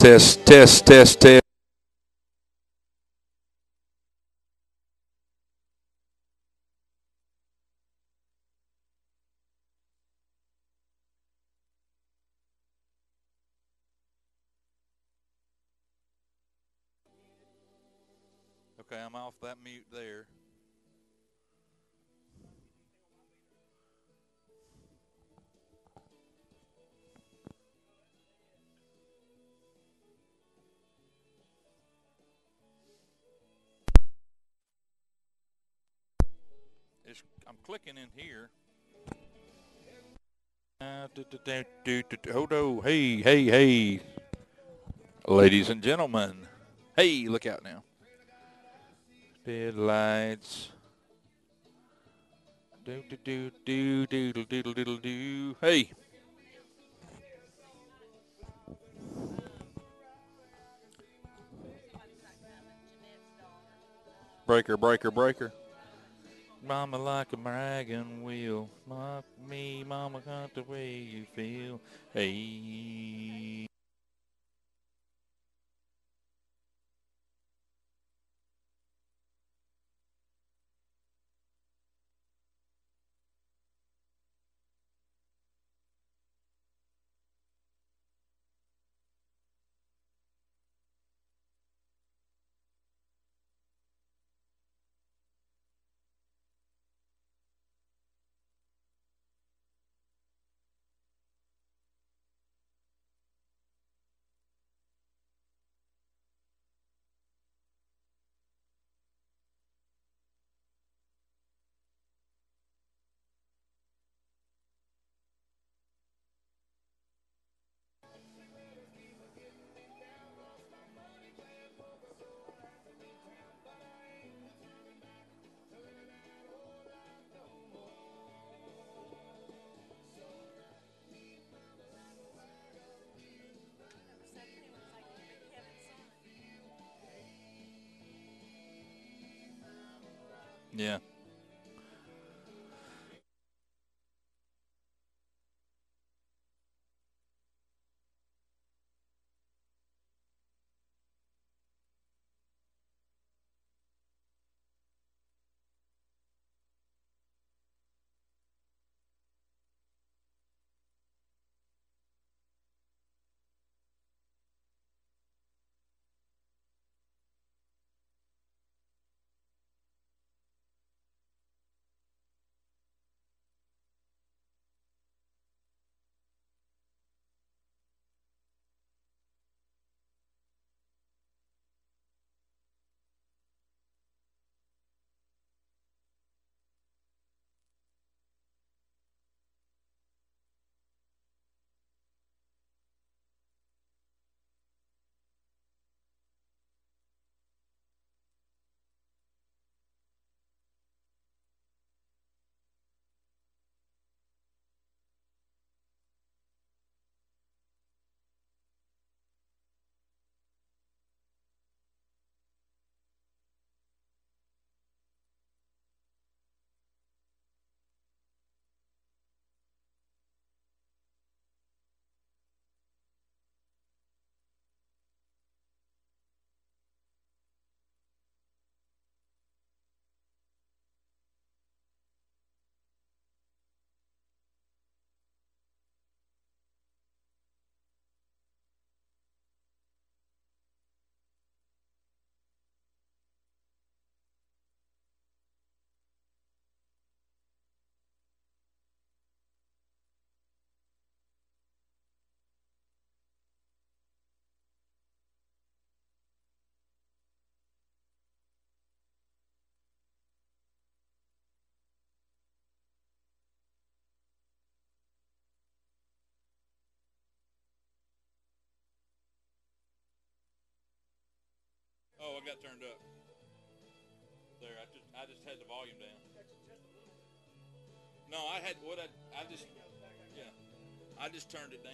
test, test, test, test. Okay, I'm off that mute there. I'm clicking in here. Hold on. Hey, hey, hey. Ladies and gentlemen. Hey, look out now. Deadlights. Do do do do doodle doodle doodle do. Hey. Breaker, breaker, breaker. Mama like a dragon wheel. Mock me, mama, got the way you feel. Hey. Yeah. Oh, I got turned up. There, I just had the volume down. No, I had what I just yeah. I just turned it down.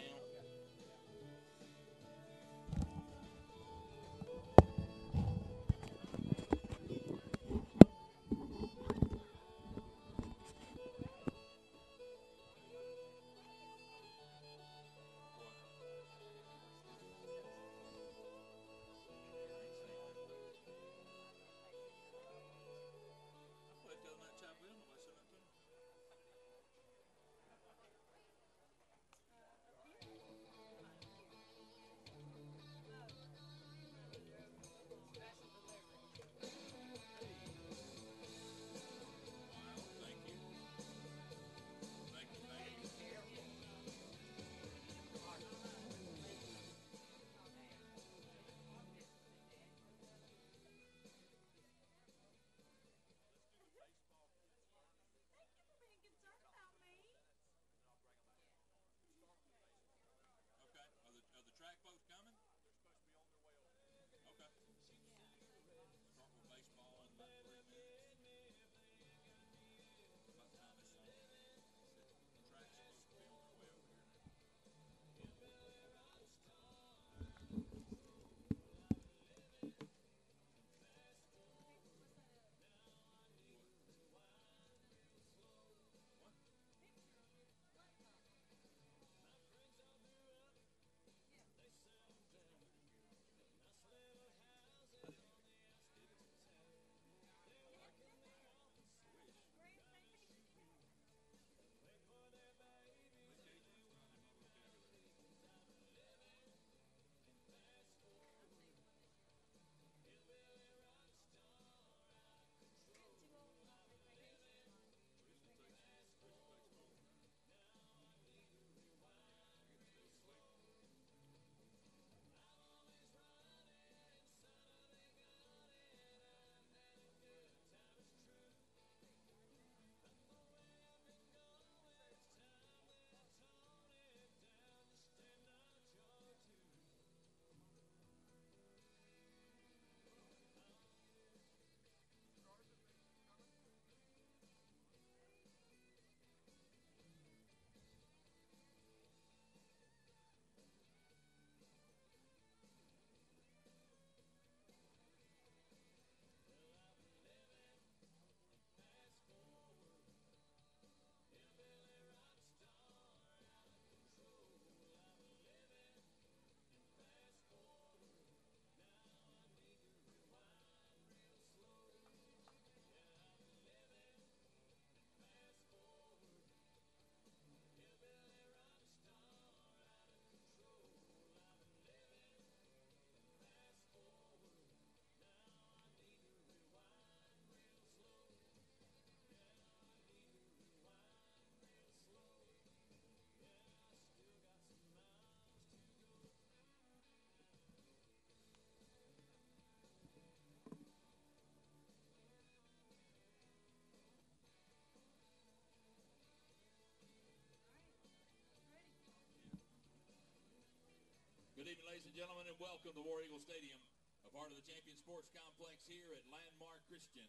evening, ladies and gentlemen, and welcome to War Eagle Stadium, a part of the Champion Sports Complex here at Landmark Christian.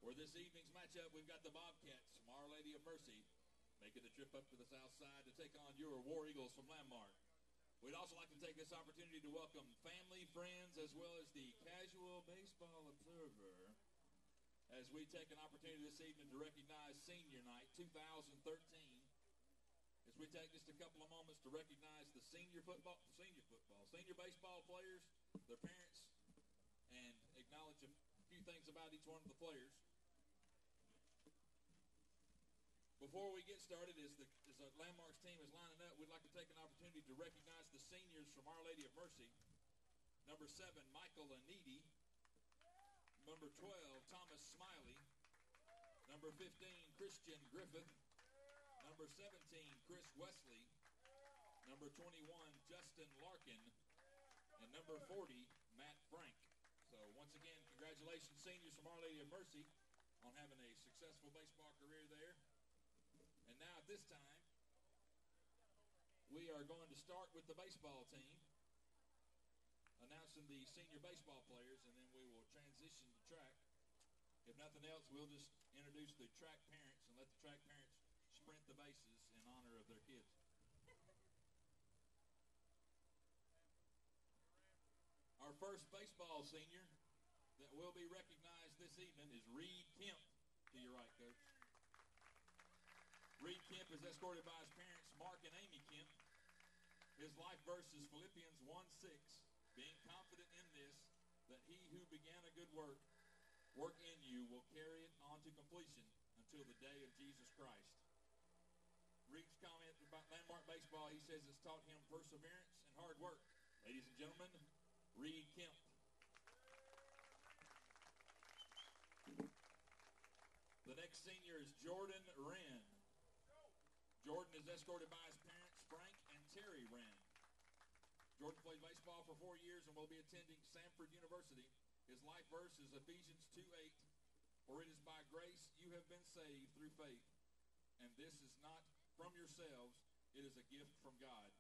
For this evening's matchup, we've got the Bobcats from Our Lady of Mercy making the trip up to the south side to take on your War Eagles from Landmark. We'd also like to take this opportunity to welcome family, friends, as well as the casual baseball observer as we take an opportunity this evening to recognize Senior Night 2013. As we take just a couple of moments to recognize the senior baseball players, their parents, and acknowledge a few things about each one of the players. Before we get started, as the Landmarks team is lining up, we'd like to take an opportunity to recognize the seniors from Our Lady of Mercy. Number 7, Michael Anidi. Number 12, Thomas Smiley. Number 15, Christian Griffith. Number 17, Chris Wesley. Number 21, Justin Larkin. And number 40, Matt Frank. So once again, congratulations, seniors from Our Lady of Mercy, on having a successful baseball career there. And now at this time, we are going to start with the baseball team, announcing the senior baseball players, and then we will transition to track. If nothing else, we'll just introduce the track parents and let the track parents sprint the bases in honor of their kids. Our first baseball senior that will be recognized this evening is Reed Kemp. To your right, Coach. Reed Kemp is escorted by his parents, Mark and Amy Kemp. His life verse is Philippians 1:6, being confident in this, that he who began a good work in you will carry it on to completion until the day of Jesus Christ. Reed's comment about Landmark baseball, he says it's taught him perseverance and hard work. Ladies and gentlemen, Reed Kemp. The next senior is Jordan Wren. Jordan is escorted by his parents, Frank and Terry Wren. Jordan played baseball for 4 years and will be attending Samford University. His life verse is Ephesians 2:8, for it is by grace you have been saved through faith, and this is not from yourselves, it is a gift from God.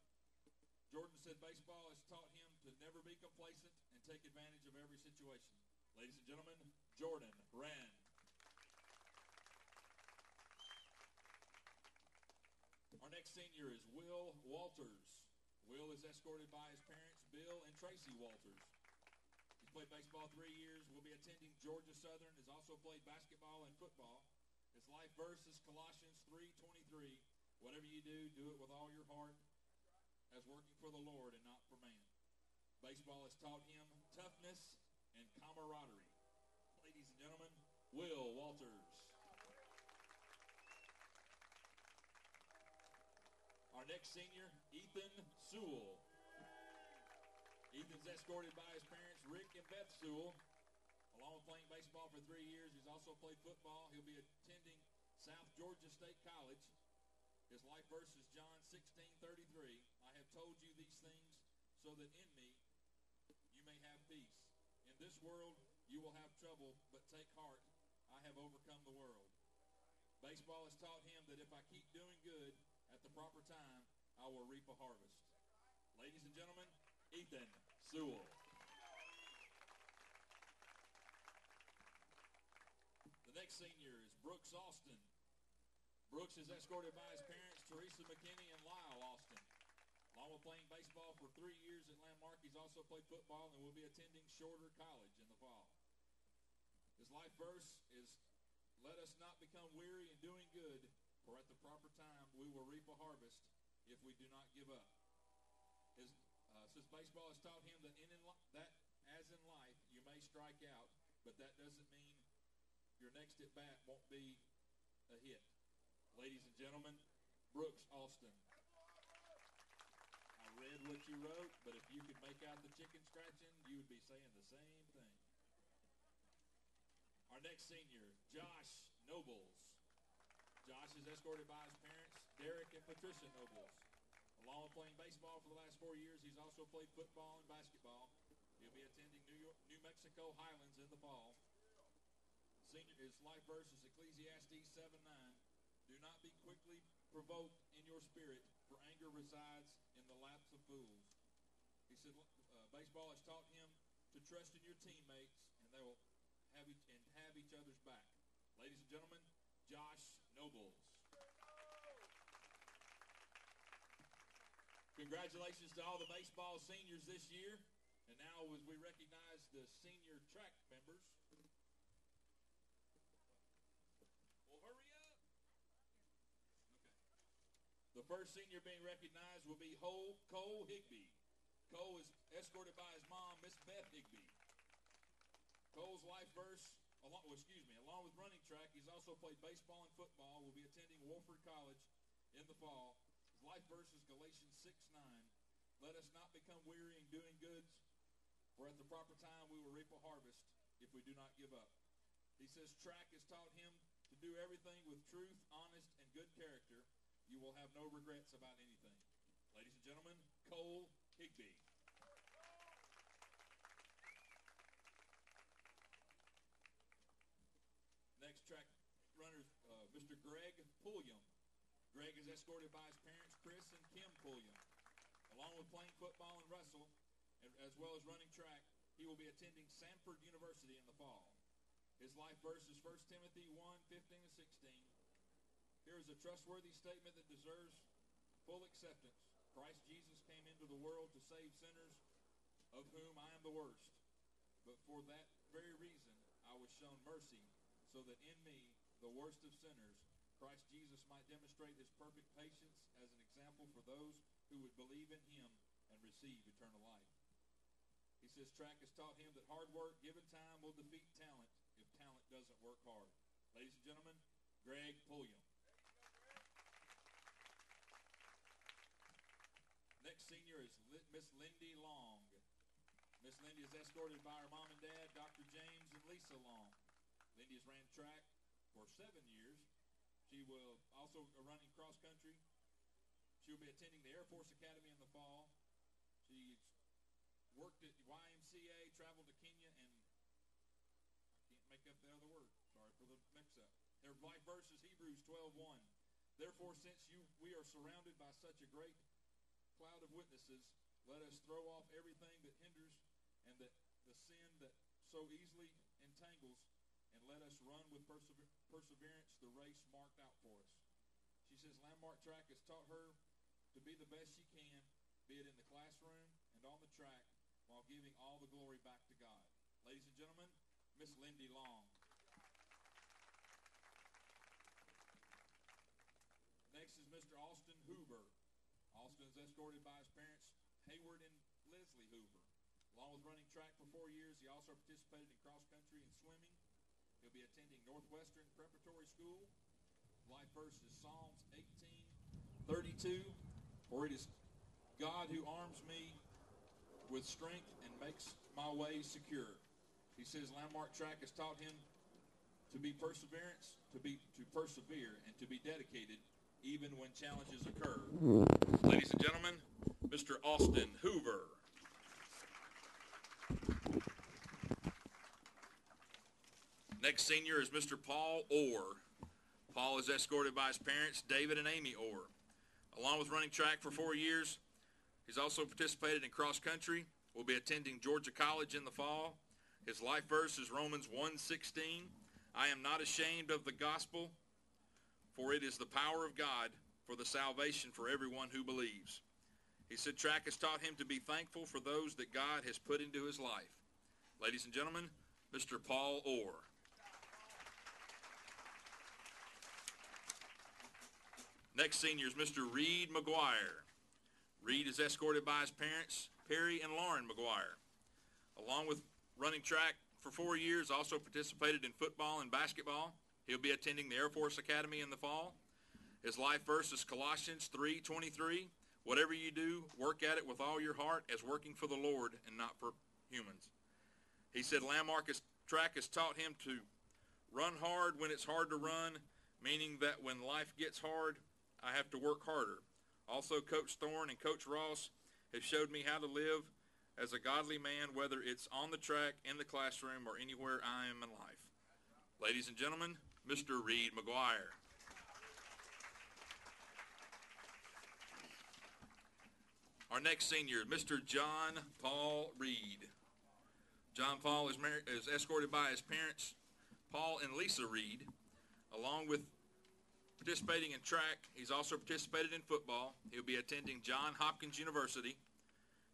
Jordan said baseball has taught him to never be complacent and take advantage of every situation. Ladies and gentlemen, Jordan Wren. Our next senior is Will Walters. Will is escorted by his parents, Bill and Tracy Walters. He's played baseball 3 years, will be attending Georgia Southern, has also played basketball and football. His life verse is Colossians 3:23. Whatever you do, do it with all your heart as working for the Lord and not for man. Baseball has taught him toughness and camaraderie. Ladies and gentlemen, Will Walters. Our next senior, Ethan Sewell. Ethan's escorted by his parents, Rick and Beth Sewell. Along with playing baseball for 3 years, he's also played football. He'll be attending South Georgia State College. His life verse is John 16:33. I have told you these things so that in me you may have peace. In this world you will have trouble, but take heart. I have overcome the world. Baseball has taught him that if I keep doing good at the proper time, I will reap a harvest. Ladies and gentlemen, Ethan Sewell. The next senior is Brooks Austin. Brooks is escorted by his parents, Teresa McKinney and Lyle Austin. Along with playing baseball for 3 years at Landmark, he's also played football and will be attending Shorter College in the fall. His life verse is, let us not become weary in doing good, for at the proper time we will reap a harvest if we do not give up. Since baseball has taught him that as in life, you may strike out, but that doesn't mean your next at bat won't be a hit. Ladies and gentlemen, Brooks Austin. I read what you wrote, but if you could make out the chicken scratching, you would be saying the same thing. Our next senior, Josh Nobles. Josh is escorted by his parents, Derek and Patricia Nobles. Along with playing baseball for the last 4 years, he's also played football and basketball. He'll be attending New Mexico Highlands in the fall. His life verse is Ecclesiastes 7:9. Do not be quickly provoked in your spirit, for anger resides in the laps of fools. He said baseball has taught him to trust in your teammates, and they will have each other's back. Ladies and gentlemen, Josh Nobles. Congratulations to all the baseball seniors this year. And now as we recognize the senior track members. Well, hurry up. Okay. The first senior being recognized will be Cole Higbee. Cole is escorted by his mom, Miss Beth Higbee. Cole's life verse, along with running track, he's also played baseball and football, will be attending Wolford College in the fall. His life verse is Galatians 6:9. Let us not become weary in doing goods, for at the proper time we will reap a harvest if we do not give up. He says track has taught him to do everything with truth, honest, and good character. You will have no regrets about anything. Ladies and gentlemen, Cole Higbee. Next track runner, Mr. Greg Pulliam. Greg is escorted by his parents, Chris and Kim Pulliam. Along with playing football and wrestle, as well as running track, he will be attending Samford University in the fall. His life verse is 1 Timothy 1:15-16. Here is a trustworthy statement that deserves full acceptance. Christ Jesus came into the world to save sinners, of whom I am the worst. But for that very reason, I was shown mercy, so that in me, the worst of sinners, Christ Jesus might demonstrate his perfect patience as an example for those who would believe in him and receive eternal life. He says track has taught him that hard work, given time, will defeat talent if talent doesn't work hard. Ladies and gentlemen, Greg Pulliam. Next senior is Miss Lindy Long. Miss Lindy is escorted by her mom and dad, Dr. James and Lisa Long. Lindy has ran track for 7 years. She will also running cross country. She will be attending the Air Force Academy in the fall. She's worked at YMCA, traveled to Kenya, and I can't make up the other word. Sorry for the mix-up. Their life verse is Hebrews 12:1. Therefore, since we are surrounded by such a great cloud of witnesses, let us throw off everything that hinders and the sin that so easily entangles, and let us run with perseverance the race marked out for us. She says Landmark Track has taught her to be the best she can, be it in the classroom and on the track, while giving all the glory back to God. Ladies and gentlemen, Miss Lindy Long. Next is Mr. Austin Hoover. Austin is escorted by his parents, Hayward and Leslie Hoover. Along with running track for 4 years, he also participated in cross country and swimming. He'll be attending Northwestern Preparatory School. Life verse is Psalms 18:32. For it is God who arms me with strength and makes my way secure. He says Landmark Track has taught him to be perseverance, to persevere, and to be dedicated even when challenges occur. Ladies and gentlemen, Mr. Austin Hoover. Next senior is Mr. Paul Orr. Paul is escorted by his parents, David and Amy Orr. Along with running track for 4 years, he's also participated in cross country, will be attending Georgia College in the fall. His life verse is Romans 1:16. I am not ashamed of the gospel, for it is the power of God for the salvation for everyone who believes. He said track has taught him to be thankful for those that God has put into his life. Ladies and gentlemen, Mr. Paul Orr. Next senior is Mr. Reed McGuire. Reed is escorted by his parents, Perry and Lauren McGuire. Along with running track for 4 years, also participated in football and basketball. He'll be attending the Air Force Academy in the fall. His life verse is Colossians 3:23. Whatever you do, work at it with all your heart as working for the Lord and not for humans. He said Landmark Track has taught him to run hard when it's hard to run, meaning that when life gets hard, I have to work harder. Also, Coach Thorne and Coach Ross have showed me how to live as a godly man, whether it's on the track, in the classroom, or anywhere I am in life. Ladies and gentlemen, Mr. Reed McGuire. Our next senior, Mr. John Paul Reed. John Paul is escorted by his parents, Paul and Lisa Reed. Along with participating in track, he's also participated in football. He'll be attending Johns Hopkins University.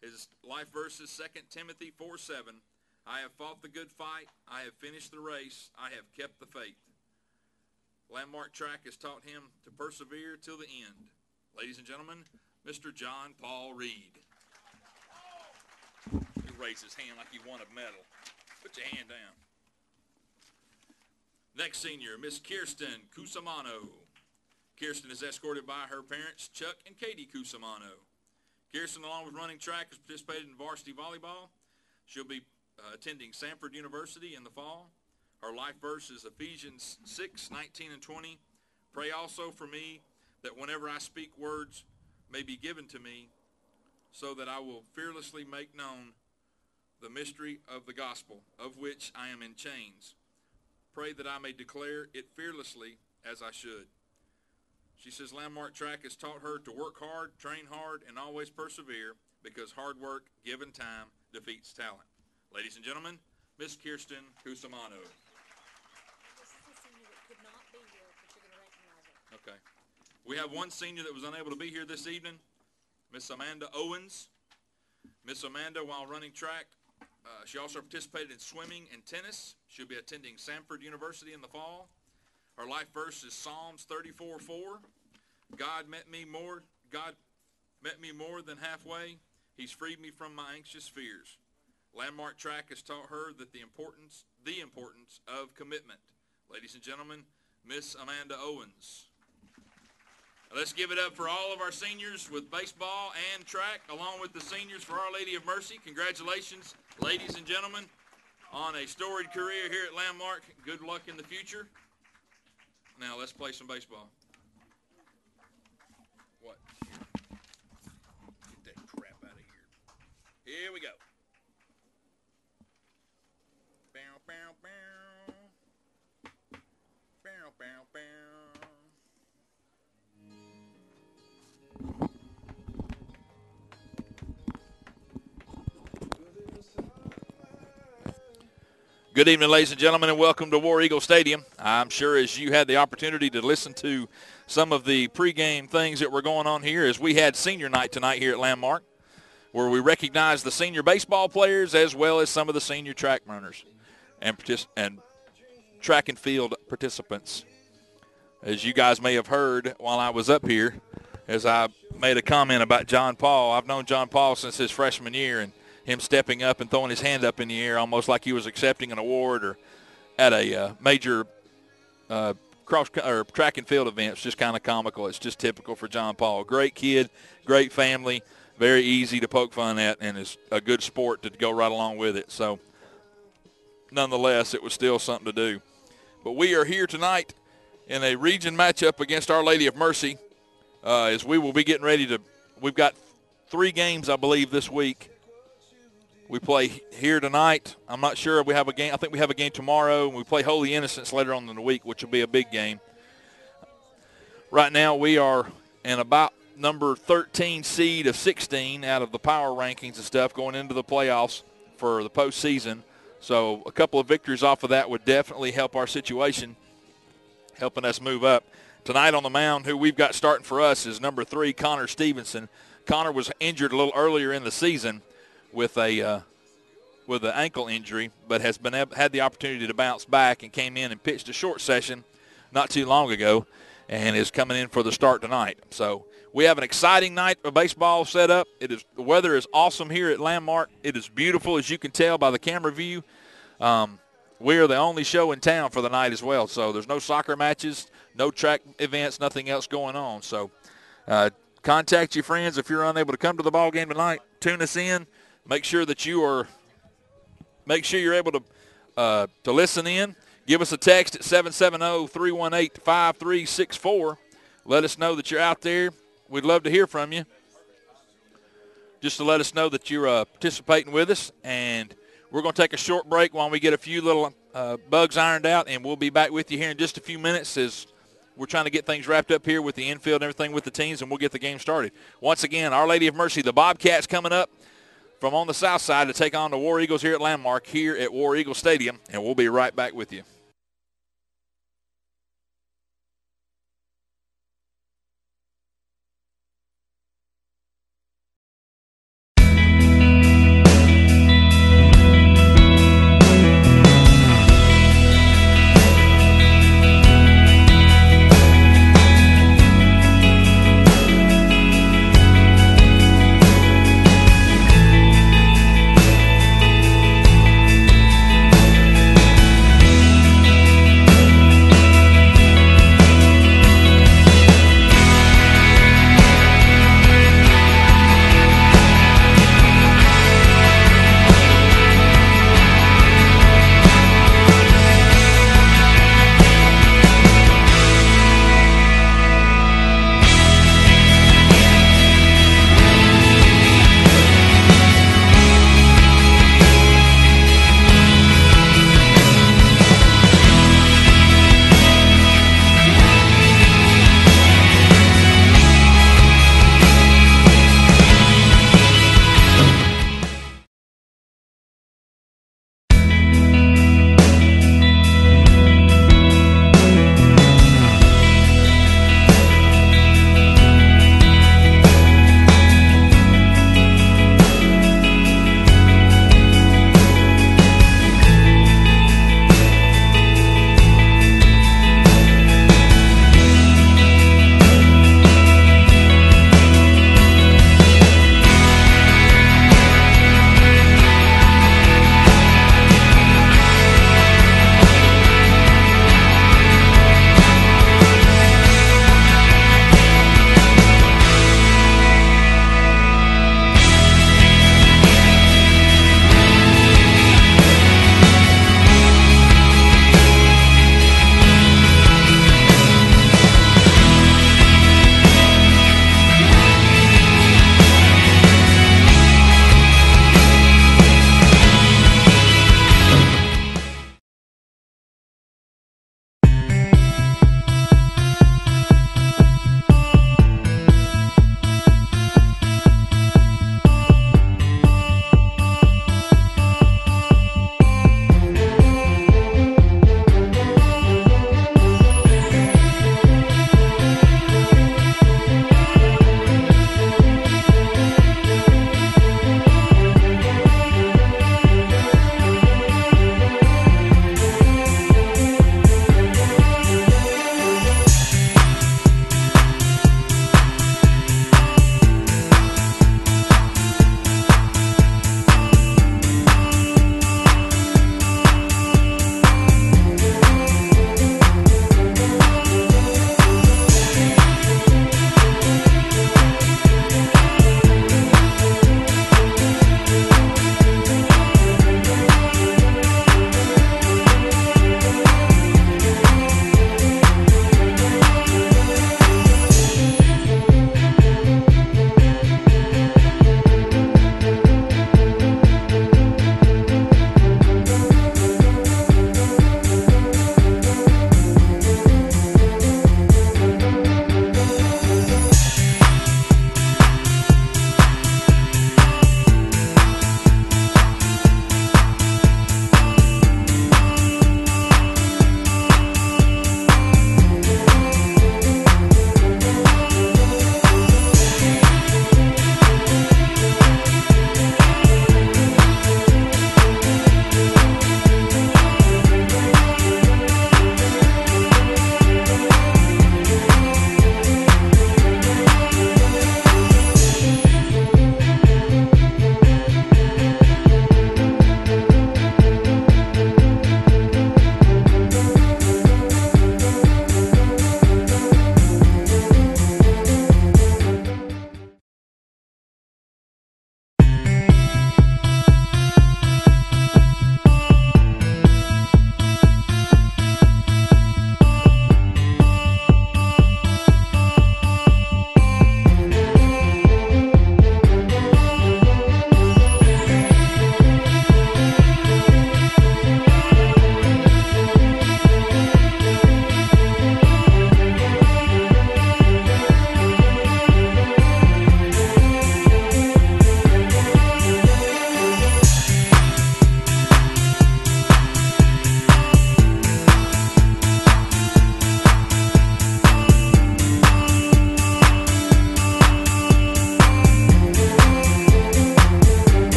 His life verse is 2 Timothy 4:7. I have fought the good fight. I have finished the race. I have kept the faith. Landmark Track has taught him to persevere till the end. Ladies and gentlemen, Mr. John Paul Reed. He raised his hand like he won a medal. Put your hand down. Next senior, Miss Kirsten Cusimano. Kirsten is escorted by her parents, Chuck and Katie Cusimano. Kirsten, along with running track, has participated in varsity volleyball. She'll be attending Samford University in the fall. Her life verse is Ephesians 6:19 and 20. Pray also for me that whenever I speak, words may be given to me, so that I will fearlessly make known the mystery of the gospel, of which I am in chains. Pray that I may declare it fearlessly as I should. She says Landmark Track has taught her to work hard, train hard, and always persevere, because hard work, given time, defeats talent. Ladies and gentlemen, Miss Kirsten Cusimano. This is the senior that could not be here, but you're going to recognize her. Okay. We have one senior that was unable to be here this evening, Miss Amanda Owens. Miss Amanda, while running track, she also participated in swimming and tennis. She'll be attending Samford University in the fall. Her life verse is Psalms 34:4. God met me more than halfway. He's freed me from my anxious fears. Landmark Track has taught her that the importance of commitment. Ladies and gentlemen, Miss Amanda Owens. Let's give it up for all of our seniors with baseball and track, along with the seniors for Our Lady of Mercy. Congratulations, ladies and gentlemen, on a storied career here at Landmark. Good luck in the future. Now let's play some baseball. What? Get that crap out of here. Here we go. Bow, bow, bow. Bow, bow, bow. Good evening, ladies and gentlemen, and welcome to War Eagle Stadium. I'm sure as you had the opportunity to listen to some of the pregame things that were going on here, as we had senior night tonight here at Landmark, where we recognized the senior baseball players as well as some of the senior track runners and track and field participants. As you guys may have heard while I was up here, as I made a comment about John Paul, I've known John Paul since his freshman year, and him stepping up and throwing his hand up in the air almost like he was accepting an award or at a major track and field event. It's just kind of comical. It's just typical for John Paul. Great kid, great family, very easy to poke fun at, and is a good sport to go right along with it. So nonetheless, it was still something to do. But we are here tonight in a region matchup against Our Lady of Mercy, as we will be getting ready to – we've got 3 games, I believe, this week. We play here tonight. I'm not sure if we have a game. I think we have a game tomorrow, and we play Holy Innocents later on in the week, which will be a big game. Right now we are in about number 13 seed of 16 out of the power rankings and stuff going into the playoffs for the postseason. So a couple of victories off of that would definitely help our situation, helping us move up. Tonight on the mound, who we've got starting for us is number 3, Connor Stevenson. Connor was injured a little earlier in the season with an ankle injury, but has had the opportunity to bounce back and came in and pitched a short session not too long ago and is coming in for the start tonight. So we have an exciting night of baseball set up. The weather is awesome here at Landmark. It is beautiful, as you can tell by the camera view. We are the only show in town for the night as well. So there's no soccer matches, no track events, nothing else going on. So contact your friends if you're unable to come to the ball game tonight. Tune us in. Make sure that you're able to listen in. Give us a text at 770-318-5364. Let us know that you're out there. We'd love to hear from you. Just to let us know that you're participating with us. And we're going to take a short break while we get a few little bugs ironed out, and we'll be back with you here in just a few minutes as we're trying to get things wrapped up here with the infield and everything with the teams, and we'll get the game started. Once again, Our Lady of Mercy, the Bobcats coming up from on the south side to take on the War Eagles here at Landmark, here at War Eagle Stadium, and we'll be right back with you.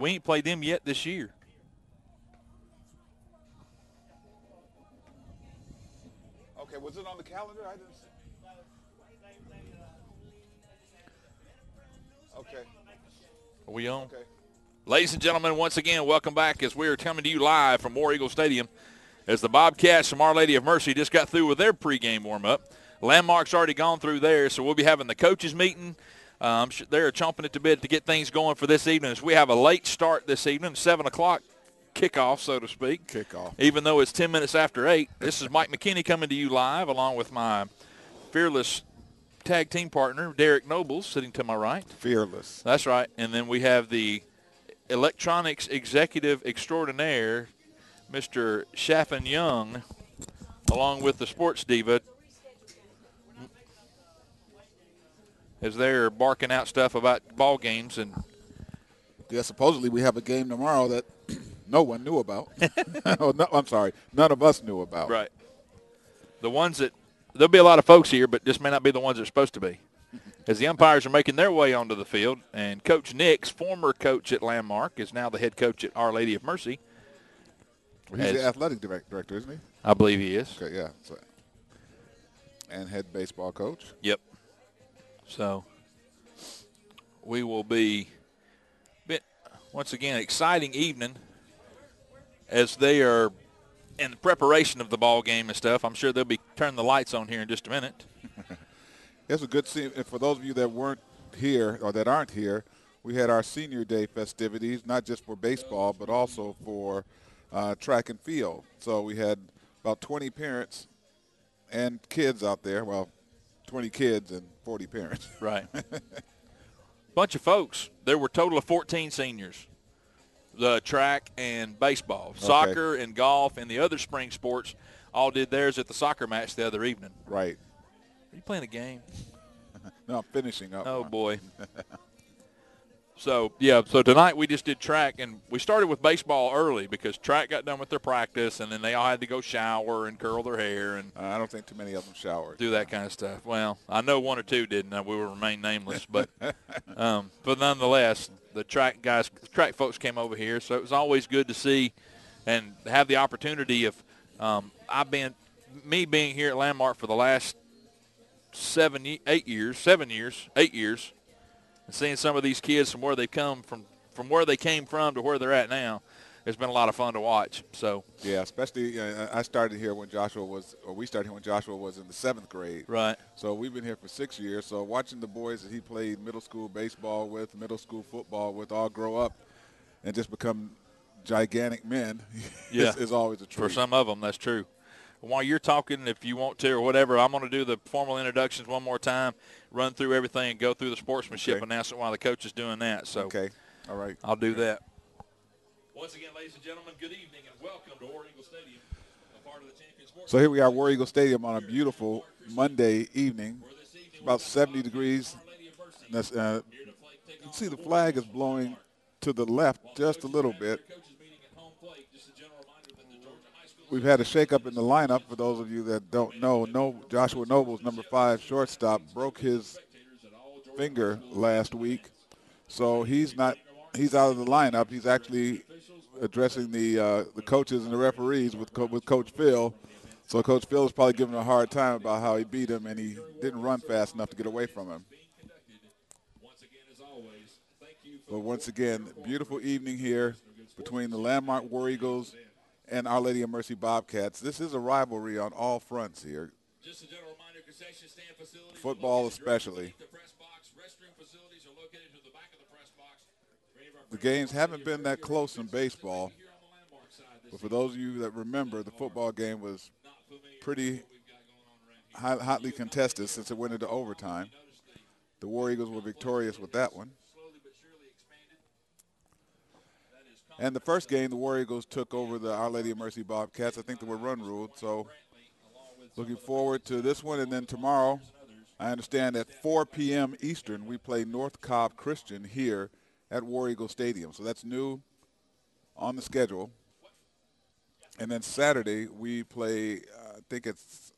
We ain't played them yet this year. Okay, was it on the calendar? I didn't see. Okay. Are we on? Okay. Ladies and gentlemen, once again, welcome back as we are coming to you live from War Eagle Stadium as the Bobcats from Our Lady of Mercy just got through with their pregame warm-up. Landmark's already gone through there, so we'll be having the coaches meeting. They're chomping at the bit to get things going for this evening as we have a late start this evening, 7 o'clock kickoff, so to speak. Kickoff. Even though it's 10 minutes after 8. This is Mike McKinney coming to you live along with my fearless tag team partner, Derek Nobles, sitting to my right. Fearless. That's right. And then we have the electronics executive extraordinaire, Mr. Shaffin Young, along with the sports diva, as they're barking out stuff about ball games. And yeah, supposedly we have a game tomorrow that no one knew about. Oh, no, I'm sorry, none of us knew about. Right. The ones that there'll be a lot of folks here, but this may not be the ones that are supposed to be. As the umpires are making their way onto the field, and Coach Nix, former coach at Landmark, is now the head coach at Our Lady of Mercy. Well, he's the athletic director, isn't he? I believe he is. Okay, yeah. So, and head baseball coach. Yep. So we will be, once again, exciting evening as they are in preparation of the ball game and stuff. I'm sure they'll be turning the lights on here in just a minute. It's a good scene. For those of you that weren't here or that aren't here, we had our Senior Day festivities, not just for baseball, but also for track and field. So we had about 20 parents and kids out there. Well, 20 kids and 40 parents. Right. Bunch of folks. There were a total of 14 seniors. The track and baseball. Okay. Soccer and golf and the other spring sports all did theirs at the soccer match the other evening. Right. Are you playing a game? No, I'm finishing up. Oh, boy. So tonight we just did track, and we started with baseball early because track got done with their practice, and then they all had to go shower and curl their hair. And I don't think too many of them showered. Do that kind of stuff. Well, I know one or two didn't. We will remain nameless. But nonetheless, the track folks came over here, so it was always good to see and have the opportunity of being here at Landmark for the last 8 years, and seeing some of these kids from where they come from where they came from to where they're at now, it's been a lot of fun to watch. So yeah, especially I started here when we started here when Joshua was in the 7th grade. Right. So we've been here for 6 years. So watching the boys that he played middle school baseball with, middle school football with, all grow up and just become gigantic men is always a treat. For some of them, that's true. While you're talking, if you want to or whatever, I'm going to do the formal introductions one more time, run through everything, and go through the sportsmanship announcement while the coach is doing that. So okay, all right, I'll do that. Once again, ladies and gentlemen, good evening and welcome to War Eagle Stadium, a part of the Champion Sports. So here we are, War Eagle Stadium on a beautiful Monday evening. It's about 70 degrees. You can see the flag is blowing to the left just a little bit. We've had a shakeup in the lineup. For those of you that don't know, Joshua Nobles, number 5 shortstop, broke his finger last week, so he's out of the lineup. He's actually addressing the coaches and the referees with Coach Phil. So Coach Phil is probably giving him a hard time about how he beat him and he didn't run fast enough to get away from him. But once again, beautiful evening here between the Landmark War Eagles and Our Lady of Mercy Bobcats. This is a rivalry on all fronts here. Just a general reminder, concession stand facilities, football especially. The press box, restroom facilities are located to the back of the press box. The games haven't been that close in baseball, but for those of you that remember, the football game was pretty hotly contested since it went into overtime. The War Eagles were victorious with that one. And the first game, the War Eagles took over the Our Lady of Mercy Bobcats. I think they were run ruled, so looking forward to this one. And then tomorrow, I understand at 4 p.m. Eastern, we play North Cobb Christian here at War Eagle Stadium. So that's new on the schedule. And then Saturday, we play, I think it's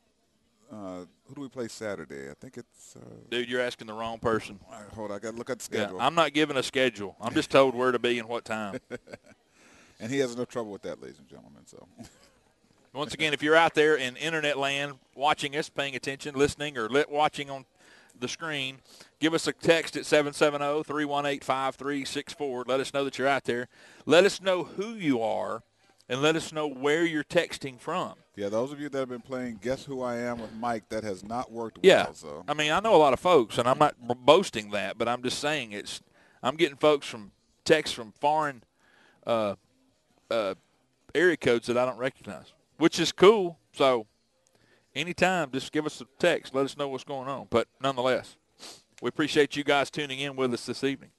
who do we play Saturday? I think it's. Dude, you're asking the wrong person. All right, hold on. I got to look at the Yeah, schedule. I'm not given a schedule. I'm just told where to be and what time. And he has no trouble with that, ladies and gentlemen. So. Once again, if you're out there in internet land watching us, paying attention, listening, or watching on the screen, give us a text at 770-318-5364. Let us know that you're out there. Let us know who you are, and let us know where you're texting from. Yeah, those of you that have been playing Guess Who I Am with Mike, that has not worked Yeah. well. So. I mean, I know a lot of folks, and I'm not boasting that, but I'm just saying I'm getting folks from texts from foreign area codes that I don't recognize, which is cool. So anytime, just give us a text. Let us know what's going on. But nonetheless, we appreciate you guys tuning in with us this evening.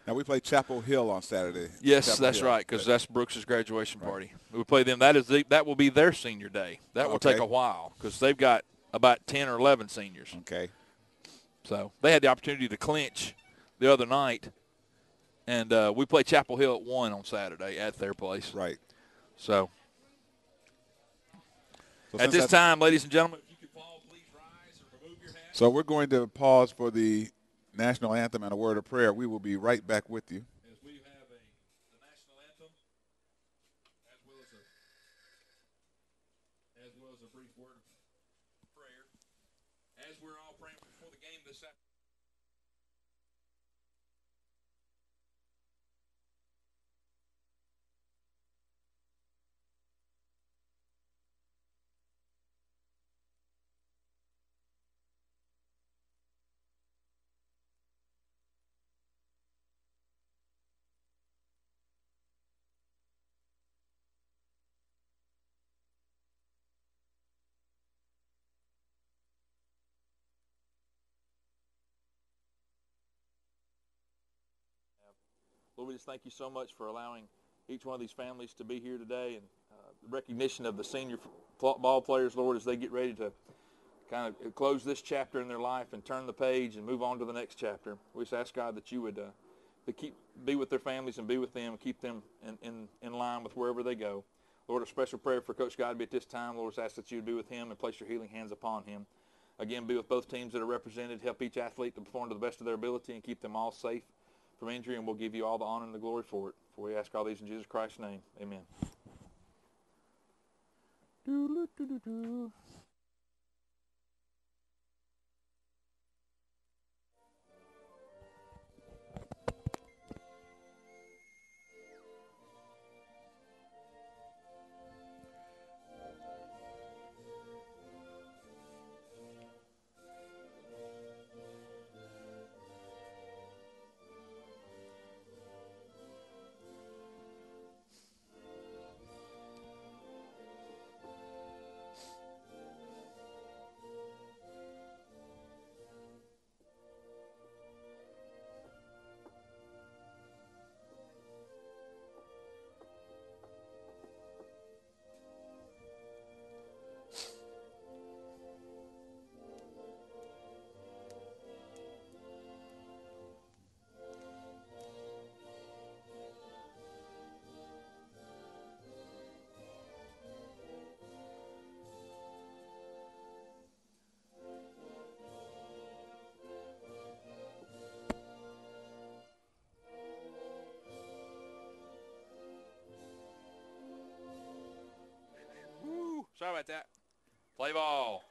Now, we play Chapel Hill on Saturday. Yes, Chapel that's Hill. right, because that's Brooks' graduation party. We play them. That will be their senior day. That will take a while because they've got about 10 or 11 seniors. Okay. So they had the opportunity to clinch the other night, and we play Chapel Hill at 1 on Saturday at their place. Right. So at this time, ladies and gentlemen, if you could all please rise or remove your hats. So we're going to pause for the national anthem and a word of prayer. We will be right back with you. As we have the national anthem, as well as a brief word of prayer, as we're all praying before the game this afternoon. Lord, we just thank you so much for allowing each one of these families to be here today, and the recognition of the senior ball players, Lord, as they get ready to kind of close this chapter in their life and turn the page and move on to the next chapter. We just ask, God, that you would be with their families and be with them, keep them in line with wherever they go. Lord, a special prayer for Coach Godby at this time. Lord, just ask that you would be with him and place your healing hands upon him. Again, be with both teams that are represented. Help each athlete to perform to the best of their ability and keep them all safe from injury, and we'll give you all the honor and the glory for it. For we ask all these in Jesus Christ's name. Amen. Sorry about that. Play ball.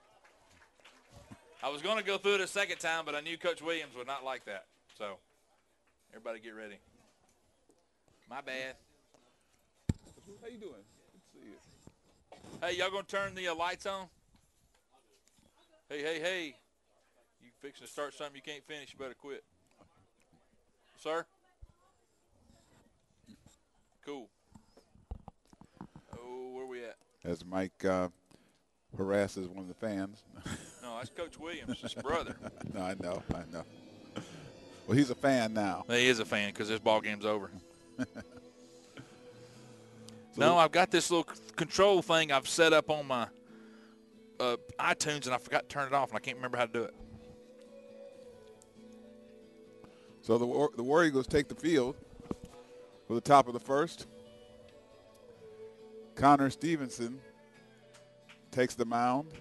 I was going to go through it a second time, but I knew Coach Williams would not like that. So, everybody get ready. My bad. How you doing? Good to see you. Hey, y'all going to turn the lights on? Hey. You fixing to start something you can't finish, you better quit. Sir? Cool. Oh, where we at? As Mike harasses one of the fans. No, that's Coach Williams, his brother. No, I know. Well, he's a fan now. He is a fan because this ball game's over. No, I've got this little control thing I've set up on my iTunes, and I forgot to turn it off, and I can't remember how to do it. So the War Eagles take the field for the top of the first. Connor Stevenson takes the mound.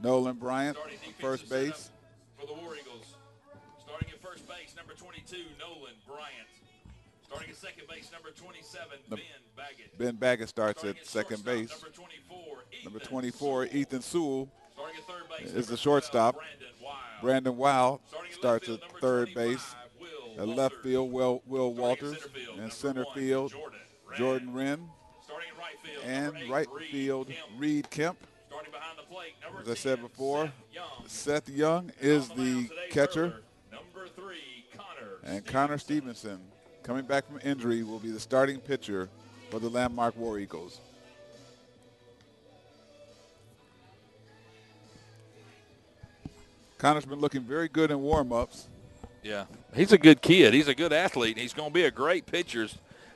Nolan Bryant, Starting defensive first base. setup for the War Eagles. Starting at first base, number 22, Nolan Bryant. Starting at second base, number 27, Ben Baggett. Ben Baggett starts Starting at second shortstop, base. Number 24, Ethan Sewell Starting at third base, is the number shortstop. 12, Brandon Weil Starting at starts left at field, third number 25, base. Will At Walters. left field, Will Starting Walters. at center field, And number center 1, field, Jordan Wren. Starting in right field, And number 8, right Reed field, Kemp. Reed Kemp. Starting behind the plate, number As I said 10, before, Seth Young. Seth Young And is on the mound the today, catcher. earlier, number 3, Connor And Connor Stevenson, coming back from injury, will be the starting pitcher for the Landmark War Eagles. Connor's been looking very good in warm-ups. Yeah, he's a good kid. He's a good athlete. He's going to be a great pitcher.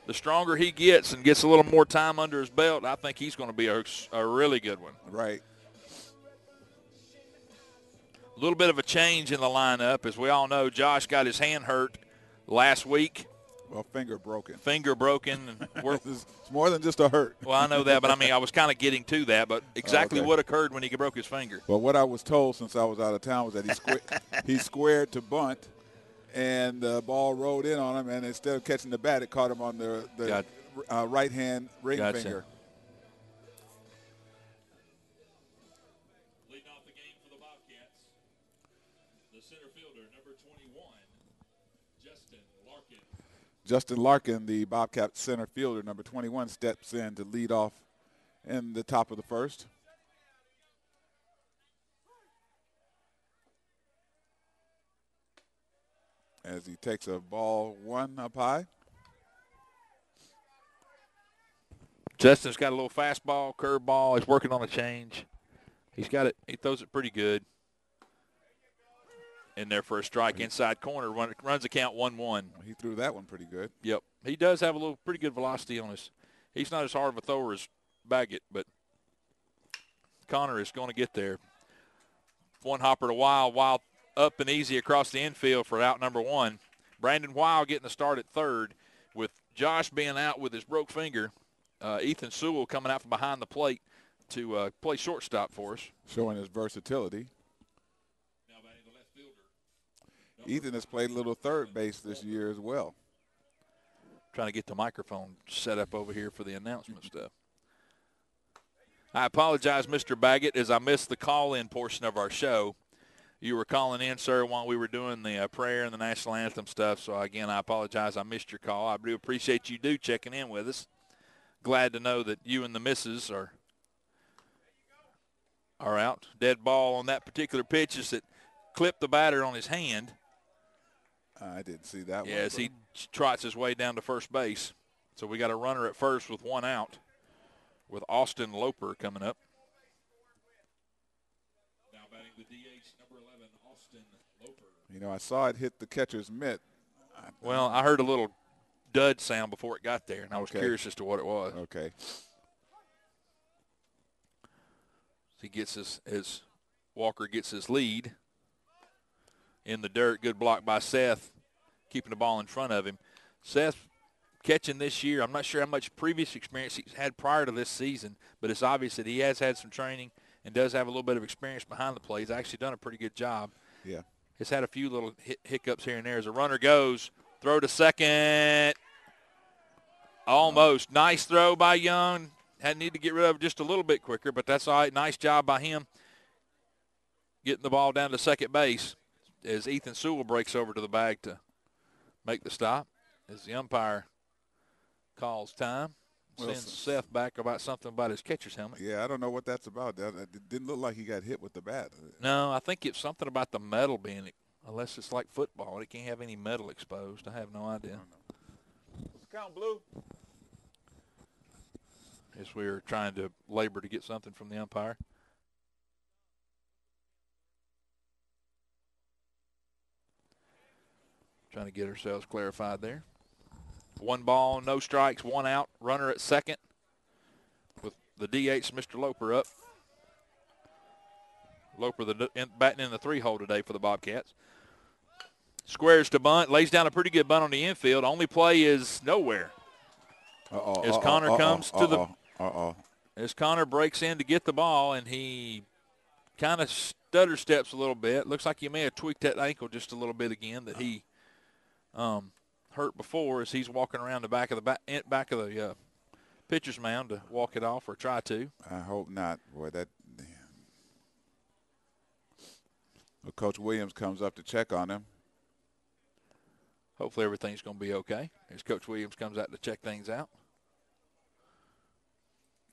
The stronger he gets and gets a little more time under his belt, I think he's going to be a really good one. Right. A little bit of a change in the lineup. As we all know, Josh got his hand hurt last week. Well, finger broken. Finger broken. And It's more than just a hurt. well, I know that, but, I mean, I was kind of getting to that. But exactly Okay. what occurred when he broke his finger. Well, what I was told since I was out of town was that he squared to bunt, and the ball rolled in on him, and instead of catching the bat, it caught him on the right-hand ring Gotcha. finger. Leading off the game for the Bobcats, the center fielder, number 21, Justin Larkin. Justin Larkin, the Bobcat center fielder, number 21, steps in to lead off in the top of the first. As he takes a ball one up high. Justin's got a little fastball, curveball. He's working on a change. He's got it. He throws it pretty good. In there for a strike, inside corner, runs the count 1-1. He threw that one pretty good. Yep. He does have a little pretty good velocity on his. He's not as hard of a thrower as Baggett, but Connor is going to get there. One hopper to Wild up and easy across the infield for out number 1. Brandon Wild getting the start at third. With Josh being out with his broke finger, Ethan Sewell coming out from behind the plate to play shortstop for us. Showing his versatility. Now batting the left fielder. Ethan has played a little third base this year as well. Trying to get the microphone set up over here for the announcement stuff. I apologize, Mr. Baggett, as I missed the call-in portion of our show. You were calling in, sir, while we were doing the prayer and the national anthem stuff. So, again, I apologize. I missed your call. I do appreciate you checking in with us. Glad to know that you and the missus are out. Dead ball on that particular pitch is that clipped the batter on his hand. I didn't see that one. As he trots his way down to first base. So we got a runner at first with one out with Austin Loper coming up. Now batting the DH, number 11, Austin Loper. You know, I saw it hit the catcher's mitt. Well, I heard a little dud sound before it got there, and I was Okay. curious as to what it was. Okay. He gets as Walker gets his lead in the dirt. Good block by Seth, keeping the ball in front of him. Seth catching this year. I'm not sure how much previous experience he's had prior to this season, but it's obvious that he has had some training and does have a little bit of experience behind the plate. He's actually done a pretty good job. Yeah. He's had a few little hiccups here and there. As a runner goes, throw to second. Almost. Nice throw by Young. Need to get rid of it just a little bit quicker, but that's all right. Nice job by him getting the ball down to second base as Ethan Sewell breaks over to the bag to make the stop. As the umpire calls time, sends Seth back about something about his catcher's helmet. Yeah, I don't know what that's about. It didn't look like he got hit with the bat. No, I think it's something about the metal being, unless it's like football. It can't have any metal exposed. I have no idea. Count blue. As we were trying to labor to get something from the umpire. Trying to get ourselves clarified there. 1 ball, no strikes, 1 out. Runner at second with the DH, Mr. Loper, up. Loper batting in the 3-hole today for the Bobcats. Squares to bunt, lays down a pretty good bunt on the infield. Only play is nowhere. As Connor comes to the – as Connor breaks in to get the ball, and he kind of stutter steps a little bit. Looks like he may have tweaked that ankle just a little bit again that he hurt before as he's walking around the back of the pitcher's mound to walk it off or try to. I hope not. Boy, that. Well, Coach Williams comes up to check on him. Hopefully everything's going to be okay as Coach Williams comes out to check things out.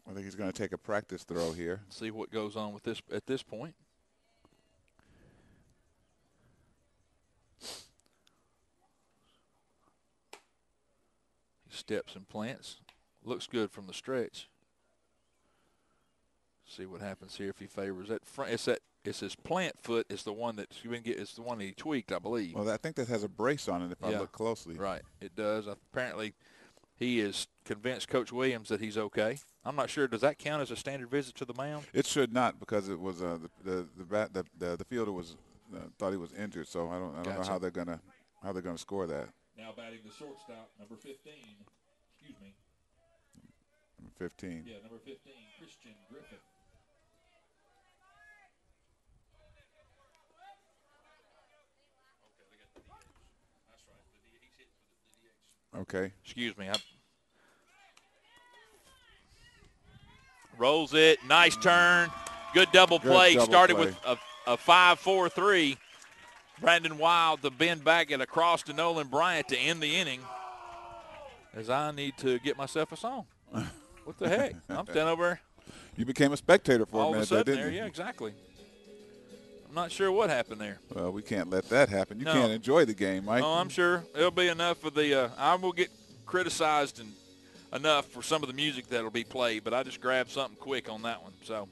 I think he's going to take a practice throw here. See what goes on with this at this point. He steps and plants. Looks good from the stretch. See what happens here if he favors that front. It's his plant foot is the one that it's the one that he tweaked, I believe. Well, I think that has a brace on it if I look closely. Right, it does. Apparently, he is convinced Coach Williams that he's okay. I'm not sure. Does that count as a standard visit to the mound? It should not because it was the fielder was thought he was injured. So I don't know how they're gonna score that. Now batting the shortstop, number 15. Excuse me. Number 15. Yeah, number 15, Christian Griffith. Okay. Excuse me. Rolls it. Nice turn. Good double play. Started with a 5-4-3. Brandon Wild to bend back it across to Nolan Bryant to end the inning. As I need to get myself a song. What the heck? I'm standing over. You became a spectator for all a minute of a sudden didn't there. you? Yeah, exactly. I'm not sure what happened there. Well, we can't let that happen. You No. can't enjoy the game, Mike. Oh, I'm sure it'll be enough for the I will get criticized and enough for some of the music that'll be played, but I just grabbed something quick on that one. So,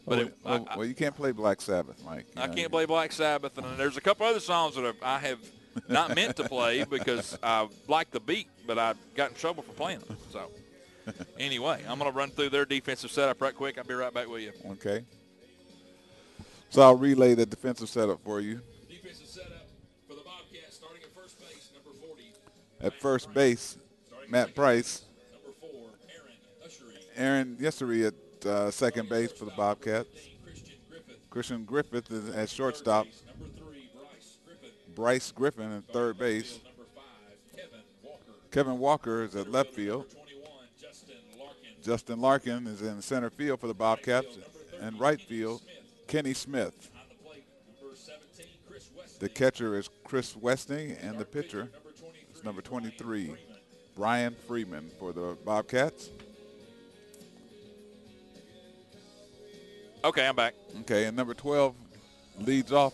but well, you can't play Black Sabbath, Mike. I can't play Black Sabbath, and there's a couple other songs that I have not meant to play because I like the beat, but I got in trouble for playing them. So, anyway, I'm going to run through their defensive setup right quick. I'll be right back with you. Okay. So I'll relay the defensive setup for you. Defensive setup for the Bobcats, starting at first base, number 40. At first base, Matt Price. Number 4, Aaron Ushery. Aaron Yessery at second base for the Bobcats. Christian Griffith. Christian Griffith is at shortstop. Number 3, Bryce Griffin at third base. Number 5, Kevin Walker. Kevin Walker is at left field. 21, Justin Larkin. Justin Larkin is in center field for the Bobcats. And right field, Kenny Smith. On the plate, number 17, Chris Weston. The catcher is Chris Westing, and the pitcher is number 23, Brian Freeman for the Bobcats. Okay, I'm back. Okay, and number 12 leads off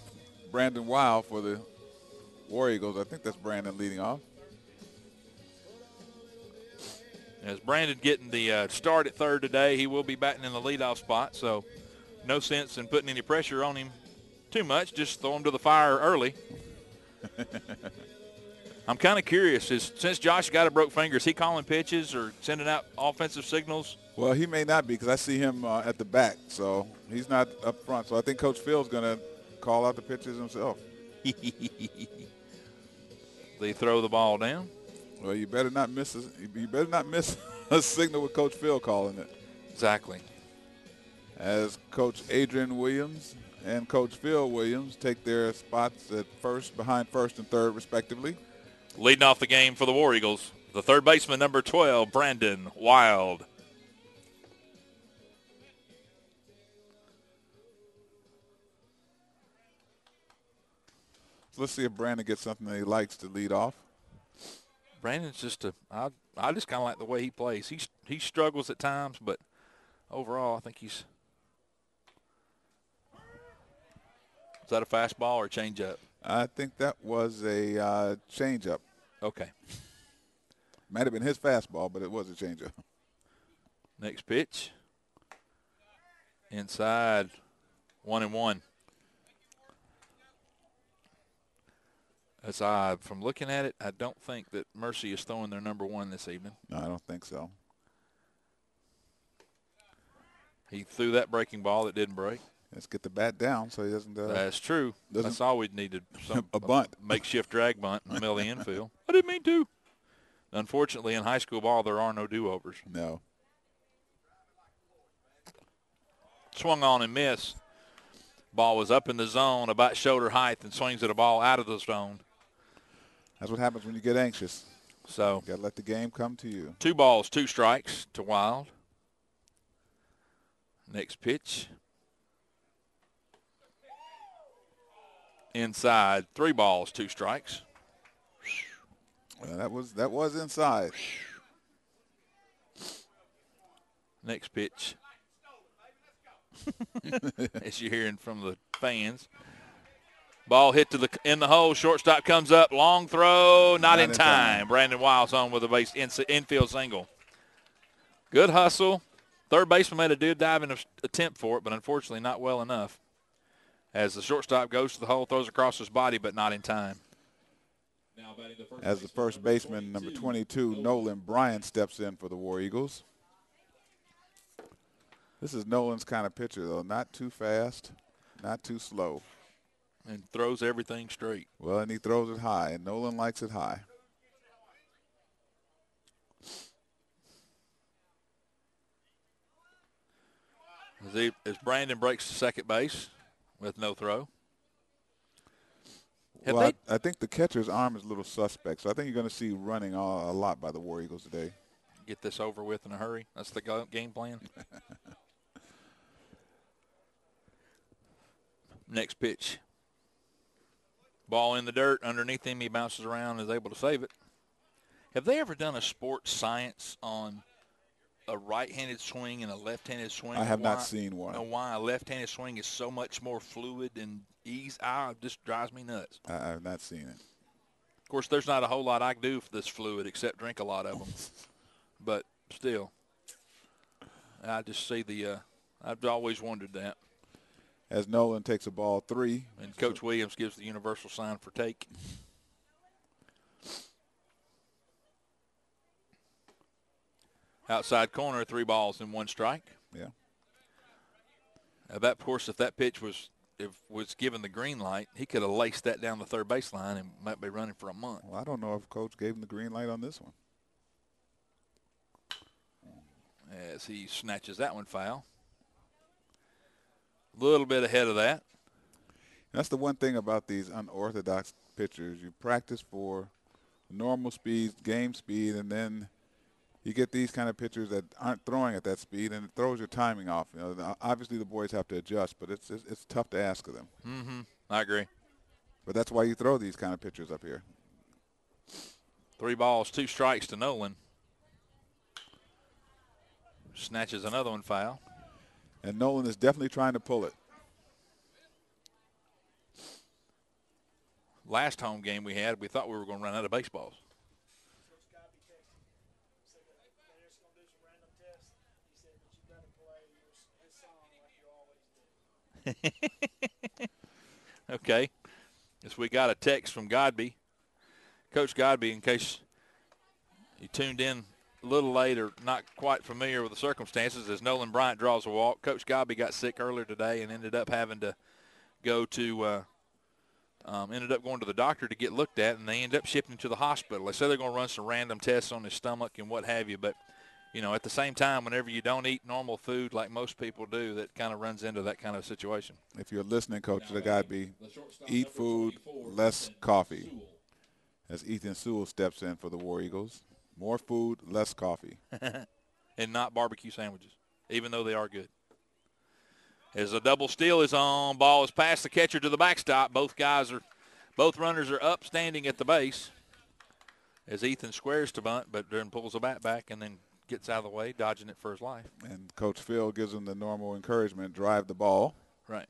Brandon Wild for the War Eagles. I think that's Brandon leading off. As Brandon getting the start at third today, he will be batting in the leadoff spot, so no sense in putting any pressure on him too much. Just throw him to the fire early. I'm kind of curious. Since Josh got a broke finger, is he calling pitches or sending out offensive signals? Well, he may not be because I see him at the back, so he's not up front. So I think Coach Phil's going to call out the pitches himself. They throw the ball down. Well, you better not miss a signal with Coach Phil calling it. Exactly. As Coach Adrian Williams and Coach Phil Williams take their spots at first, behind first and third, respectively. Leading off the game for the War Eagles, the third baseman, number 12, Brandon Wild. So let's see if Brandon gets something that he likes to lead off. Brandon's I just kind of like the way he plays. He struggles at times, but overall I think he's – is that a fastball or a changeup? I think that was a changeup. Okay. Might have been his fastball, but it was a changeup. Next pitch. Inside, 1-1. As from looking at it, I don't think that Mercy is throwing their number 1 this evening. No, I don't think so. He threw that breaking ball that didn't break. Let's get the bat down so he doesn't. That's true. That's all we needed. A bunt. Makeshift drag bunt in the middle of the infield. I didn't mean to. Unfortunately, in high school ball, there are no do-overs. No. Swung on and missed. Ball was up in the zone about shoulder height and swings at a ball out of the zone. That's what happens when you get anxious. So You got to let the game come to you. 2 balls, 2 strikes to Wild. Next pitch. Inside, 3 balls, 2 strikes. That was inside. Next pitch. As you're hearing from the fans. Ball hit in the hole. Shortstop comes up. Long throw. Not in time. Brandon Wild's on with a base infield single. Good hustle. Third baseman made a diving attempt for it, but unfortunately not well enough. As the shortstop goes to the hole, throws across his body, but not in time. As the first baseman, number 22, Nolan Bryant, steps in for the War Eagles. This is Nolan's kind of pitcher, though. Not too fast, not too slow. And throws everything straight. Well, and he throws it high, and Nolan likes it high. As Brandon breaks to second base with no throw. Well, I think the catcher's arm is a little suspect, so I think you're going to see running a lot by the War Eagles today. Get this over with in a hurry. That's the game plan. Next pitch. Ball in the dirt. Underneath him, he bounces around and is able to save it. Have they ever done a sports science on a right-handed swing and a left-handed swing? I have not seen one. And why a left-handed swing is so much more fluid and ease? It just drives me nuts. I have not seen it. Of course, there's not a whole lot I can do for this fluid except drink a lot of them. But still, I just see I've always wondered that. As Nolan takes a ball 3. And Coach Williams gives the universal sign for take. Outside corner, 3 balls and 1 strike. Yeah. Of course, if that pitch was given the green light, he could have laced that down the third baseline and might be running for a month. Well, I don't know if Coach gave him the green light on this one. As he snatches that one foul. A little bit ahead of that. That's the one thing about these unorthodox pitchers. You practice for normal speed, game speed, and then you get these kind of pitchers that aren't throwing at that speed, and it throws your timing off. You know, obviously the boys have to adjust, but it's tough to ask of them. Mm-hmm. I agree. But that's why you throw these kind of pitchers up here. 3 balls, 2 strikes to Nolan. Snatches another one foul. And Nolan is definitely trying to pull it. Last home game we had, we thought we were going to run out of baseballs. Okay. Yes, we got a text from Godby. Coach Godby, in case you tuned in a little late or not quite familiar with the circumstances, as Nolan Bryant draws a walk. Coach Godby got sick earlier today and ended up having to go to ended up going to the doctor to get looked at, and they ended up shipping him to the hospital. They said they're going to run some random tests on his stomach and what have you, but you know, at the same time, whenever you don't eat normal food like most people do, that kind of runs into that kind of situation. If you're listening, Coach, the Godby, eat food, less coffee. As Ethan Sewell steps in for the War Eagles. More food, less coffee. And not barbecue sandwiches, even though they are good. As a double steal is on, ball is past the catcher to the backstop. Both runners are up, standing at the base. As Ethan squares to bunt, but then pulls the bat back and then gets out of the way, dodging it for his life. And Coach Phil gives him the normal encouragement, drive the ball. Right.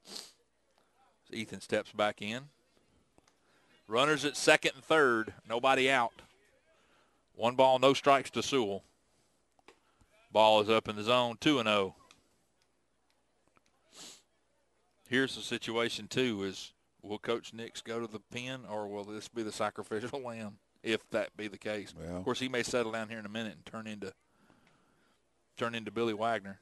So Ethan steps back in. Runners at second and third, nobody out. 1 ball, no strikes to Sewell. Ball is up in the zone, 2-0. Here's the situation, too, is will Coach Nix go to the pen, or will this be the sacrificial lamb, if that be the case? Well, of course, he may settle down here in a minute and turn into Billy Wagner.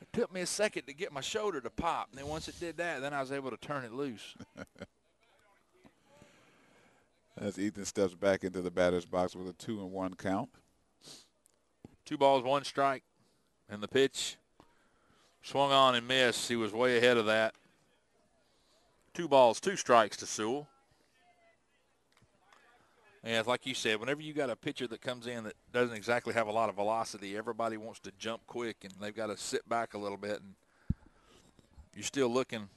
It took me a second to get my shoulder to pop, and then once it did that, then I was able to turn it loose. As Ethan steps back into the batter's box with a 2-1 count. 2 balls, 1 strike, and the pitch Swung on and missed. He was way ahead of that. 2 balls, 2 strikes to Sewell. And like you said, whenever you got a pitcher that comes in that doesn't exactly have a lot of velocity, everybody wants to jump quick, and they've got to sit back a little bit. And you're still looking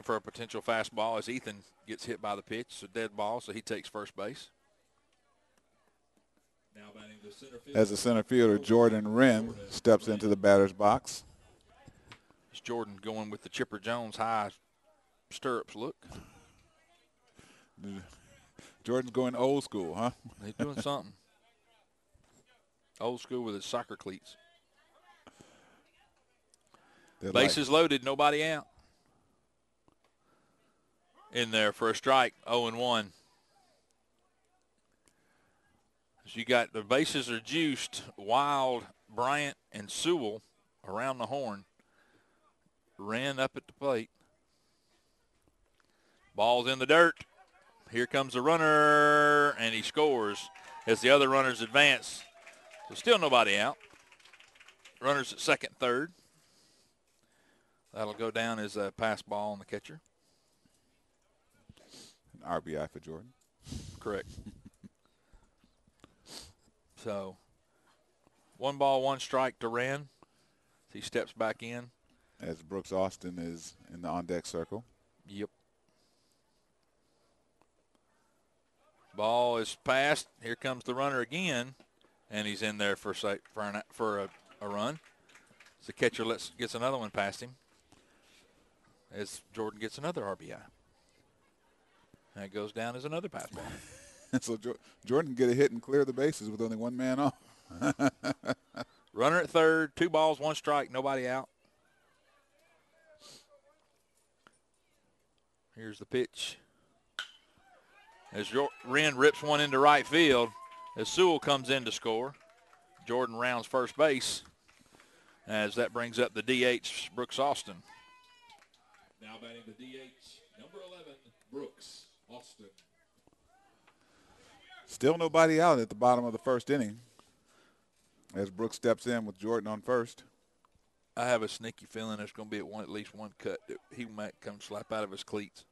for a potential fastball as Ethan gets hit by the pitch. It's a dead ball, so he takes first base. Now batting the center field. As the center fielder, Jordan Wren steps into the batter's box. It's Jordan going with the Chipper Jones high stirrups look. Jordan's going old school, huh? He's doing something. Old school with his soccer cleats. Bases loaded, nobody out. In there for a strike, 0-1. So you got the bases are juiced. Wild, Bryant, and Sewell around the horn. Ran up at the plate. Ball's in the dirt. Here comes the runner, and he scores as the other runners advance. So still nobody out. Runners at second, third. That'll go down as a pass ball on the catcher. An RBI for Jordan. Correct. So 1 ball, 1 strike to Wren. He steps back in. As Brooks Austin is in the on-deck circle. Yep. Ball is passed. Here comes the runner again, and he's in there for a run. So the catcher gets another one past him as Jordan gets another RBI. And it goes down as another pass ball. So Jordan can get a hit and clear the bases with only 1 man on. Runner at third, 2 balls, 1 strike, nobody out. Here's the pitch. As Wren rips one into right field, as Sewell comes in to score, Jordan rounds first base, as that brings up the DH, Brooks Austin. Now batting the DH, number 11, Brooks Austin. Still nobody out at the bottom of the first inning as Brooks steps in with Jordan on first. I have a sneaky feeling there's going to be at least one cut that he might come slap out of his cleats.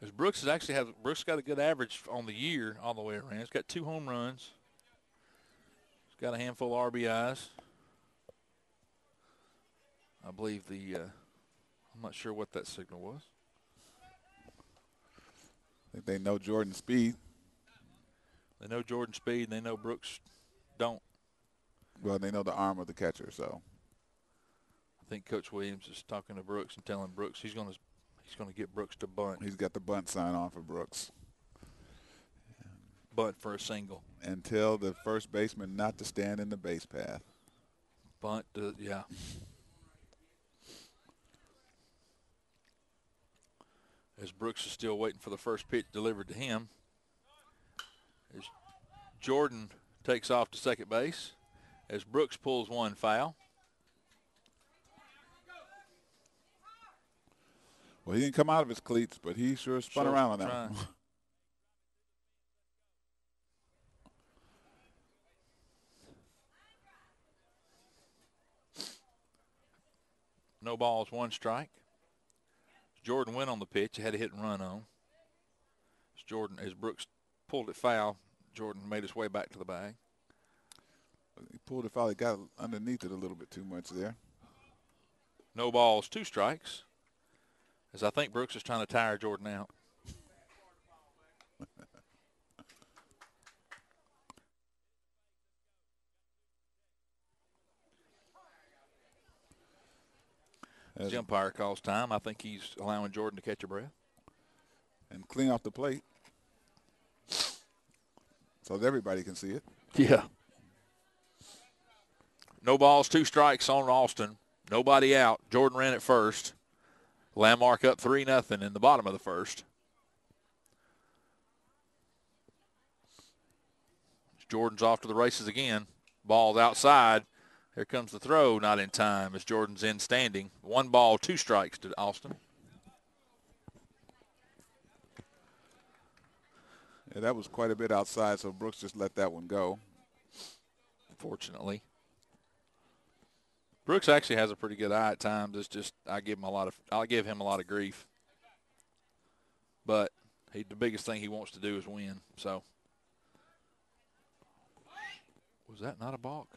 As Brooks got a good average on the year all the way around. He's got 2 home runs. He's got a handful of RBIs. I believe I'm not sure what that signal was. I think they know Jordan's speed. They know Jordan's speed, and they know Brooks don't. Well, they know the arm of the catcher, so. I think Coach Williams is talking to Brooks and telling Brooks he's going to get Brooks to bunt. He's got the bunt sign on for Brooks. Bunt for a single. And tell the first baseman not to stand in the base path. Bunt, yeah. As Brooks is still waiting for the first pitch delivered to him. As Jordan takes off to second base. As Brooks pulls one foul. Well, he didn't come out of his cleats, but he sure spun around on that one. No balls, 1 strike. Jordan went on the pitch. He had a hit and run on. As Brooks pulled it foul, Jordan made his way back to the bag. He pulled it foul. He got underneath it a little bit too much there. No balls, 2 strikes. As I think Brooks is trying to tire Jordan out. The umpire calls time. I think he's allowing Jordan to catch a breath. And clean off the plate so that everybody can see it. Yeah. No balls, 2 strikes on Austin. Nobody out. Jordan ran at first. Landmark up 3-0 in the bottom of the first. Jordan's off to the races again. Ball's outside. Here comes the throw, not in time as Jordan's in standing. 1 ball, 2 strikes to Austin. Yeah, that was quite a bit outside, so Brooks just let that one go. Fortunately. Brooks actually has a pretty good eye at times. It's just I'll give him a lot of grief. But the biggest thing he wants to do is win. So was that not a balk?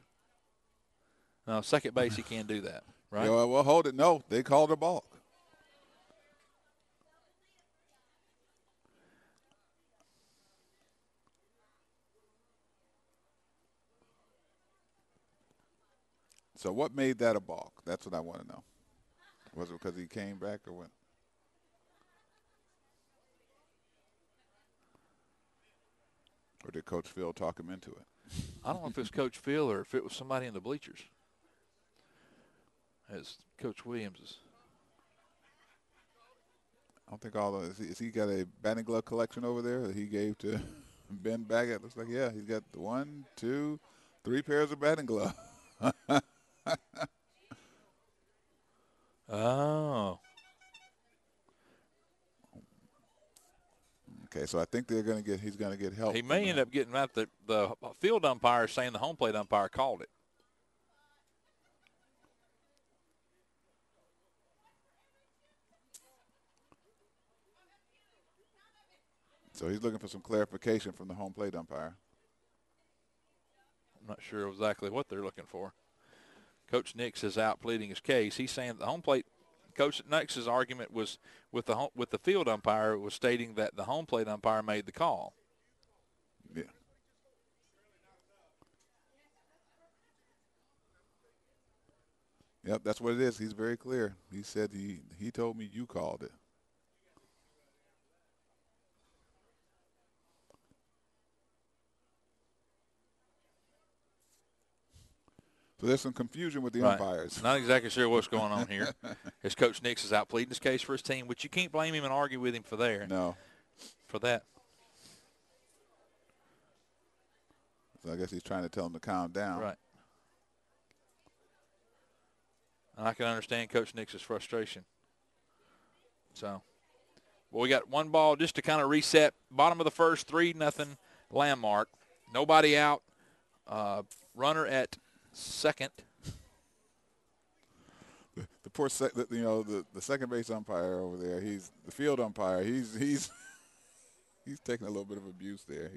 No, second base he can't do that, right? Yeah, well, hold it. No, they called a balk. So what made that a balk? That's what I want to know. Was it because he came back or what? Or did Coach Phil talk him into it? I don't know if it's Coach Phil or if it was somebody in the bleachers. As Coach Williams is. I don't think is he got a batting glove collection over there that he gave to Ben Baggett? Looks like, yeah, he's got 1, 2, 3 pairs of batting gloves. Oh. Okay, so I think he's going to get help. He may end up getting out. The field umpire saying the home plate umpire called it. So he's looking for some clarification from the home plate umpire. I'm not sure exactly what they're looking for. Coach Nix is out pleading his case. He's saying the home plate. Coach Nix's argument was with the field umpire was stating that the home plate umpire made the call. Yeah. Yep, that's what it is. He's very clear. He said he told me you called it. So there's some confusion with the umpires. Not exactly sure what's going on here. As Coach Nix is out pleading his case for his team, which you can't blame him and argue with him for there. No. For that. So I guess he's trying to tell him to calm down. Right. And I can understand Coach Nix's frustration. So, well, we got one ball just to kind of reset. Bottom of the first, 3-0 Landmark. Nobody out. Runner at second. The poor, the second base umpire over there. He's the field umpire. He's taking a little bit of abuse there.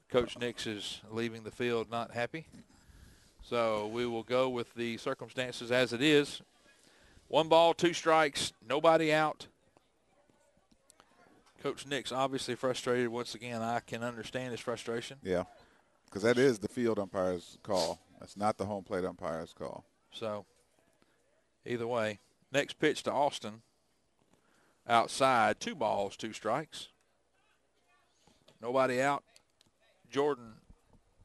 Coach Nix is leaving the field not happy. So we will go with the circumstances as it is. 1 ball, 2 strikes, nobody out. Coach Nix obviously frustrated once again. I can understand his frustration. Yeah, because that is the field umpire's call. That's not the home plate umpire's call. So either way, next pitch to Austin. Outside, 2 balls, 2 strikes. Nobody out. Jordan,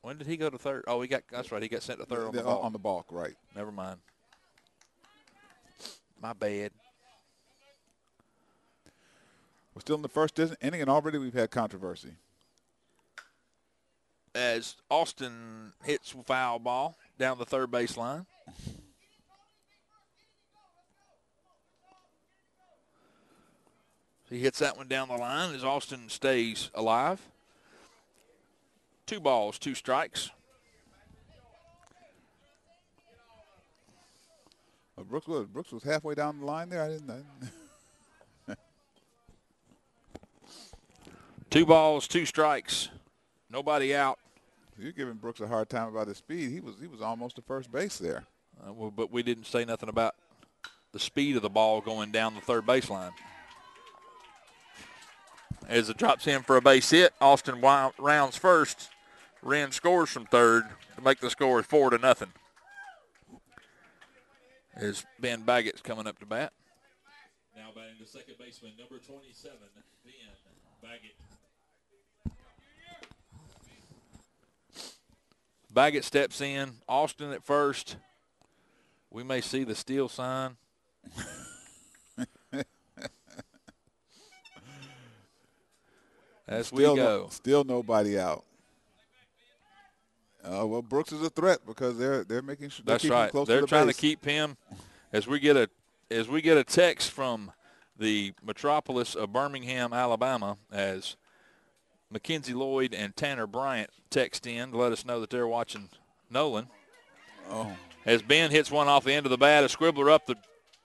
when did he go to third? Oh, that's right. He got sent to third on the ball. On the balk, right. Never mind. My bad. We're still in the first inning, and already we've had controversy. As Austin hits foul ball down the third baseline. He hits that one down the line as Austin stays alive. 2 balls, 2 strikes. Brooks was halfway down the line there. I didn't. 2 balls, 2 strikes. Nobody out. You're giving Brooks a hard time about his speed. He was almost to first base there. But we didn't say nothing about the speed of the ball going down the third baseline. As it drops in for a base hit, Austin rounds first. Wren scores from third to make the score 4-0. As Ben Baggett's coming up to bat. Now batting the second baseman, number 27, Ben Baggett. Baggett steps in. Austin at first. We may see the steal sign. As we go. Still nobody out. Well, Brooks is a threat because they're making sure That's keeping him right. close They're to the trying base. to keep him. As we get a text from the metropolis of Birmingham, Alabama, as Mackenzie Lloyd and Tanner Bryant text in to let us know that they're watching Nolan. Oh. As Ben hits one off the end of the bat, a scribbler up the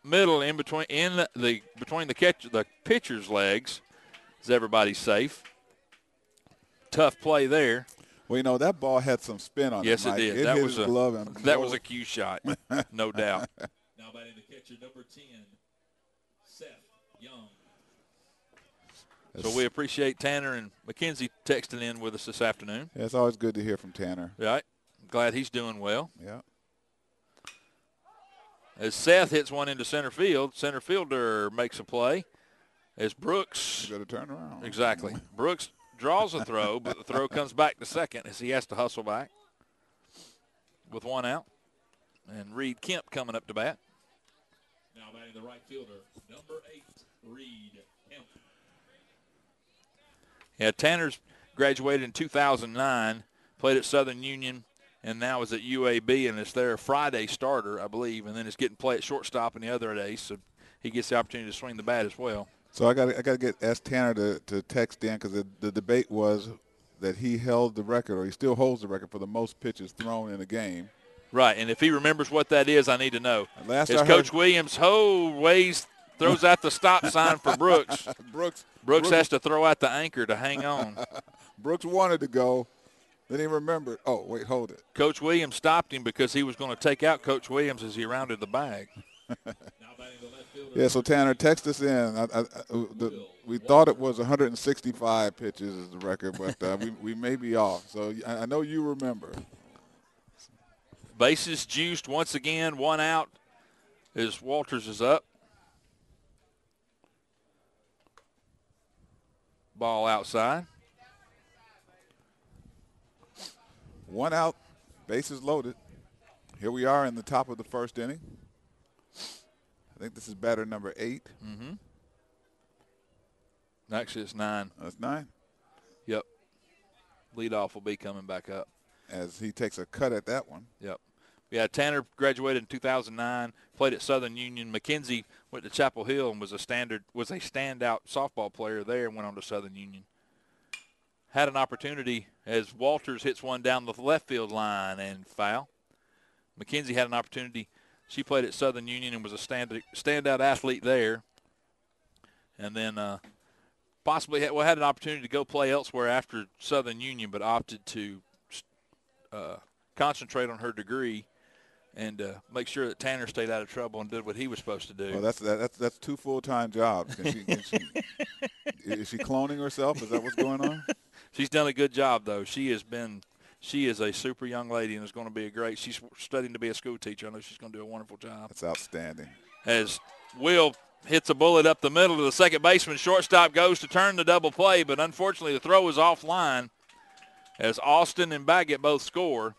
middle between the pitcher's legs. Is everybody safe? Tough play there. Well, that ball had some spin on it, Yes, Mike. it did. It That hit was his glove and that was a cue shot, no doubt. Now batting the catcher, number 10, Seth Young. So we appreciate Tanner and Mackenzie texting in with us this afternoon. Yeah, it's always good to hear from Tanner. Right. Glad he's doing well. Yeah. As Seth hits one into center field, center fielder makes a play. As Brooks. You got to turn around. Exactly. Brooks draws a throw, but the throw comes back to second as he has to hustle back with one out. And Reed Kemp coming up to bat. Now batting the right fielder, number 8, Reed Kemp. Yeah, Tanner's graduated in 2009, played at Southern Union, and now is at UAB, and it's their Friday starter, I believe, and then is getting play at shortstop in the other days, so he gets the opportunity to swing the bat as well. So I got to ask Tanner to text in because the debate was that he held the record, or he still holds the record for the most pitches thrown in a game. Right, and if he remembers what that is, I need to know. Last As I Coach heard, Williams throws out the stop sign for Brooks. Brooks has to throw out the anchor to hang on. Brooks wanted to go. Then he remembered, oh, wait, hold it. Coach Williams stopped him because he was going to take out Coach Williams as he rounded the bag. Yeah, so Tanner, text us in. We thought it was 165 pitches is the record, but we may be off. So I know you remember. Bases juiced once again, one out as Walters is up. Ball outside. One out, bases loaded. Here we are in the top of the first inning. I think this is batter number 8. Mm-hmm. Actually, it's 9. That's 9. Yep. Leadoff will be coming back up. As he takes a cut at that one. Yep. Yeah, Tanner graduated in 2009, played at Southern Union. Mackenzie went to Chapel Hill and was a standout softball player there and went on to Southern Union. Had an opportunity as Walters hits one down the left field line and foul. Mackenzie had an opportunity. She played at Southern Union and was a standout athlete there. And then possibly had an opportunity to go play elsewhere after Southern Union, but opted to concentrate on her degree and make sure that Tanner stayed out of trouble and did what he was supposed to do. Well, that's 2 full-time jobs. Is she cloning herself? Is that what's going on? She's done a good job, though. She is a super young lady and is going to be she's studying to be a school teacher. I know she's going to do a wonderful job. That's outstanding. As Will hits a bullet up the middle to the second baseman, shortstop goes to turn the double play, but unfortunately the throw is offline as Austin and Baggett both score.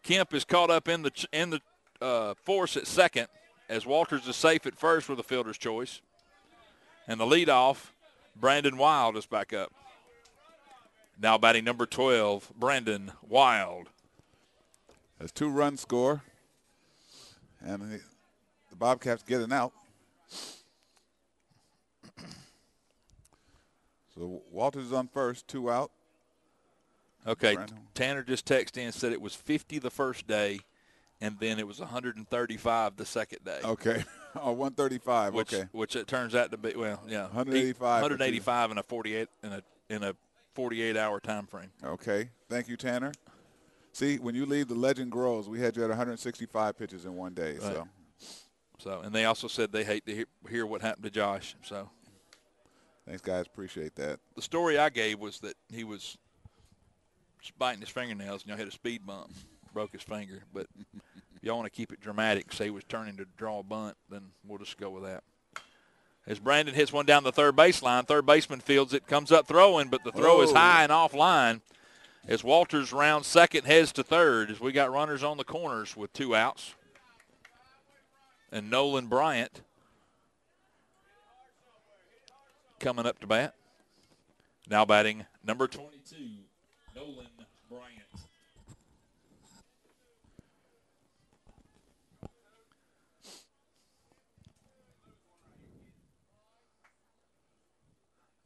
Kemp is caught up in the force at second as Walters is safe at first with a fielder's choice. And the leadoff, Brandon Wild, is back up. Now batting number 12, Brandon Wild. There's 2-run score, and the Bobcats get an out. So Walters is on first, 2 out. Okay, Brandon. Tanner just texted in and said it was 50 the first day, and then it was 135 the second day. Okay. Oh, 135. Okay. Which it turns out to be 185. 185 in a 48-hour time frame. Okay. Thank you, Tanner. See, when you leave, the legend grows. We had you at 165 pitches in one day. Right. So, and they also said they hate to hear what happened to Josh. So, thanks, guys. Appreciate that. The story I gave was that he was biting his fingernails and hit a speed bump, broke his finger. But if y'all want to keep it dramatic, say he was turning to draw a bunt, then we'll just go with that. As Brandon hits one down the third baseline, third baseman fields it, comes up throwing, but the throw is high and offline. As Walters rounds second, heads to third, as we got runners on the corners with 2 outs. And Nolan Bryant coming up to bat. Now batting number 22, Nolan Bryant.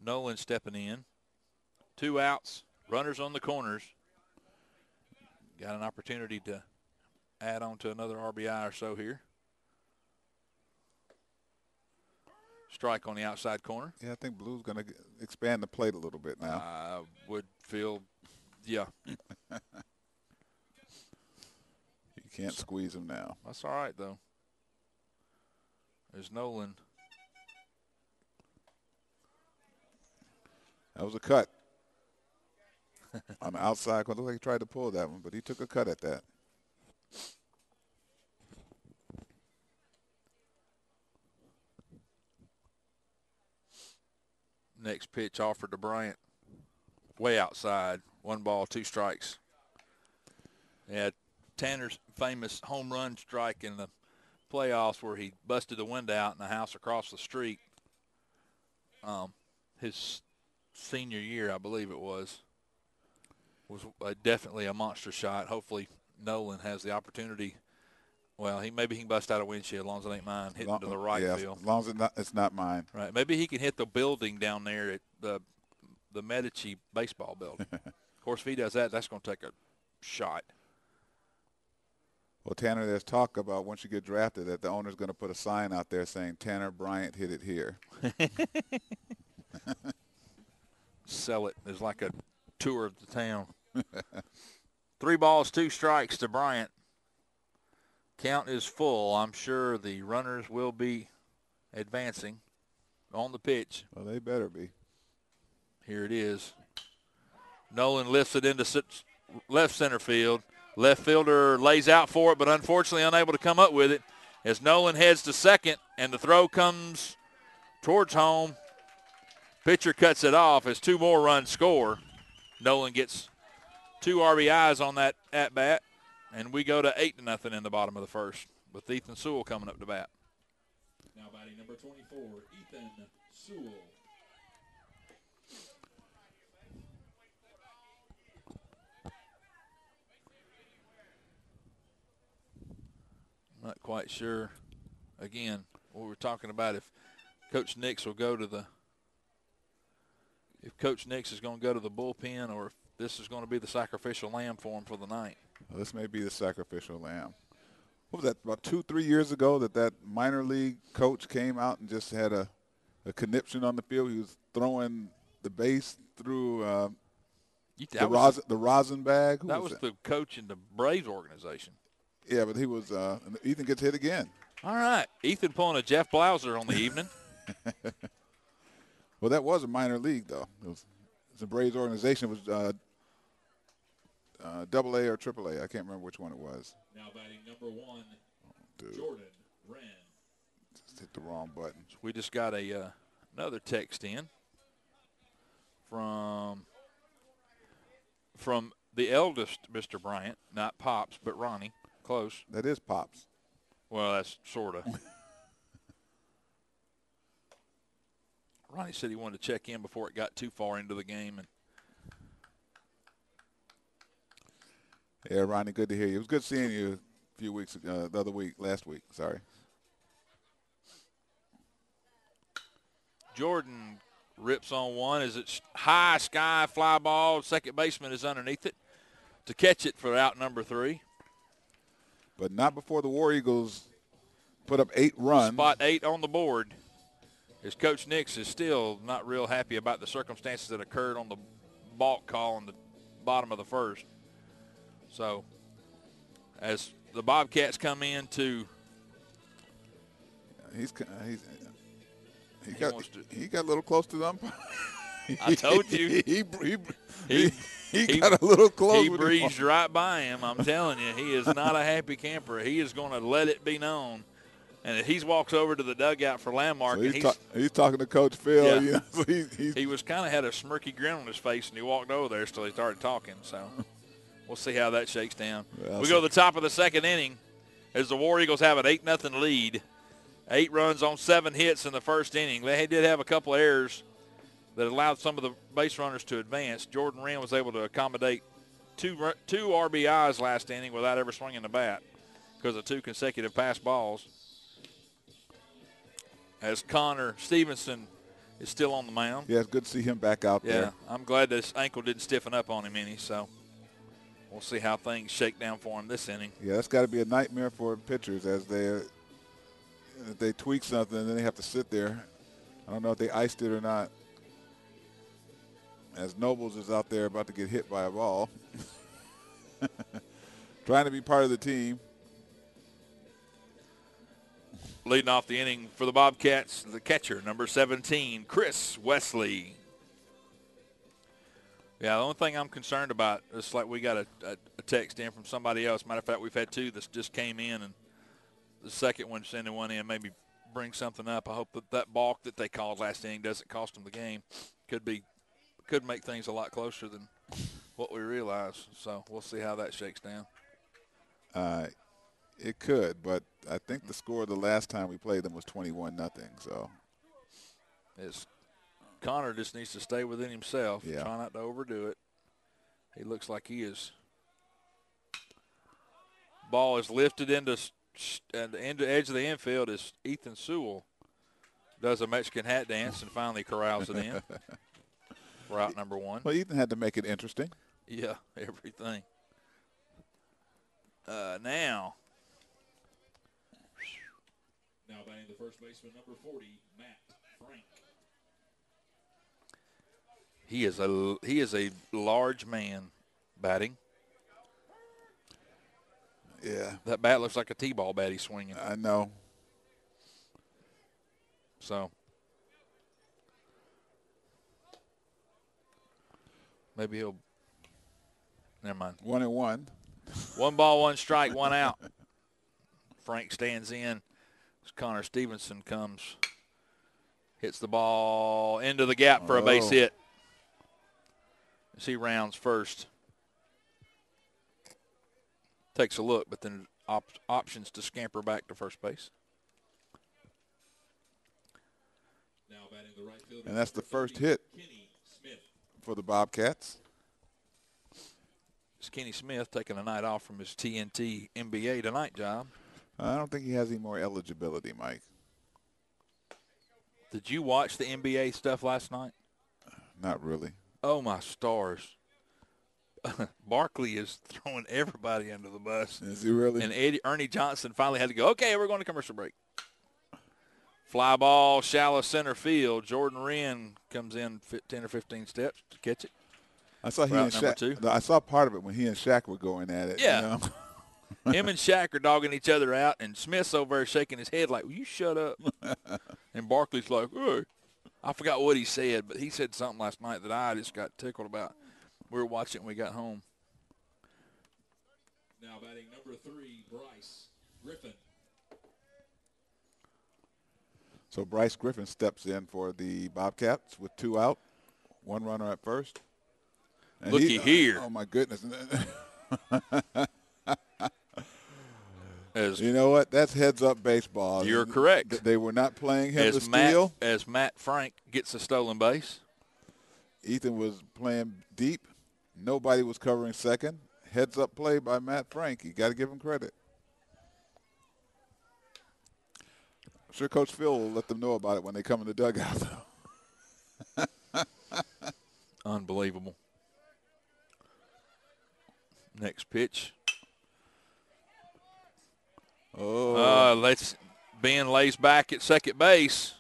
Nolan stepping in. 2 outs, runners on the corners. Got an opportunity to add on to another RBI or so here. Strike on the outside corner. Yeah, I think Blue's going to expand the plate a little bit now. I would feel, yeah. You can't squeeze him now. That's all right, though. There's Nolan. That was a cut. On the outside, looked like he tried to pull that one, but he took a cut at that. Next pitch offered to Bryant. Way outside. 1 ball, 2 strikes. Yeah, Tanner's famous home run strike in the playoffs where he busted the window out in the house across the street. His senior year, I believe it was definitely a monster shot. Hopefully Nolan has the opportunity. Well, maybe he can bust out a windshield as long as it ain't mine, hitting to the right field. As long as it's not mine. Right. Maybe he can hit the building down there at the Medici baseball building. Of course, if he does that, that's going to take a shot. Well, Tanner, there's talk about once you get drafted that the owner's going to put a sign out there saying Tanner Bryant hit it here. Sell it as like a tour of the town. 3 balls, 2 strikes to Bryant. Count is full. I'm sure the runners will be advancing on the pitch. Well, they better be. Here it is. Nolan lifts it into left center field. Left fielder lays out for it, but unfortunately unable to come up with it as Nolan heads to second, and the throw comes towards home. Pitcher cuts it off as 2 more runs score. Nolan gets 2 RBIs on that at-bat. And we go to 8-0 in the bottom of the first with Ethan Sewell coming up to bat. Now batting number 24, Ethan Sewell. Not quite sure, again, what we're talking about, if Coach Nix will go to the – if Coach Nix is going to go to the bullpen or if this is going to be the sacrificial lamb for him for the night. Well, this may be the sacrificial lamb. What was that, about 2-3 years ago that minor league coach came out and just had a conniption on the field? He was throwing the base through the rosin bag. Who was the coach in the Braves organization. Yeah, but he was Ethan gets hit again. All right. Ethan pulling a Jeff Blauser on the evening. Well, that was a minor league, though. It was a Braves organization. It was AA or AAA. I can't remember which one it was. Now batting number 1, Jordan Wren. Just hit the wrong button. We just got another text in from the eldest Mr. Bryant, not Pops, but Ronnie. Close. That is Pops. Well, that's sort of. Ronnie said he wanted to check in before it got too far into the game. Yeah, Ronnie, good to hear you. It was good seeing you a few weeks ago, last week. Sorry. Jordan rips on one as it's high sky fly ball. Second baseman is underneath it to catch it for out number 3. But not before the War Eagles put up 8 runs. Spot 8 on the board. As Coach Nix is still not real happy about the circumstances that occurred on the balk call in the bottom of the first. So as the Bobcats come in to he got a little close to the umpire. I told you. He got a little close. He breezed right by him. I'm telling you, he is not a happy camper. He is going to let it be known. And he walks over to the dugout for Landmark. So he's talking to Coach Phil. Yeah. So he was kind of had a smirky grin on his face, and he walked over there until he started talking. So we'll see how that shakes down. Well, we go to the top of the second inning as the War Eagles have an 8-0 lead. 8 runs on 7 hits in the first inning. They did have a couple errors that allowed some of the base runners to advance. Jordan Wren was able to accommodate two RBIs last inning without ever swinging the bat because of 2 consecutive pass balls. As Connor Stevenson is still on the mound. Yeah, it's good to see him back out Yeah, there. I'm glad this ankle didn't stiffen up on him any, so we'll see how things shake down for him this inning. Yeah, that's got to be a nightmare for pitchers as if they tweak something and then they have to sit there. I don't know if they iced it or not. As Nobles is out there about to get hit by a ball. Trying to be part of the team. Leading off the inning for the Bobcats, the catcher, number 17, Chris Wesley. Yeah, the only thing I'm concerned about is like we got a text in from somebody else. Matter of fact, we've had two that just came in, and the second one sending one in maybe bring something up. I hope that balk that they called last inning doesn't cost them the game. Could make things a lot closer than what we realize. So we'll see how that shakes down. It could, but I think the score the last time we played them was 21-0. So Connor just needs to stay within himself. Yeah. Try not to overdo it. He looks like he is. Ball is lifted into the edge of the infield as Ethan Sewell does a Mexican hat dance and finally corrals it in for out number one. Well, Ethan had to make it interesting. Yeah, everything. Now batting the first baseman, number 40, Matt Frank. he is a large man batting. Yeah. That bat looks like a T-ball bat he's swinging. I know. So maybe he'll – never mind. 1-1. 1 ball, 1 strike, 1 out. Frank stands in. Connor Stevenson comes, hits the ball into the gap for a base hit. As he rounds first. Takes a look, but then options to scamper back to first base. Now batting the right fielder, And that's the first hit Kenny Smith. for the Bobcats. It's Kenny Smith taking a night off from his TNT NBA tonight job. I don't think he has any more eligibility, Mike. Did you watch the NBA stuff last night? Not really. Oh, my stars. Barkley is throwing everybody under the bus. Is he really? And Ernie Johnson finally had to go, okay, we're going to commercial break. Fly ball, shallow center field. Jordan Wren comes in 10 or 15 steps to catch it. I saw he Route and number Shaq. 2. I saw part of it when he and Shaq were going at it. Yeah. You know? Him and Shaq are dogging each other out, and Smith's over there shaking his head like, will you shut up? And Barkley's like, hey. I forgot what he said, but he said something last night that I just got tickled about. We were watching it when we got home. Now batting number 3, Bryce Griffin. So Bryce Griffin steps in for the Bobcats with 2 out, 1 runner at first. And Looky here. Oh, my goodness. As You know what? That's heads-up baseball. You're correct. They were not playing him to steal. As Matt Frank gets a stolen base. Ethan was playing deep. Nobody was covering second. Heads-up play by Matt Frank. You got to give him credit. I'm sure Coach Phil will let them know about it when they come in the dugout, though. Unbelievable. Next pitch. Ben lays back at second base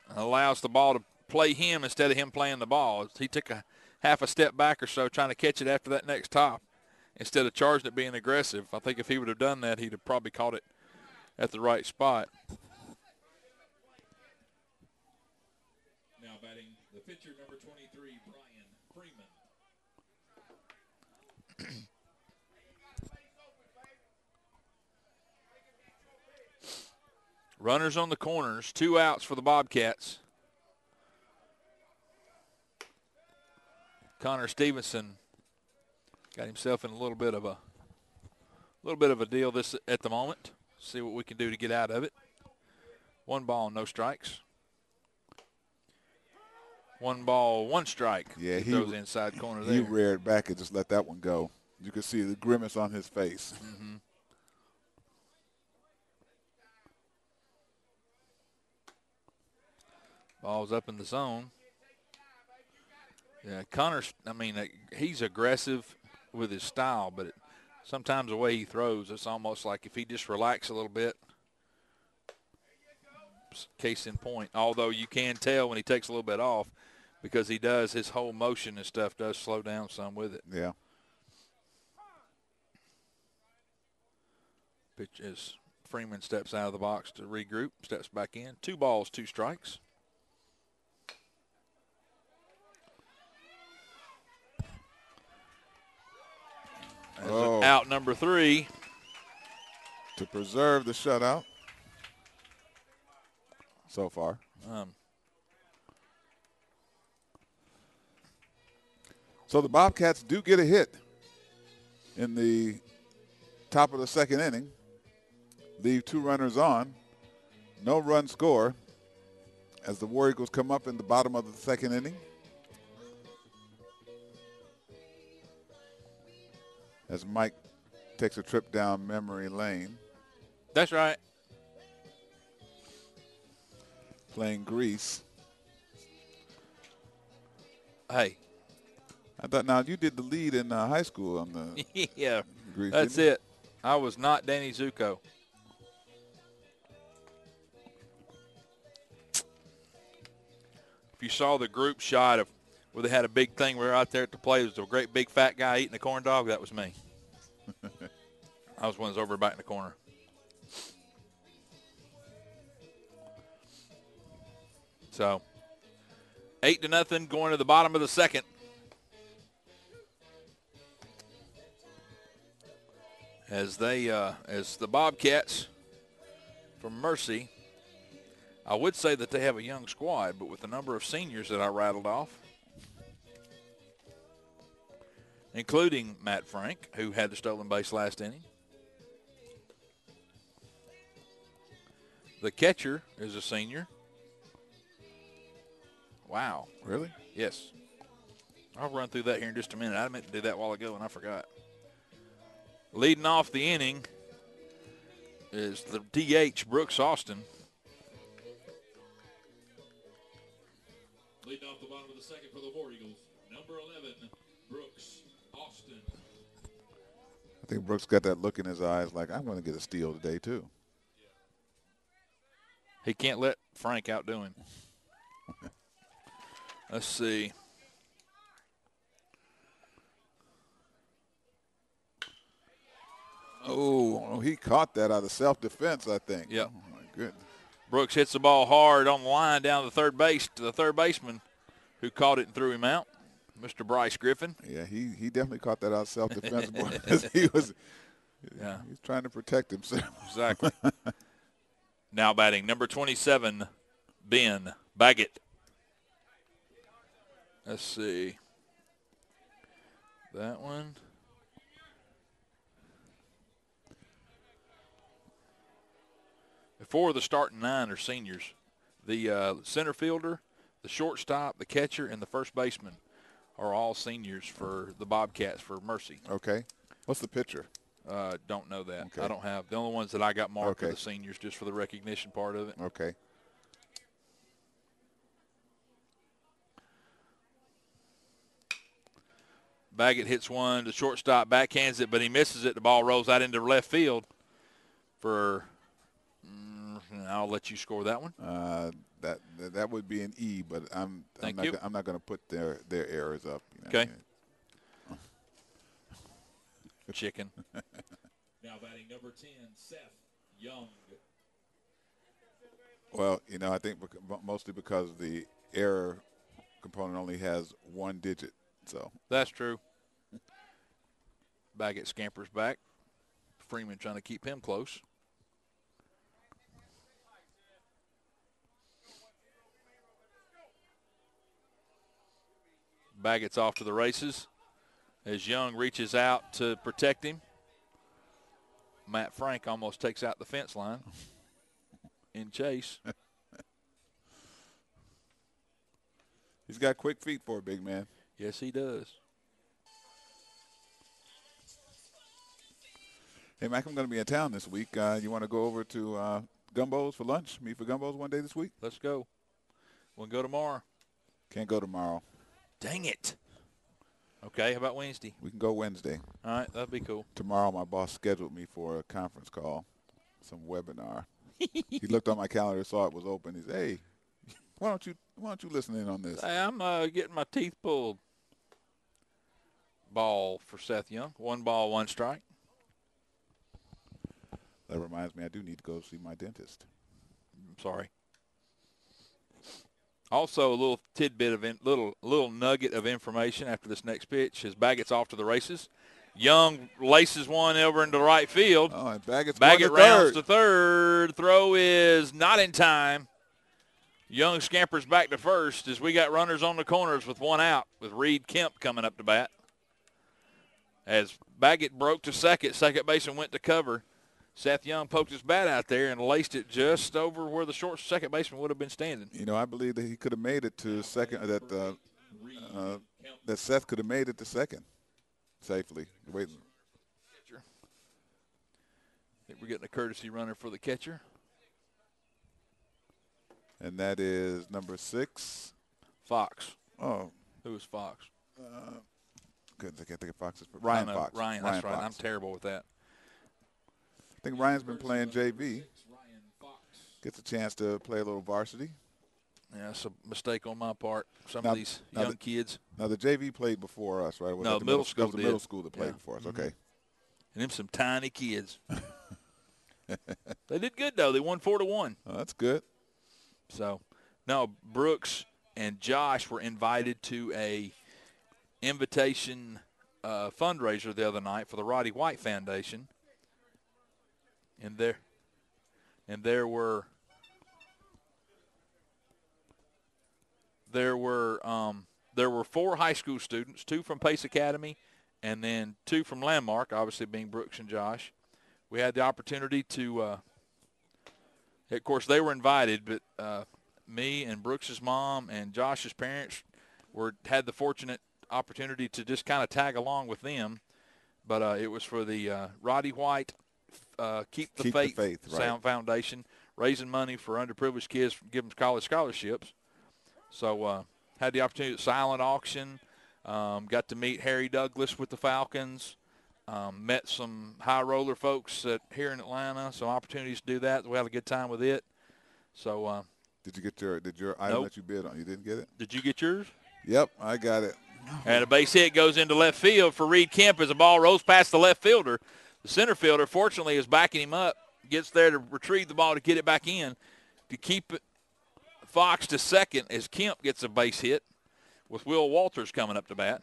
and allows the ball to play him instead of him playing the ball. He took a half a step back or so trying to catch it after that next top instead of charging it being aggressive. I think if he would have done that, he'd have probably caught it at the right spot. Now batting the pitcher, number 23, Brian Freeman. Runners on the corners, 2 outs for the Bobcats. Connor Stevenson got himself in a little bit of a deal this at the moment. See what we can do to get out of it. 1 ball, no strikes. 1 ball, 1 strike. Yeah, he throws the inside corner there. He reared back and just let that one go. You could see the grimace on his face. Mm-hmm. Ball's up in the zone. Yeah, Connor's, I mean, he's aggressive with his style, but sometimes the way he throws, it's almost like if he just relax a little bit, case in point. Although you can tell when he takes a little bit off because he does, his whole motion and stuff does slow down some with it. Yeah. Pitch as Freeman steps out of the box to regroup, steps back in. 2 balls, 2 strikes. Out number 3. To preserve the shutout so far. So the Bobcats do get a hit in the top of the second inning. Leave 2 runners on. No run score as the War Eagles come up in the bottom of the second inning. As Mike takes a trip down memory lane. That's right. Playing Grease. Hey. I thought, now you did the lead in high school on the yeah, Grease. That's it. I was not Danny Zuko. If you saw the group shot of where they had a big thing, we were out there at the play, there was a great big fat guy eating a corn dog, that was me. I was one that's over back in the corner. So 8-0 going to the bottom of the second. As the Bobcats from Mercy, I would say that they have a young squad, but with the number of seniors that I rattled off, including Matt Frank, who had the stolen base last inning. The catcher is a senior. Wow. Really? Yes. I'll run through that here in just a minute. I meant to do that a while ago, and I forgot. Leading off the inning is the DH, Brooks Austin. Leading off the bottom of the second for the War Eagles, number 11, Brooks Austin. I think Brooks got that look in his eyes like, I'm going to get a steal today, too. He can't let Frank outdo him. Let's see. Oh, he caught that out of self-defense, I think. Yep. Oh, my goodness. Brooks hits the ball hard on the line down the third base to the third baseman who caught it and threw him out, Mr. Bryce Griffin. Yeah, he definitely caught that out of self-defense. He's trying to protect himself. Exactly. Now batting, number 27, Ben Baggett. Let's see. That one. Four of the starting 9 are seniors. The center fielder, the shortstop, the catcher, and the first baseman are all seniors for the Bobcats for Mercy. Okay. What's the pitcher? Don't know that. Okay. I don't have. The only ones that I got marked are Okay. the seniors just for the recognition part of it. Okay. Baggett hits one. The shortstop backhands it, but he misses it. The ball rolls out into left field for I'll let you score that one. That would be an E, but I'm not going to put their errors up. You know? Okay. Chicken. Now batting number 10, Seth Young. Well, I think mostly because the error component only has 1 digit. So that's true. Baggett scampers back. Freeman trying to keep him close. Baggett's off to the races as Young reaches out to protect him. Matt Frank almost takes out the fence line in chase. He's got quick feet for a big man. Yes, he does. Hey, Mac, I'm going to be in town this week. You want to go over to Gumbo's for lunch? Meet for Gumbo's one day this week? Let's go. We'll go tomorrow. Can't go tomorrow. Dang it. Okay, how about Wednesday? We can go Wednesday. All right, that'd be cool. Tomorrow my boss scheduled me for a conference call, some webinar. He looked on my calendar, saw it was open. He said, "Hey, why don't you listen in on this?" Hey, I'm getting my teeth pulled. Ball for Seth Young. 1 ball, 1 strike. That reminds me, I do need to go see my dentist. I'm sorry. Also, a little tidbit of little nugget of information after this next pitch. As Baggett's off to the races, Young laces one over into the right field. Oh, and Baggett rounds to third. Throw is not in time. Young scampers back to first as we got runners on the corners with 1 out, with Reed Kemp coming up to bat. As Baggett broke to second baseman went to cover. Seth Young poked his bat out there and laced it just over where the short second baseman would have been standing. You know, I believe that he could have made it to second. That Seth could have made it to second safely. Wait. I think we're getting a courtesy runner for the catcher. And that is number 6. Fox. Oh. Who is Fox? Goodness, I can't think of Fox's. Ryan Fox. Ryan, that's right. I'm terrible with that. I think Ryan's been playing JV. Gets a chance to play a little varsity. Yeah, that's a mistake on my part. Some of these young kids. Now, the JV played before us, right? No, middle school did. The middle school that played before us. Mm-hmm. Okay. And them some tiny kids. They did good, though. They won 4-1. Oh, that's good. So, no, Brooks and Josh were invited to a invitation fundraiser the other night for the Roddy White Foundation. And there were 4 high school students, 2 from Pace Academy, and then 2 from Landmark, obviously being Brooks and Josh. We had the opportunity to, of course, they were invited, but me and Brooks's mom and Josh's parents had the fortunate opportunity to just kind of tag along with them. But it was for the Roddy White Keep the Faith right. Foundation, raising money for underprivileged kids, give them college scholarships. So had the opportunity at silent auction, got to meet Harry Douglas with the Falcons, met some high roller folks here in Atlanta, some opportunities to do that. We had a good time with it. So did you get your item that you bid on? You didn't get it? Did you get yours? Yep, I got it. And a base hit goes into left field for Reed Kemp as the ball rolls past the left fielder. The center fielder, fortunately, is backing him up, gets there to retrieve the ball to get it back in, to keep it Fox to second as Kemp gets a base hit with Will Walters coming up to bat.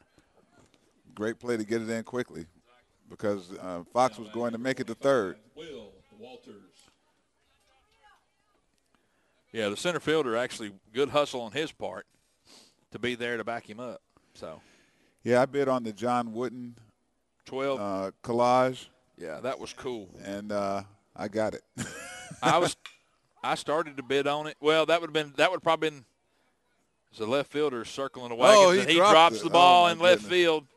Great play to get it in quickly because Fox was going to make it to third. Will Walters. Yeah, the center fielder actually good hustle on his part to be there to back him up. So, yeah, I bid on the John Wooden 12 collage. Yeah, that was cool. And I got it. I started to bid on it. Well, that would probably been the left fielder circling the wagons, and he drops the ball in left field.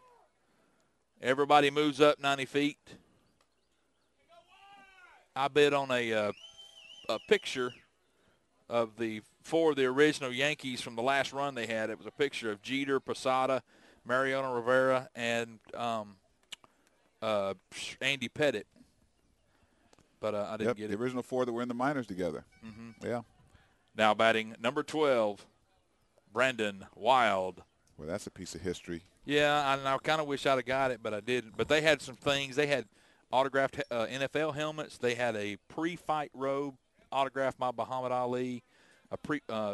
Everybody moves up 90 feet. I bid on a picture of the 4 of the original Yankees from the last run they had. It was a picture of Jeter, Posada, Mariano Rivera, and Andy Pettit. But I didn't get it. The original 4 that were in the minors together. Mm-hmm. Yeah. Now batting number 12, Brandon Wild. Well, that's a piece of history. Yeah, I kind of wish I'd have got it, but I didn't. But they had some things. They had autographed NFL helmets. They had a pre-fight robe autographed by Muhammad Ali,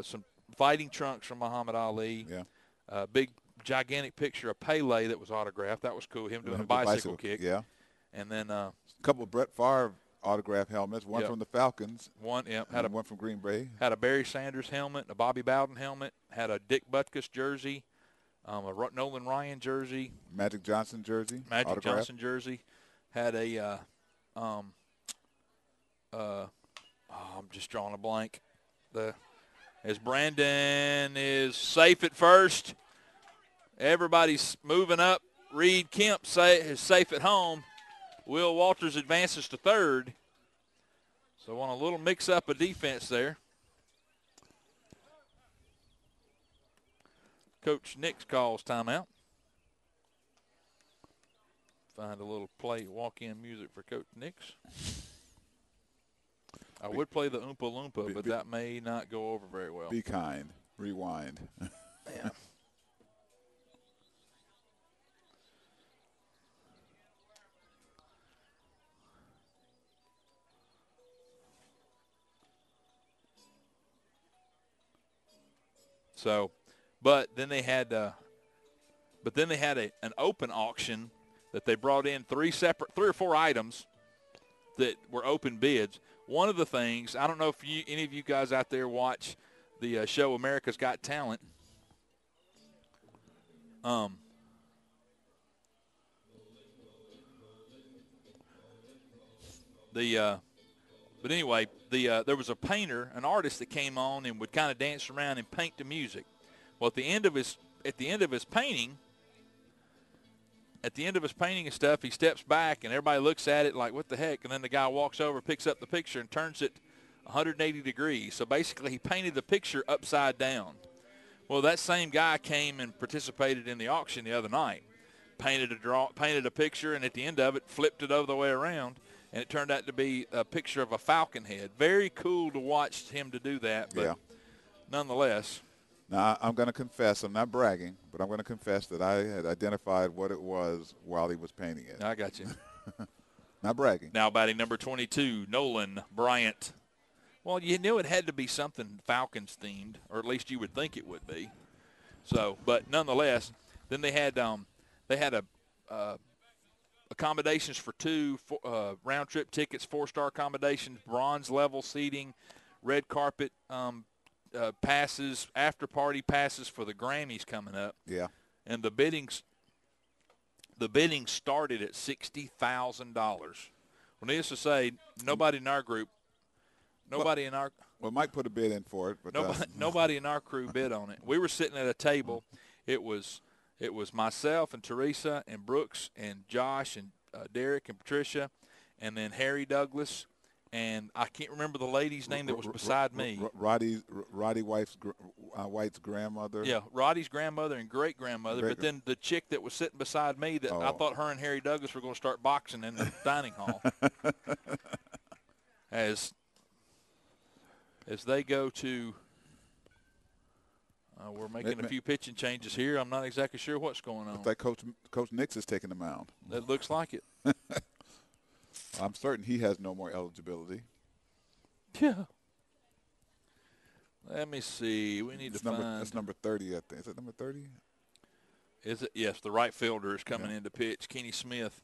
some fighting trunks from Muhammad Ali. Yeah. A big, gigantic picture of Pele that was autographed. That was cool, him doing a bicycle kick. Yeah. And then a couple of Brett Favre autograph helmets, one from the Falcons. One from Green Bay. Had a Barry Sanders helmet, a Bobby Bowden helmet, had a Dick Butkus jersey, a Nolan Ryan jersey. Magic Johnson jersey. Had a I'm just drawing a blank. As Brandon is safe at first, everybody's moving up. Reed Kemp is safe at home. Will Walters advances to third. So on a little mix-up of defense there. Coach Nix calls timeout. Find a little walk-in music for Coach Nix. I would play the Oompa Loompa, but that may not go over very well. Be kind. Rewind. Yeah. So, but then they had an open auction that they brought in three or four items that were open bids. One of the things, I don't know if any of you guys out there watch the show America's Got Talent. But anyway, there was a painter, an artist that came on and would kind of dance around and paint the music. Well, at the end of his painting and stuff, he steps back and everybody looks at it like, what the heck? And then the guy walks over, picks up the picture, and turns it 180 degrees. So basically he painted the picture upside down. Well, that same guy came and participated in the auction the other night, painted a picture, and at the end of it, flipped it over the way around, and it turned out to be a picture of a falcon head. Very cool to watch him to do that, but nonetheless. Now, I'm going to confess, I'm not bragging, but I'm going to confess that I had identified what it was while he was painting it. I got you. Not bragging. Now batting number 22, Nolan Bryant. Well, you knew it had to be something Falcons themed, or at least you would think it would be. So, but nonetheless, then they had accommodations for two round trip tickets, 4-star accommodations, bronze level seating, red carpet passes, after party passes for the Grammys coming up. Yeah. And the bidding started at $60,000. Well, needless to say, nobody in our group, Well, Mike put a bid in for it, but nobody in our crew bid on it. We were sitting at a table. It was myself and Teresa and Brooks and Josh and Derek and Patricia, and then Harry Douglas. And I can't remember the lady's name that was beside me. Roddy White's grandmother. Yeah, Roddy's grandmother and great-grandmother. But then the chick that was sitting beside me, that I thought her and Harry Douglas were going to start boxing in the dining hall. As they go to we're making a few pitching changes here. I'm not exactly sure what's going on. It's like Coach Nix is taking the mound. That looks like it. I'm certain he has no more eligibility. Yeah. Let me see. We need to find. That's number 30, I think. Is it number 30? Is it? Yes, the right fielder is coming in to pitch. Kenny Smith.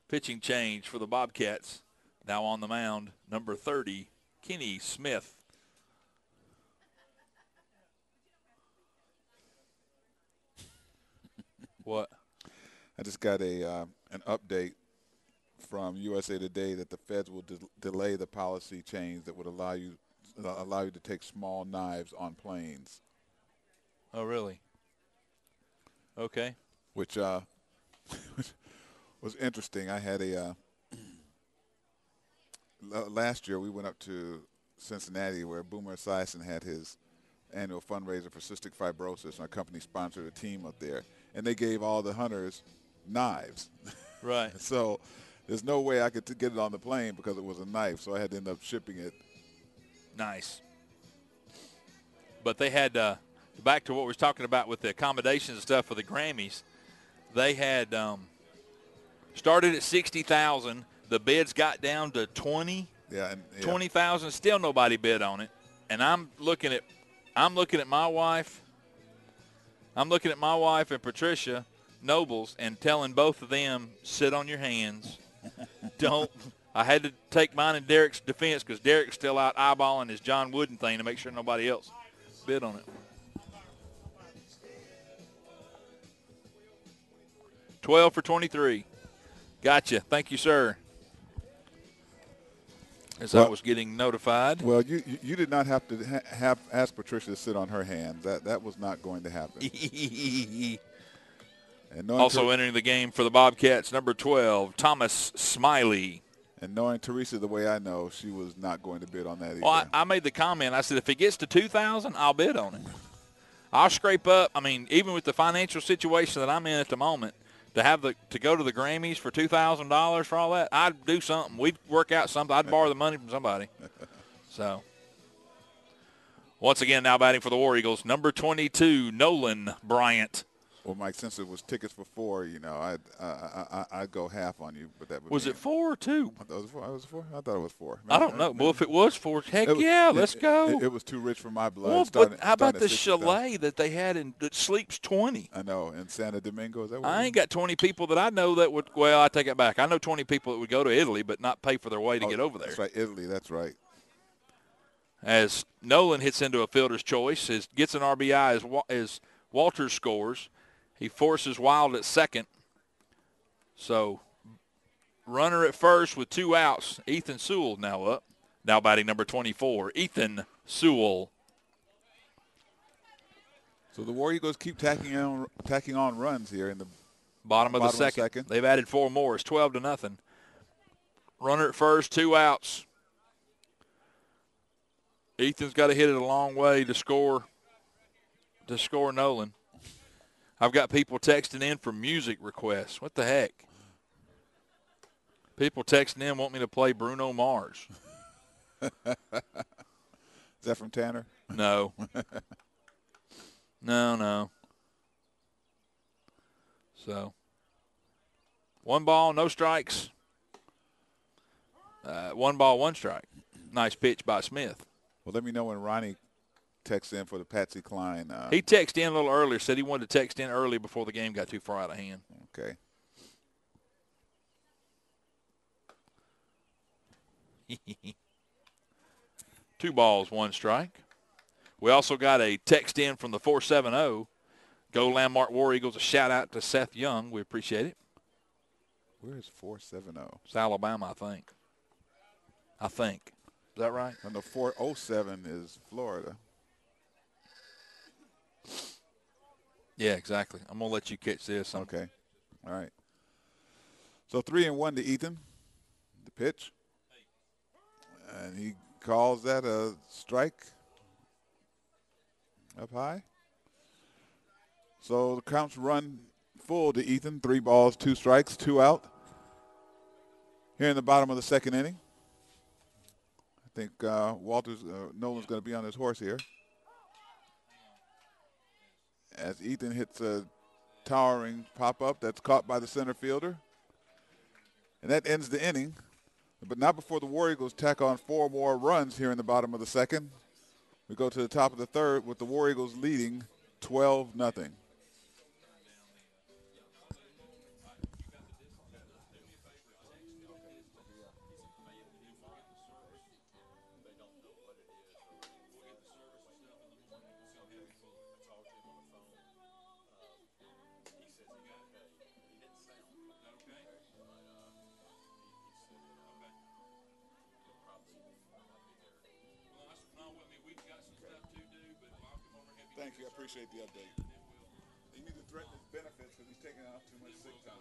Pitching change for the Bobcats. Now on the mound, number 30, Kenny Smith. What? I just got an update from USA Today that the feds will delay the policy change that would allow you to take small knives on planes. Oh, really? Okay. Which was interesting. I had last year we went up to Cincinnati where Boomer Esiason had his annual fundraiser for cystic fibrosis, and our company sponsored a team up there, and they gave all the hunters knives. Right. So there's no way I could get it on the plane because it was a knife, so I had to end up shipping it. Nice. But they had, back to what we were talking about with the accommodations and stuff for the Grammys, they had started at $60,000. The bids got down to 20. Yeah, 20,000. Still nobody bid on it. And I'm looking at my wife. I'm looking at my wife and Patricia Nobles and telling both of them, sit on your hands. Don't. I had to take mine in Derek's defense because Derek's still out eyeballing his John Wooden thing to make sure nobody else bid on it. 12 for 23. Gotcha. Thank you, sir. As I was getting notified. Well, you did not have to ask Patricia to sit on her hands. That was not going to happen. And also entering the game for the Bobcats, number 12, Thomas Smiley. And knowing Teresa the way I know, she was not going to bid on that either. Well, I made the comment. I said, if it gets to $2,000, I'll bid on it. I'll scrape up. I mean, even with the financial situation that I'm in at the moment, to go to the Grammys for $2,000 for all that, I'd do something. We'd work out something. I'd borrow the money from somebody. So, once again, now batting for the War Eagles, number 22, Nolan Bryant. Well, Mike, since it was tickets for 4, I'd go half on you, but that would Was it 4 or 2? I thought it was 4. I thought it was 4. I don't know. Well, if it was 4, heck yeah, let's go. It was too rich for my blood. Well, but how about the chalet that they had that sleeps 20? I know, in Santa Domingo. Is that what I ain't got 20 people that I know that would. Well, I take it back. I know 20 people that would go to Italy, but not pay for their way to get over there. That's right, Italy. That's right. As Nolan hits into a fielder's choice, gets an RBI as Walters scores. He forces Wild at second. So, runner at first with 2 outs. Ethan Sewell now up. Now batting number 24, Ethan Sewell. So the War Eagles keep tacking on runs here in the bottom of the second. They've added 4 more. It's 12-0. Runner at first, 2 outs. Ethan's got to hit it a long way to score Nolan. I've got people texting in for music requests. What the heck? People texting in want me to play Bruno Mars. Is that from Tanner? No. No. So, 1 ball, no strikes. 1 ball, 1 strike. Nice pitch by Smith. Well, let me know when Ronnie texts in for the Patsy Cline. He texted in a little earlier, said he wanted to text in early before the game got too far out of hand. Okay. Two balls, 1 strike. We also got a text in from the 470. Go Landmark War Eagles. A shout-out to Seth Young. We appreciate it. Where's 470? It's Alabama, I think. Is that right? And the 407 is Florida. Yeah, exactly. I'm going to let you catch this. Okay. All right. So 3-1 to Ethan. The pitch. And he calls that a strike up high. So the count's run full to Ethan. 3 balls, 2 strikes, 2 out. Here in the bottom of the second inning. I think Nolan's going to be on his horse here. As Ethan hits a towering pop-up that's caught by the center fielder. And that ends the inning. But not before the War Eagles tack on 4 more runs here in the bottom of the second. We go to the top of the third with the War Eagles leading 12-0. Thank you. I appreciate the update. You need to threaten his benefits because he's taking out too much sick time.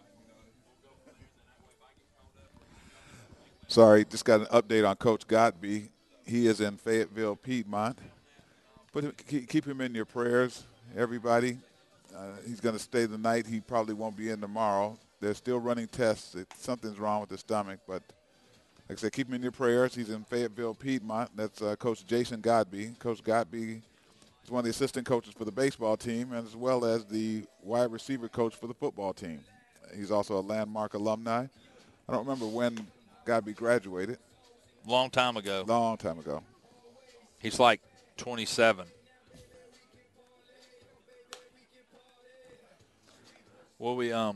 Sorry, just got an update on Coach Godby. He is in Fayetteville, Piedmont. Keep him in your prayers, everybody. He's going to stay the night. He probably won't be in tomorrow. They're still running tests. Something's wrong with his stomach, but like I said, keep him in your prayers. He's in Fayetteville, Piedmont. That's Coach Jason Godby. Coach Godby is one of the assistant coaches for the baseball team, as well as the wide receiver coach for the football team. He's also a Landmark alumni. I don't remember when Godby graduated. Long time ago. Long time ago. He's like 27. Well, all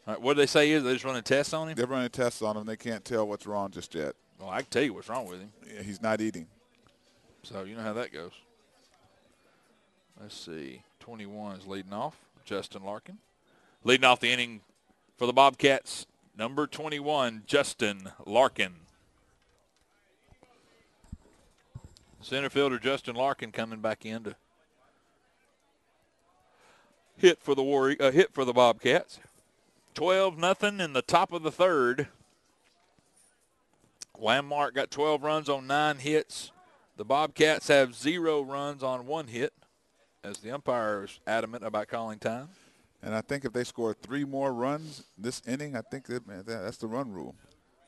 right, what did they say is they're just running tests on him? They're running tests on him. They can't tell what's wrong just yet. Well, I can tell you what's wrong with him. Yeah, he's not eating. So you know how that goes. Let's see. 21 is leading off. Justin Larkin. Leading off the inning for the Bobcats, number 21, Justin Larkin. Center fielder Justin Larkin coming back in to hit for the Bobcats. 12-0 in the top of the third. Landmark got 12 runs on 9 hits. The Bobcats have 0 runs on 1 hit, as the umpire is adamant about calling time. And I think if they score 3 more runs this inning, I think that's the run rule.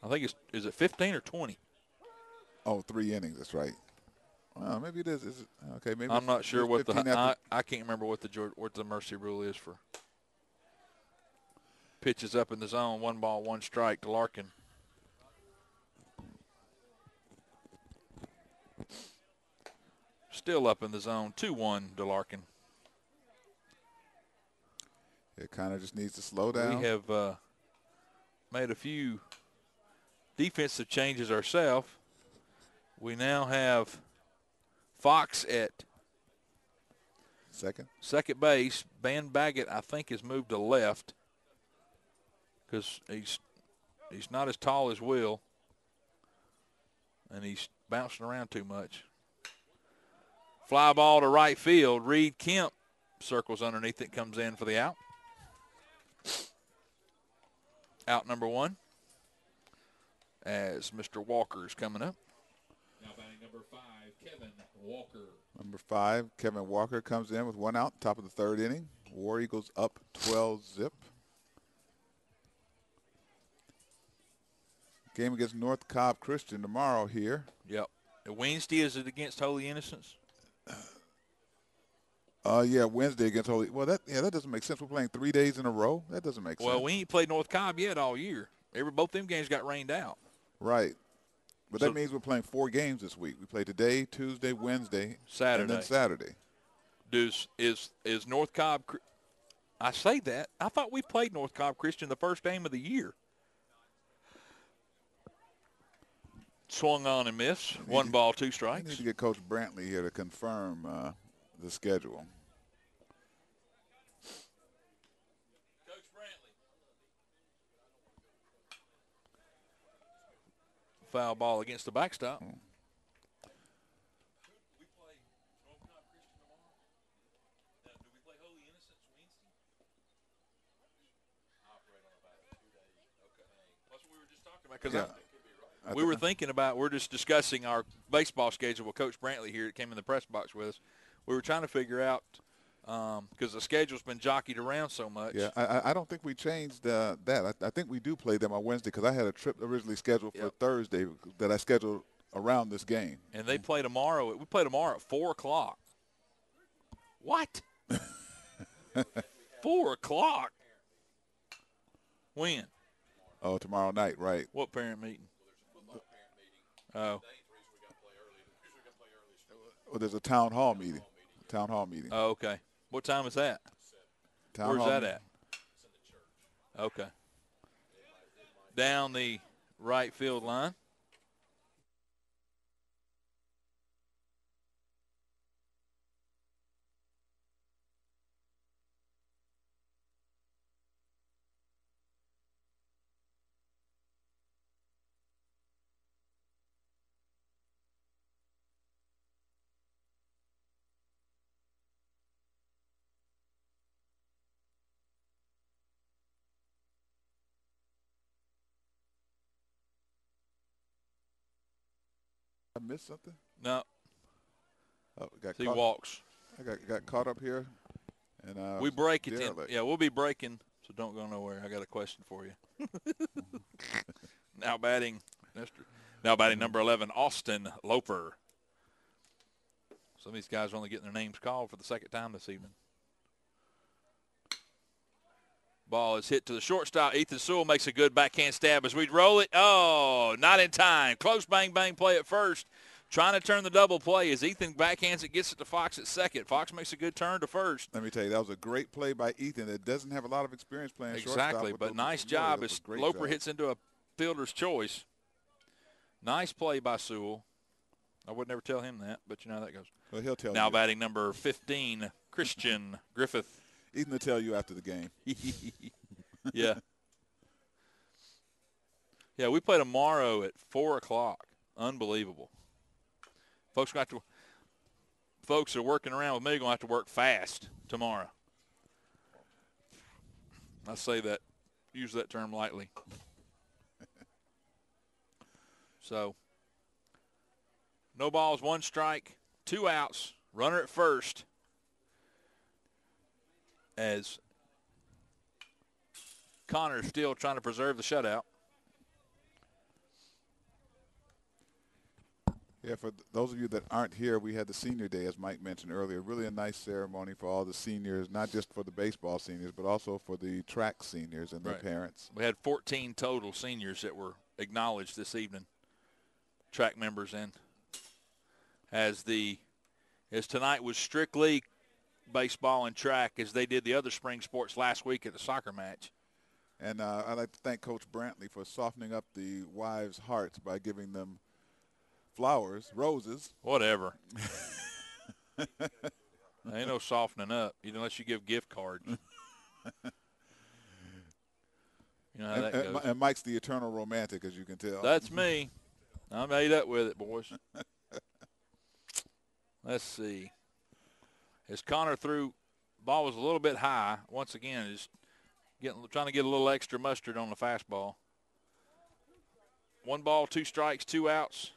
I think is it 15 or 20? Oh, 3 innings. That's right. Well, maybe it is. Is it okay? Maybe I'm not sure what I can't remember what the Mercy rule is for pitches up in the zone. 1 ball, 1 strike to Larkin. Still up in the zone. 2-1 to Larkin. It kind of just needs to slow down. We have made a few defensive changes ourselves. We now have Fox at second base. Van Baggett, I think, has moved to left because he's not as tall as Will, and he's bouncing around too much. Fly ball to right field. Reed Kemp circles underneath it, comes in for the out. Out number 1 as Mr. Walker is coming up. Now batting number 5, Kevin Walker. Number 5, Kevin Walker comes in with 1 out, top of the 3rd inning. War Eagles up 12-zip. Game against North Cobb Christian tomorrow here. Yep. Wednesday, is it against Holy Innocents? Yeah, Wednesday against Holy. Well, that doesn't make sense. We're playing 3 days in a row. That doesn't make sense. Well, we ain't played North Cobb yet all year. Both them games got rained out. Right. But that means we're playing 4 games this week. We play today, Tuesday, Wednesday, Saturday. and then Saturday. Is North Cobb? I say that. I thought we played North Cobb Christian the first game of the year. Swung on and missed. 1 ball, 2 strikes. I need to get Coach Brantley here to confirm the schedule. Coach Brantley. Foul ball against the backstop. We play North Cobb Christian tomorrow. Now, do we play Holy Innocents Wednesday? Operate on about 2 days. Okay. That's what we were just talking about. Because we were thinking about, we're just discussing our baseball schedule with Coach Brantley here. It came in the press box with us. We were trying to figure out, because the schedule's been jockeyed around so much. Yeah, I don't think we changed that. I think we do play them on Wednesday because I had a trip originally scheduled for Thursday that I scheduled around this game. And they play tomorrow. We play tomorrow at 4 o'clock. What? 4 o'clock? When? Oh, tomorrow night, right. What parent meeting? Oh. Well, there's a town hall meeting. Oh, okay. What time is that? Where's that at? Okay. Down the right field line. I missed something? No. Oh, He walks. I got caught up here. And we break it. We'll be breaking, so don't go nowhere. I got a question for you. Now batting number 11, Austin Loper. Some of these guys are only getting their names called for the second time this evening. Ball is hit to the shortstop. Ethan Sewell makes a good backhand stab as we roll it. Oh, not in time. Close bang play at first. Trying to turn the double play as Ethan backhands it, gets it to Fox at second. Fox makes a good turn to first. Let me tell you, that was a great play by Ethan that doesn't have a lot of experience playing shortstop. Exactly, but nice job as Loper hits into a fielder's choice. Nice play by Sewell. I would never tell him that, but you know how that goes. Well, he'll tell you. Now batting number 15, Christian Griffith. Ethan will tell you after the game. Yeah. Yeah, we play tomorrow at 4 o'clock. Unbelievable. Folks that are working around with me are going to have to work fast tomorrow. I say that, use that term lightly. So no balls, 1 strike, 2 outs, runner at first as Connor's still trying to preserve the shutout. Yeah, for those of you that aren't here, we had the senior day, as Mike mentioned earlier. Really a nice ceremony for all the seniors, not just for the baseball seniors, but also for the track seniors and their parents. We had 14 total seniors that were acknowledged this evening, track members, and as tonight was strictly baseball and track, as they did the other spring sports last week at the soccer match. And I'd like to thank Coach Brantley for softening up the wives' hearts by giving them flowers, roses. Whatever. Ain't no softening up unless you give gift cards. You know how that goes. And Mike's the eternal romantic, as you can tell. That's me. I'm ate up with it, boys. Let's see. As Connor threw, ball was a little bit high. Once again, is trying to get a little extra mustard on the fastball. 1 ball, 2 strikes, 2 outs.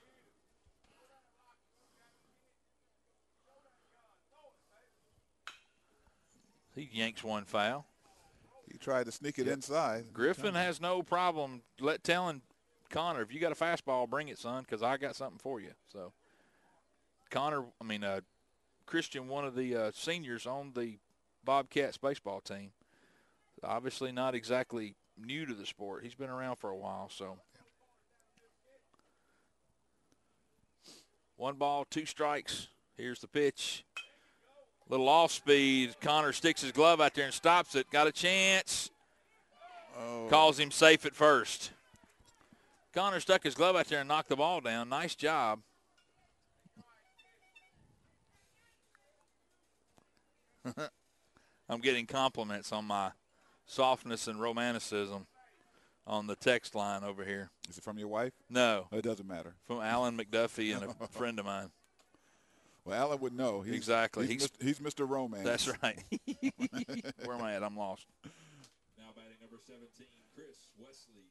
He yanks 1 foul. He tried to sneak it inside. Griffin has no problem telling Connor, if you got a fastball, bring it, son, because I got something for you. So Christian, one of the seniors on the Bobcats baseball team, obviously not exactly new to the sport. He's been around for a while. So 1 ball, 2 strikes. Here's the pitch. Little off speed. Connor sticks his glove out there and stops it. Got a chance. Oh. Calls him safe at first. Connor stuck his glove out there and knocked the ball down. Nice job. I'm getting compliments on my softness and romanticism on the text line over here. Is it from your wife? No. It doesn't matter. From Alan McDuffie and a friend of mine. Well, Alan would know. Exactly. He's Mr. Romance. That's right. Where am I at? I'm lost. Now batting number 17, Chris Wesley.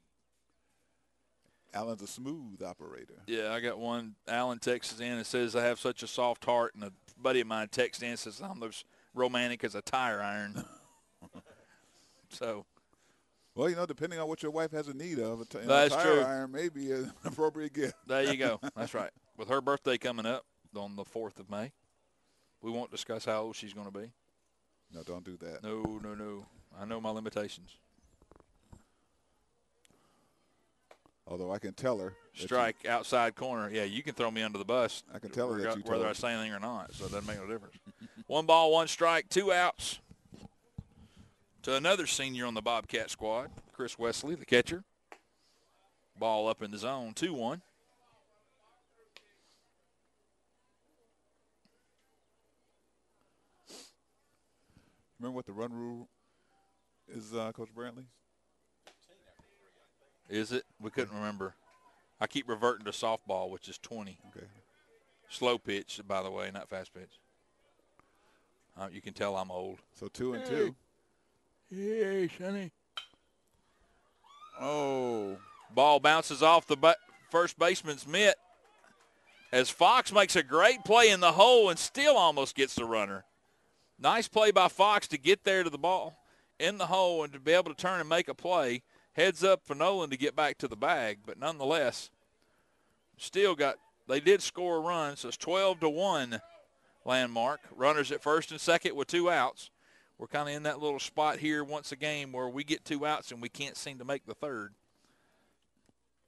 Alan's a smooth operator. Yeah, I got one. Alan texts in and says, I have such a soft heart. And a buddy of mine texts in and says, I'm as romantic as a tire iron. So. Well, depending on what your wife has a need of, a That's tire true. iron may be an appropriate gift. There you go. That's right. With her birthday coming up on the 4th of May, we won't discuss how old she's going to be. No, don't do that. No. I know my limitations. Although I can tell her. Strike, outside corner. Yeah, you can throw me under the bus. I can tell her that you told whether her. I say anything or not, so it doesn't make no difference. 1 ball, 1 strike, 2 outs to another senior on the Bobcat squad, Chris Wesley, the catcher. Ball up in the zone, 2-1. Remember what the run rule is, Coach Brantley? Is it? We couldn't remember. I keep reverting to softball, which is 20. Okay. Slow pitch, by the way, not fast pitch. You can tell I'm old. So 2 and 2. Hey, Sonny. Oh. Ball bounces off the first baseman's mitt as Fox makes a great play in the hole and still almost gets the runner. Nice play by Fox to get there to the ball in the hole and to be able to turn and make a play. Heads up for Nolan to get back to the bag, but nonetheless, they did score a run, so it's 12-1 Landmark. Runners at first and second with 2 outs. We're kind of in that little spot here once a game where we get 2 outs and we can't seem to make the third.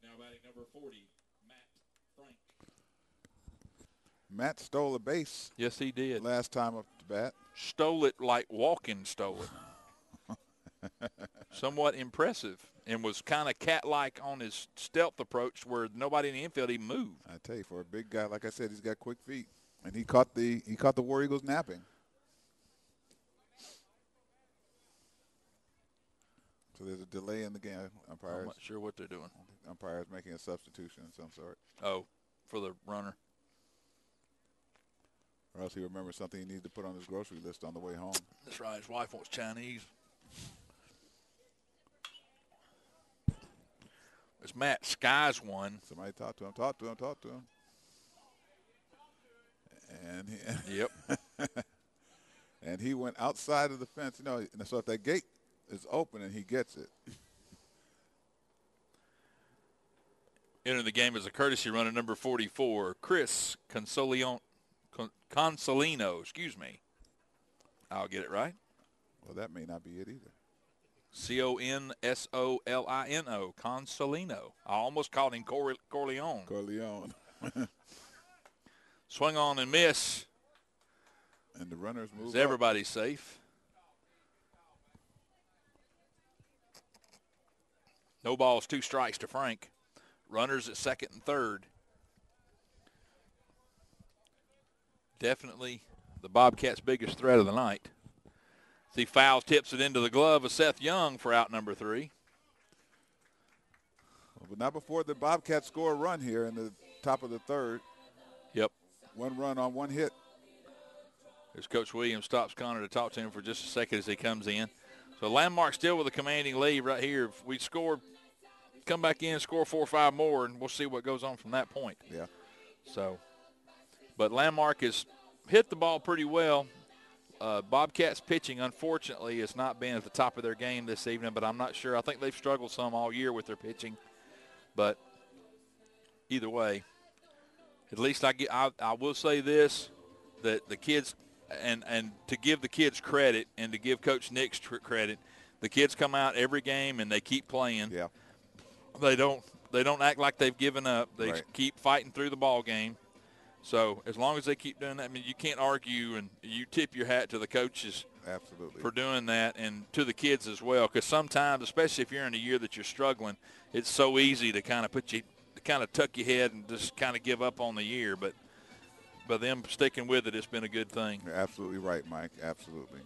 Now batting number 40, Matt Frank. Matt stole a base. Yes, he did. Last time up the bat. Stole it like walking stole it. Somewhat impressive, and was kind of cat-like on his stealth approach where nobody in the infield even moved. I tell you, for a big guy, like I said, he's got quick feet, and he caught the War Eagles napping. So there's a delay in the game. I'm not sure what they're doing. Umpire's making a substitution of some sort. Oh, for the runner. Or else he remembers something he needs to put on his grocery list on the way home. That's right. His wife wants Chinese. was Matt Sky's one. Somebody talk to him. And he, Yep. and he went outside of the fence. So if that gate is open and he gets it. Entering the game as a courtesy runner, number 44, Chris Consolino. Excuse me. I'll get it right. Well, that may not be it either. Consolino. Consolino. I almost called him Corleone. Corleone. Swung on and miss. And the runners move Is everybody safe? No balls, 2 strikes to Frank. Runners at second and third. Definitely the Bobcats' biggest threat of the night. He fouls, tips it into the glove of Seth Young for out number 3. But not before the Bobcats score a run here in the top of the third. Yep. 1 run on 1 hit. There's Coach Williams stops Connor to talk to him for just a second as he comes in. So Landmark still with a commanding lead right here. If we score, come back in, score 4 or 5 more, and we'll see what goes on from that point. Yeah. So, but Landmark has hit the ball pretty well. Bobcats pitching, unfortunately, has not been at the top of their game this evening, but I'm not sure. I think they've struggled some all year with their pitching. But either way, at least I will say this, that the kids, and to give the kids credit and to give Coach Nix credit, the kids come out every game and they keep playing. Yeah. They don't act like they've given up. They Right. keep fighting through the ball game. So as long as they keep doing that, I mean, you can't argue, and you tip your hat to the coaches Absolutely. for doing that, and to the kids as well. Because sometimes, especially if you're in a year that you're struggling, it's so easy to kind of tuck your head and just kind of give up on the year. But by them sticking with it, it's been a good thing. You're absolutely right, Mike. Absolutely.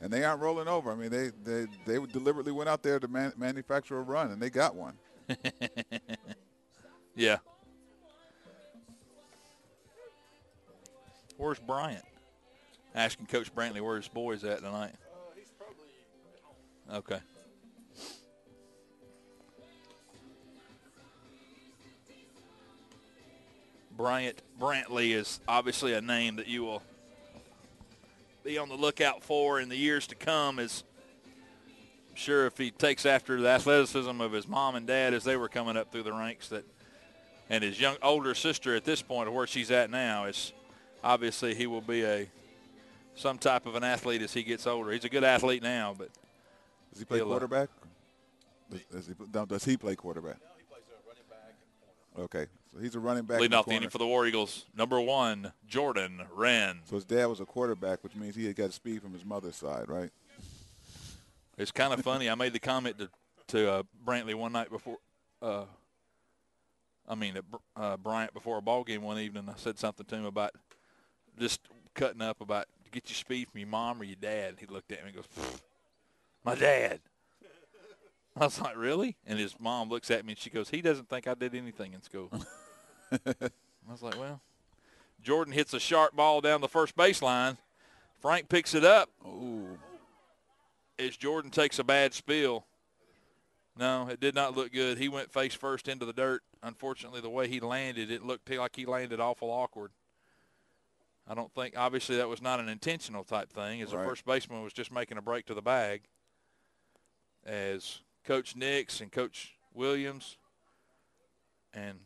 And they aren't rolling over. I mean, they deliberately went out there to manufacture a run, and they got one. Yeah. Where's Bryant? Asking Coach Brantley where his boy's at tonight. He's probably at home. Okay. Bryant Brantley is obviously a name that you will be on the lookout for in the years to come. As I'm sure if he takes after the athleticism of his mom and dad as they were coming up through the ranks, that, and his older sister at this point, where she's at now, is obviously he will be some type of an athlete as he gets older. He's a good athlete now, but does he play quarterback? Does he play quarterback? No, he plays a running back and corner. Okay, so he's a running back. leading off the inning for the War Eagles, number 1, Jordan Wren. So his dad was a quarterback, which means he had got speed from his mother's side, right? It's kind of funny. I made the comment to Brantley one night before. Bryant before a ball game one evening. I said something to him about just cutting up about, to get your speed from your mom or your dad. He looked at me and goes, my dad. I was like, really? And his mom looks at me and she goes, he doesn't think I did anything in school. I was like, well, Jordan hits a sharp ball down the first baseline. Frank picks it up. Ooh. As Jordan takes a bad spill. No, it did not look good. He went face first into the dirt. Unfortunately, the way he landed, it looked like he landed awful awkward. I don't think, obviously, that was not an intentional type thing, as the first baseman was just making a break to the bag. As Coach Nix and Coach Williams and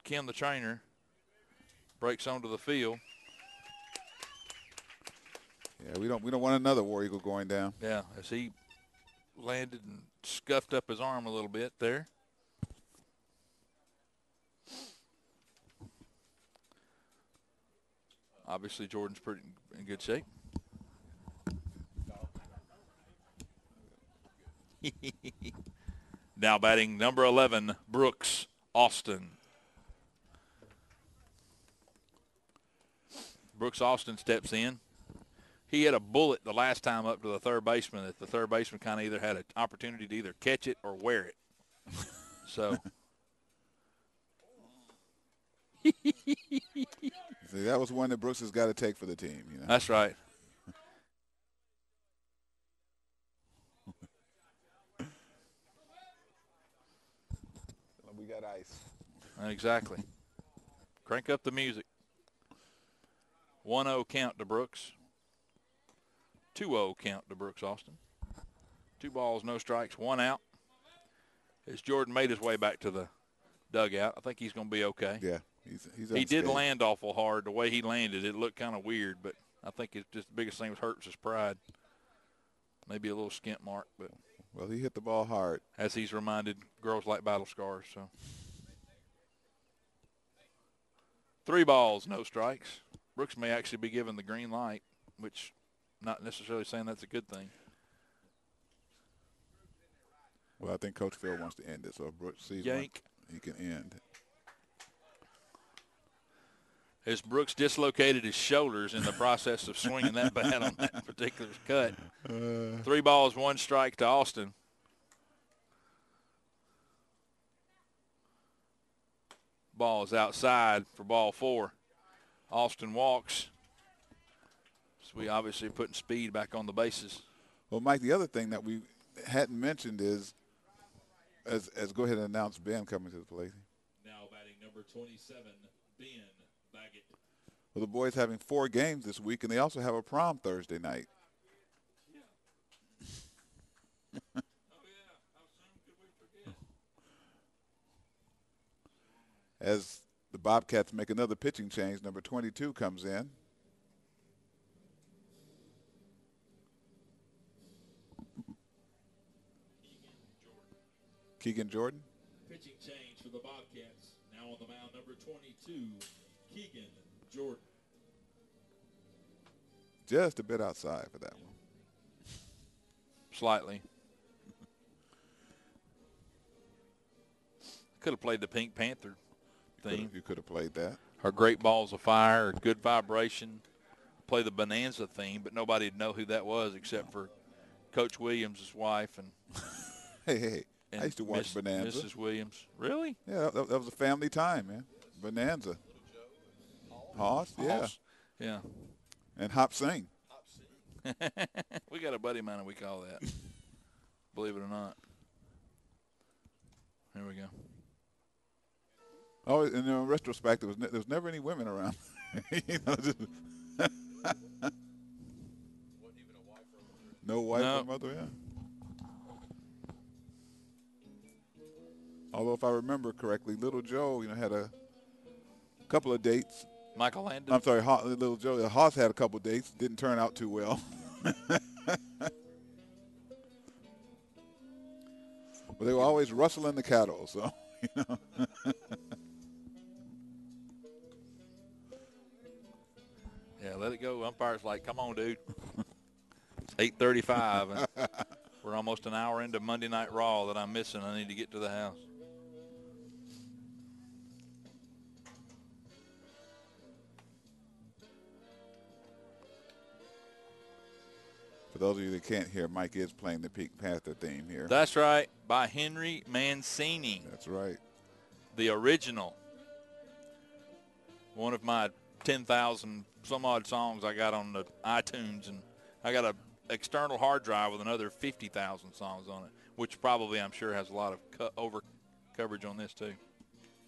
Kim, the trainer, breaks onto the field. Yeah, we don't want another War Eagle going down. Yeah, as he landed and scuffed up his arm a little bit there. Obviously, Jordan's pretty in good shape. Now batting number 11, Brooks Austin. Brooks Austin steps in. He had a bullet the last time up to the third baseman that the third baseman kind of either had an opportunity to either catch it or wear it. So. See, that was one that Brooks has got to take for the team. You know? That's right. Exactly. Crank up the music. 1-0 count to Brooks. 2-0 count to Brooks Austin. 2 balls, no strikes, 1 out. As Jordan made his way back to the dugout, I think he's going to be okay. Yeah, he's He did unscathed. land awful hard. The way he landed, it looked kind of weird, but I think it's just the biggest thing that hurts his pride. Maybe a little skint mark, but Well, he hit the ball hard. as he's reminded, girls like battle scars. So 3 balls, no strikes. Brooks may actually be given the green light, which not necessarily saying that's a good thing. Well, I think Coach Phil wants to end it, so if Brooks sees Yank. one, he can end. As Brooks dislocated his shoulders in the process of swinging that bat on that particular cut. 3 balls, 1 strike to Austin. Ball is outside for ball 4. Austin walks. So we obviously putting speed back on the bases. Well, Mike, the other thing that we hadn't mentioned is, as go ahead and announce Ben coming to the plate. Now batting number 27, Ben Baggett. Well, the boys having 4 games this week, and they also have a prom Thursday night. Oh, yeah. How soon could we forget? As the Bobcats make another pitching change, number 22 comes in. Keegan Jordan. Pitching change for the Bobcats. Now on the mound, number 22, Keegan Jordan. Just a bit outside for that one. Slightly. Could have played the Pink Panther theme. You could have played that. Her Great Balls of Fire, Good Vibration. Play the Bonanza theme, but nobody'd know who that was except for Coach Williams' wife and Hey. I used to watch Bonanza. Mrs. Williams. Really? Yeah, that was a family time, man. Bonanza. Hoss, yeah. Hoss. Yeah. And Hop Sing. We got a buddy of mine that we call that. Believe it or not. Here we go. Oh, and in retrospect, there was never any women around. No wife or mother, yeah. Although, if I remember correctly, Little Joe, had a couple of dates. Michael Landon. I'm sorry, Little Joe. Hoss had a couple of dates. Didn't turn out too well. But they were always rustling the cattle, so, Yeah, let it go. Umpire's like, come on, dude. It's 8:35, and we're almost an hour into Monday Night Raw that I'm missing. I need to get to the house. For those of you that can't hear, Mike is playing the Pink Panther theme here. That's right, by Henry Mancini. That's right. The original. One of my 10,000 some odd songs I got on the iTunes, and I got a external hard drive with another 50,000 songs on it, which probably I'm sure has a lot of over coverage on this too.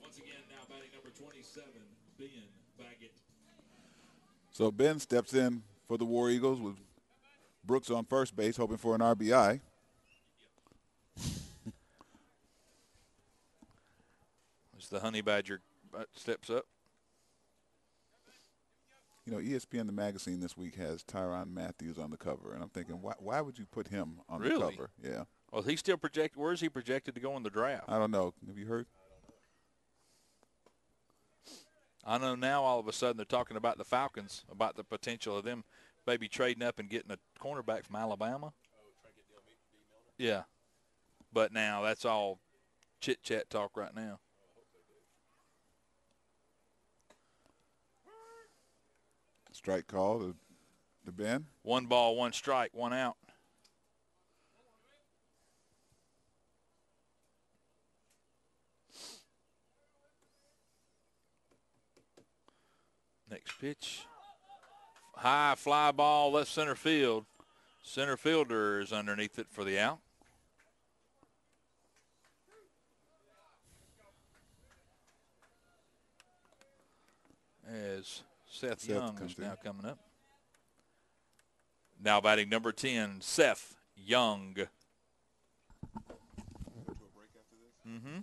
Once again, now batting number 27, Ben Baggett. So Ben steps in for the War Eagles with Brooks on first base, hoping for an RBI. As the Honey Badger steps up. ESPN, the magazine this week, has Tyrann Matthews on the cover, and I'm thinking, why would you put him on the Really? cover? Yeah. Well, he's still projected. Where is he projected to go in the draft? I don't know. Have you heard? I know now all of a sudden they're talking about the Falcons, about the potential of them maybe trading up and getting a cornerback from Alabama. Yeah. But now that's all chit-chat talk right now. Strike call to Ben. 1 ball, 1 strike, 1 out. Next pitch. High fly ball, left center field. Center fielder is underneath it for the out. as Seth Seth Young comes is now in. coming up. Now batting number 10, Seth Young. Mm-hmm.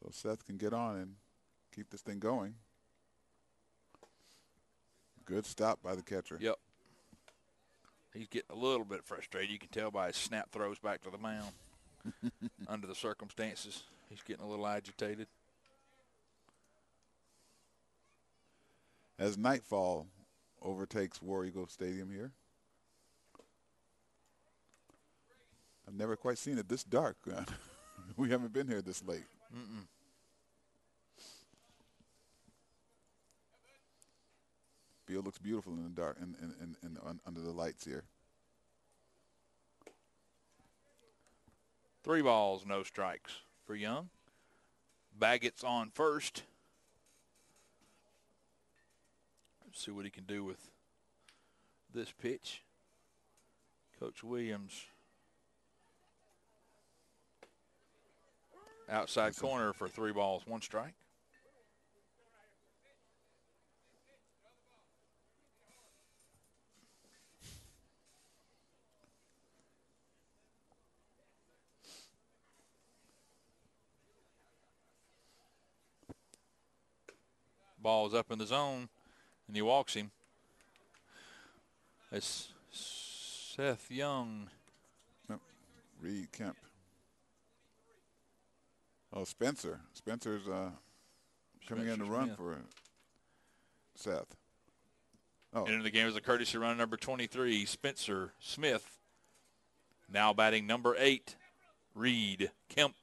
So Seth can get on and keep this thing going. Good stop by the catcher. Yep. He's getting a little bit frustrated. You can tell by his snap throws back to the mound. Under the circumstances, he's getting a little agitated. As nightfall overtakes War Eagle Stadium here. I've never quite seen it this dark. We haven't been here this late. Mm-mm. Field looks beautiful in the dark and under the lights here. 3 balls, no strikes for Young. Baggett's on first. Let's see what he can do with this pitch. Coach Williams. Outside corner for 3 balls, 1 strike. Ball is up in the zone, and he walks him. It's Seth Young. No, Reed Kemp. Oh, Spencer. Spencer's coming in to run Smith. for Seth. Oh, Entering the game as a courtesy run, number 23, Spencer Smith. Now batting number 8, Reed Kemp.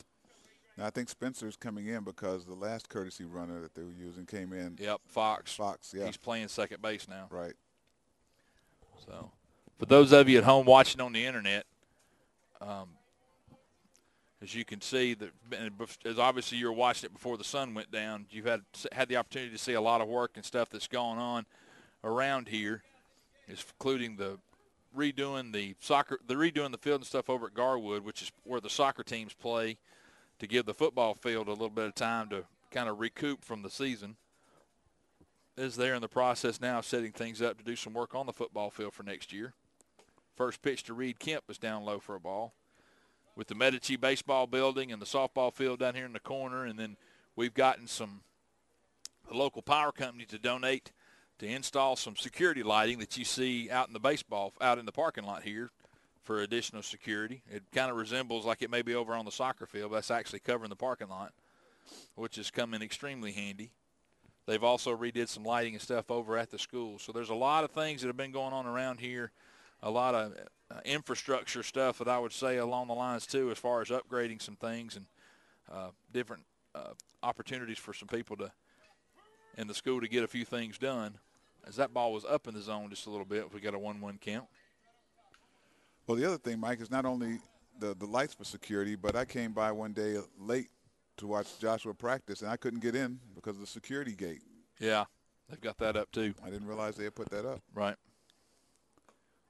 now I think Spencer's coming in because the last courtesy runner that they were using came in. Yep, Fox. Fox, yeah. He's playing second base now. Right. So, for those of you at home watching on the internet, as you can see, as obviously you were watching it before the sun went down, you've had the opportunity to see a lot of work and stuff that's gone on around here, including the redoing the field and stuff over at Garwood, which is where the soccer teams play, to give the football field a little bit of time to kind of recoup from the season. Is there in the process now of setting things up to do some work on the football field for next year. First pitch to Reed Kemp is down low for a ball. With the Medici baseball building and the softball field down here in the corner, and then we've gotten the local power company to donate to install some security lighting that you see out in the parking lot here for additional security. It kind of resembles like it may be over on the soccer field, but that's actually covering the parking lot, which has come in extremely handy. They've also redid some lighting and stuff over at the school. So there's a lot of things that have been going on around here, a lot of infrastructure stuff that I would say along the lines, too, as far as upgrading some things and different opportunities for some people in the school to get a few things done. As that ball was up in the zone just a little bit, we got a 1-1 count. Well, the other thing, Mike, is not only the lights for security, but I came by one day late to watch Joshua practice, and I couldn't get in because of the security gate. Yeah, they've got that up, too. I didn't realize they had put that up. Right.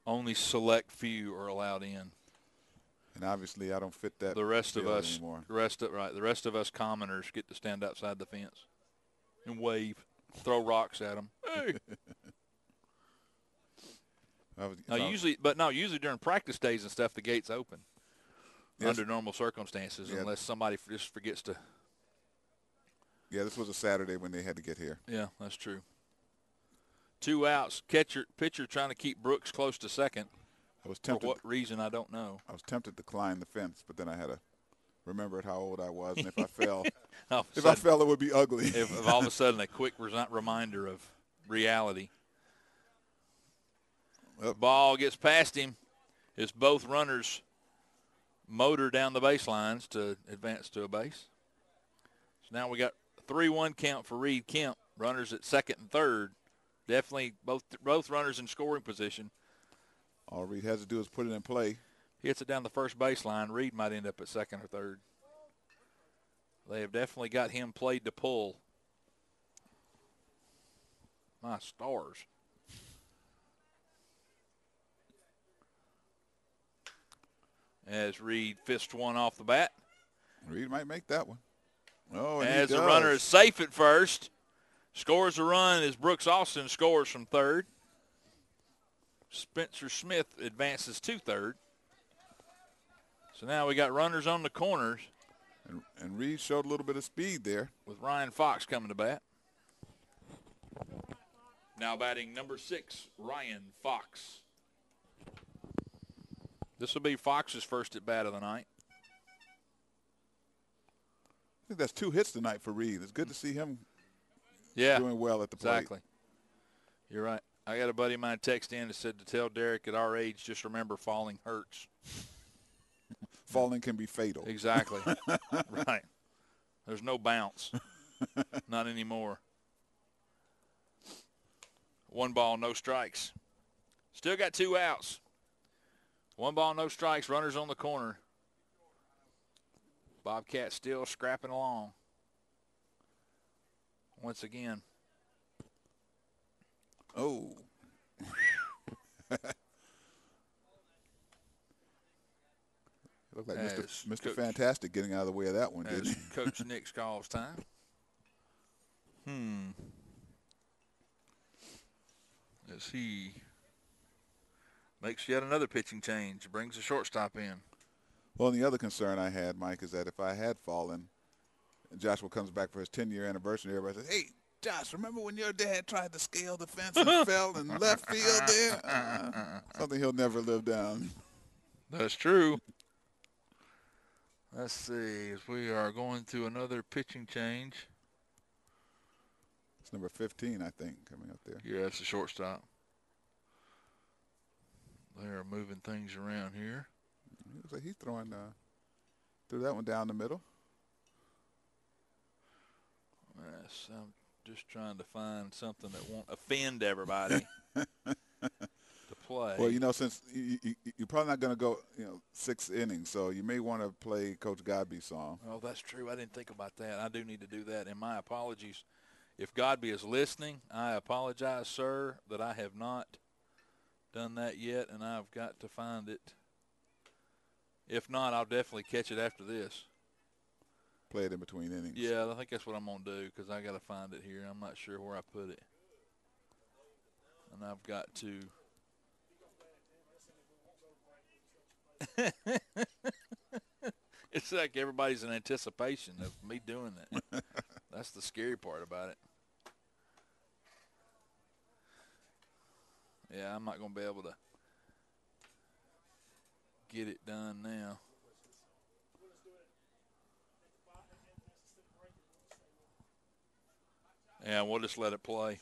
Only select few are allowed in. And obviously, I don't fit that. The rest of us, anymore. the rest of us commoners get to stand outside the fence and wave, throw rocks at them. Hey. Usually during practice days and stuff, the gate's open. Yes. Under normal circumstances, yeah. Unless somebody just forgets to. Yeah, this was a Saturday when they had to get here. Yeah, that's true. 2 outs. Pitcher trying to keep Brooks close to second. I was tempted. For what reason, I don't know. I was tempted to climb the fence, but then I had to remember how old I was, and if I fell, it would be ugly. if all of a sudden a quick reminder of reality. Ball gets past him as both runners motor down the baselines to advance to a base. So now we got 3-1 count for Reed Kemp. Runners at second and third. Definitely both runners in scoring position. All Reed has to do is put it in play. He hits it down the first baseline. Reed might end up at second or third. They have definitely got him played to pull. My stars. as Reed fists one off the bat. Reed might make that one. Oh, and as he does. the runner is safe at first. Scores a run as Brooks Austin scores from third. Spencer Smith advances to third. So now we got runners on the corners. And Reed showed a little bit of speed there. With Ryan Fox coming to bat. Now batting number 6, Ryan Fox. This will be Fox's first at bat of the night. I think that's 2 hits tonight for Reed. It's good to see him doing well at the plate. Exactly. You're right. I got a buddy of mine text in that said to tell Derek at our age, just remember falling hurts. Falling can be fatal. Exactly. Right. There's no bounce. Not anymore. 1 ball, no strikes. Still got 2 outs. 1 ball, no strikes. Runners on the corner. Bobcat still scrapping along. Once again. Oh. Looked like Mr. Fantastic getting out of the way of that one, didn't he? Coach Nick's calls time. As he makes yet another pitching change, brings a shortstop in. Well, and the other concern I had, Mike, is that if I had fallen, and Joshua comes back for his 10-year anniversary, everybody says, hey, Josh, remember when your dad tried to scale the fence and fell in left field there? Something he'll never live down. That's true. Let's see, as we are going through another pitching change. It's number 15, I think, coming up there. Yeah, it's a shortstop. They are moving things around here. It looks like he's throwing threw that one down the middle. Yes, I'm just trying to find something that won't offend everybody to play. Well, you know, since you're probably not going to go, 6 innings, so you may want to play Coach Godby's song. Oh, that's true. I didn't think about that. I do need to do that. And my apologies. If Godby is listening, I apologize, sir, that I have not done that yet, and I've got to find it. If not, I'll definitely catch it after this. Play it in between innings. Yeah, I think that's what I'm going to do because I got to find it here. I'm not sure where I put it. And I've got to. It's like everybody's in anticipation of me doing that. That's the scary part about it. Yeah, I'm not going to be able to get it done now. Yeah, we'll just let it play.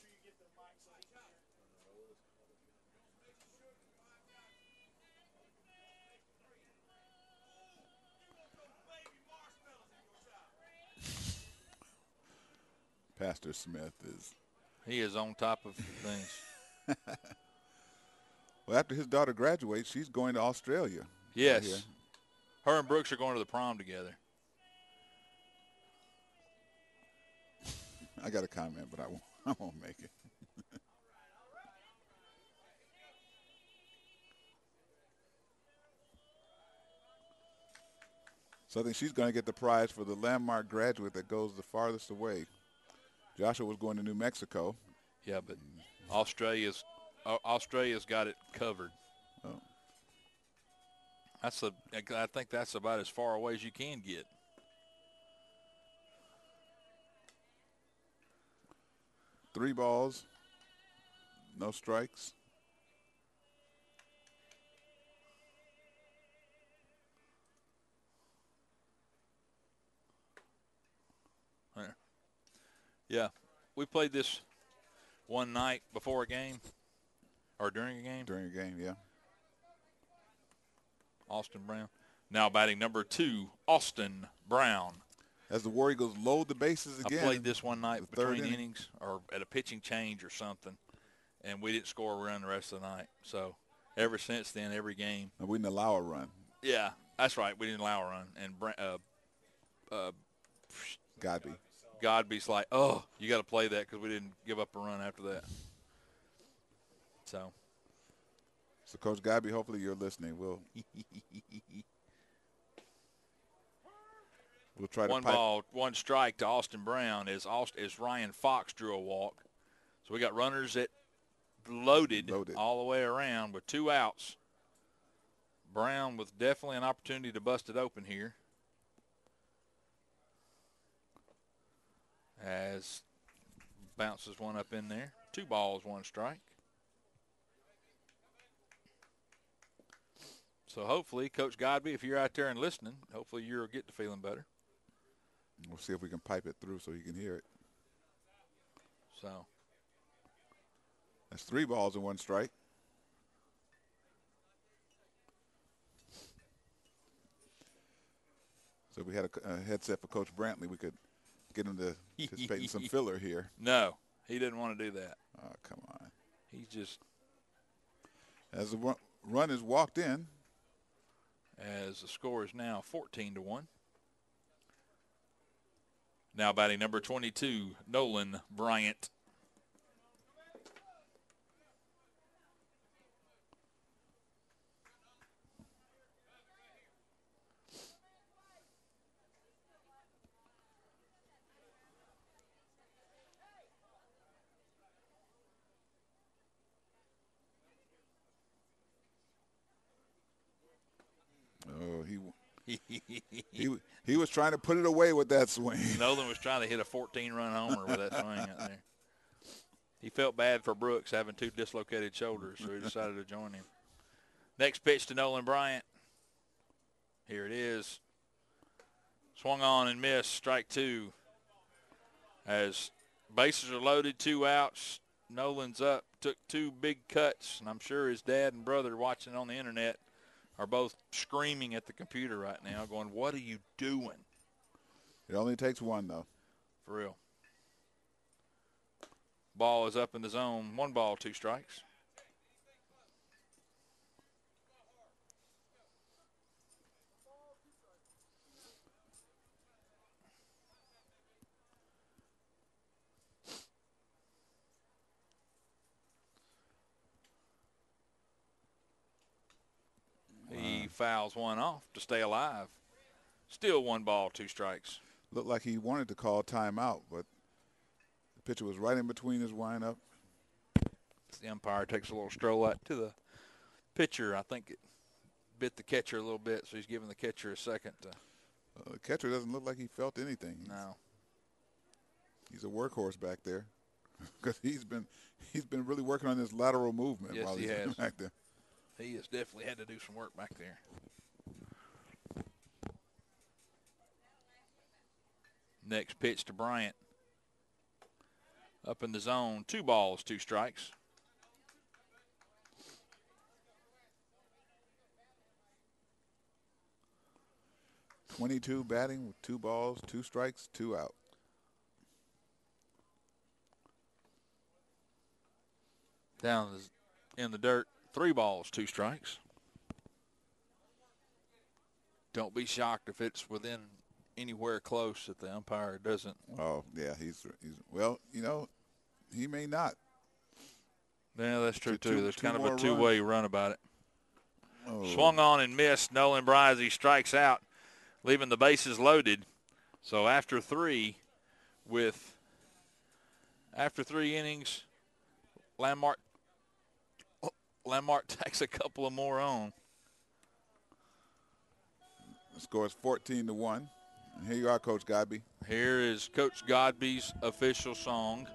Pastor Smith is. He is on top of things. Well, after his daughter graduates, she's going to Australia. Yes. Right, her and Brooks are going to the prom together. I got a comment, but I won't make it. So I think she's going to get the prize for the landmark graduate that goes the farthest away. Joshua was going to New Mexico. Yeah, but Australia's got it covered. Oh. I think that's about as far away as you can get. Three balls, no strikes. There. Yeah, we played this one night before a game or during a game. During a game, yeah. Austin Brown. Now batting number 2, Austin Brown. As the War Eagles load the bases again. I played this one night between inning. innings or at a pitching change or something, and we didn't score a run the rest of the night. So ever since then, every game. And we didn't allow a run. Yeah, that's right. We didn't allow a run. And Godby's like, oh, you got to play that because we didn't give up a run after that. So Coach Godby, hopefully you're listening. try to One pipe. ball, one strike to Austin Brown as Ryan Fox drew a walk. So we got runners at loaded all the way around with 2 outs. Brown with definitely an opportunity to bust it open here. As bounces one up in there. 2 balls, 1 strike. So hopefully, Coach Godby, if you're out there and listening, hopefully you'll get to feeling better. We'll see if we can pipe it through so he can hear it. So that's 3 balls and 1 strike. So if we had a headset for Coach Brantley, we could get him to participate in some filler here. No, he didn't want to do that. Oh, come on. He's just. As the run is walked in. As the score is now 14-1. Now batting number 22, Nolan Bryant. Oh, he was trying to put it away with that swing. Nolan was trying to hit a 14-run homer with that swing out there. He felt bad for Brooks having 2 dislocated shoulders, so he decided to join him. Next pitch to Nolan Bryant. Here it is. Swung on and missed, strike 2. As bases are loaded, 2 outs. Nolan's up, took 2 big cuts, and I'm sure his dad and brother watching on the internet are both screaming at the computer right now, going, what are you doing? It only takes 1, though. For real. Ball is up in the zone. 1 ball, 2 strikes. He fouls one off to stay alive. Still 1 ball, 2 strikes. Looked like he wanted to call timeout, but the pitcher was right in between his windup. The umpire takes a little stroll out to the pitcher. I think it bit the catcher a little bit, so he's giving the catcher a second. The catcher doesn't look like he felt anything. No. He's a workhorse back there because he's been really working on his lateral movement while he's been back there. He has definitely had to do some work back there. Next pitch to Bryant. Up in the zone, 2 balls, 2 strikes. .22 batting with 2 balls, 2 strikes, 2 out. Down in the dirt, 3 balls, 2 strikes. Don't be shocked if it's within anywhere close that the umpire doesn't. Oh, yeah, he's well, you know, he may not. Yeah, that's true, too. There's kind of a two-way run about it. Oh. Swung on and missed. Nolan Bryant, he strikes out, leaving the bases loaded. So after 3 innings, Landmark takes a couple of more on. The score is 14-1. And here you are, Coach Godby. Here is Coach Godby's official song.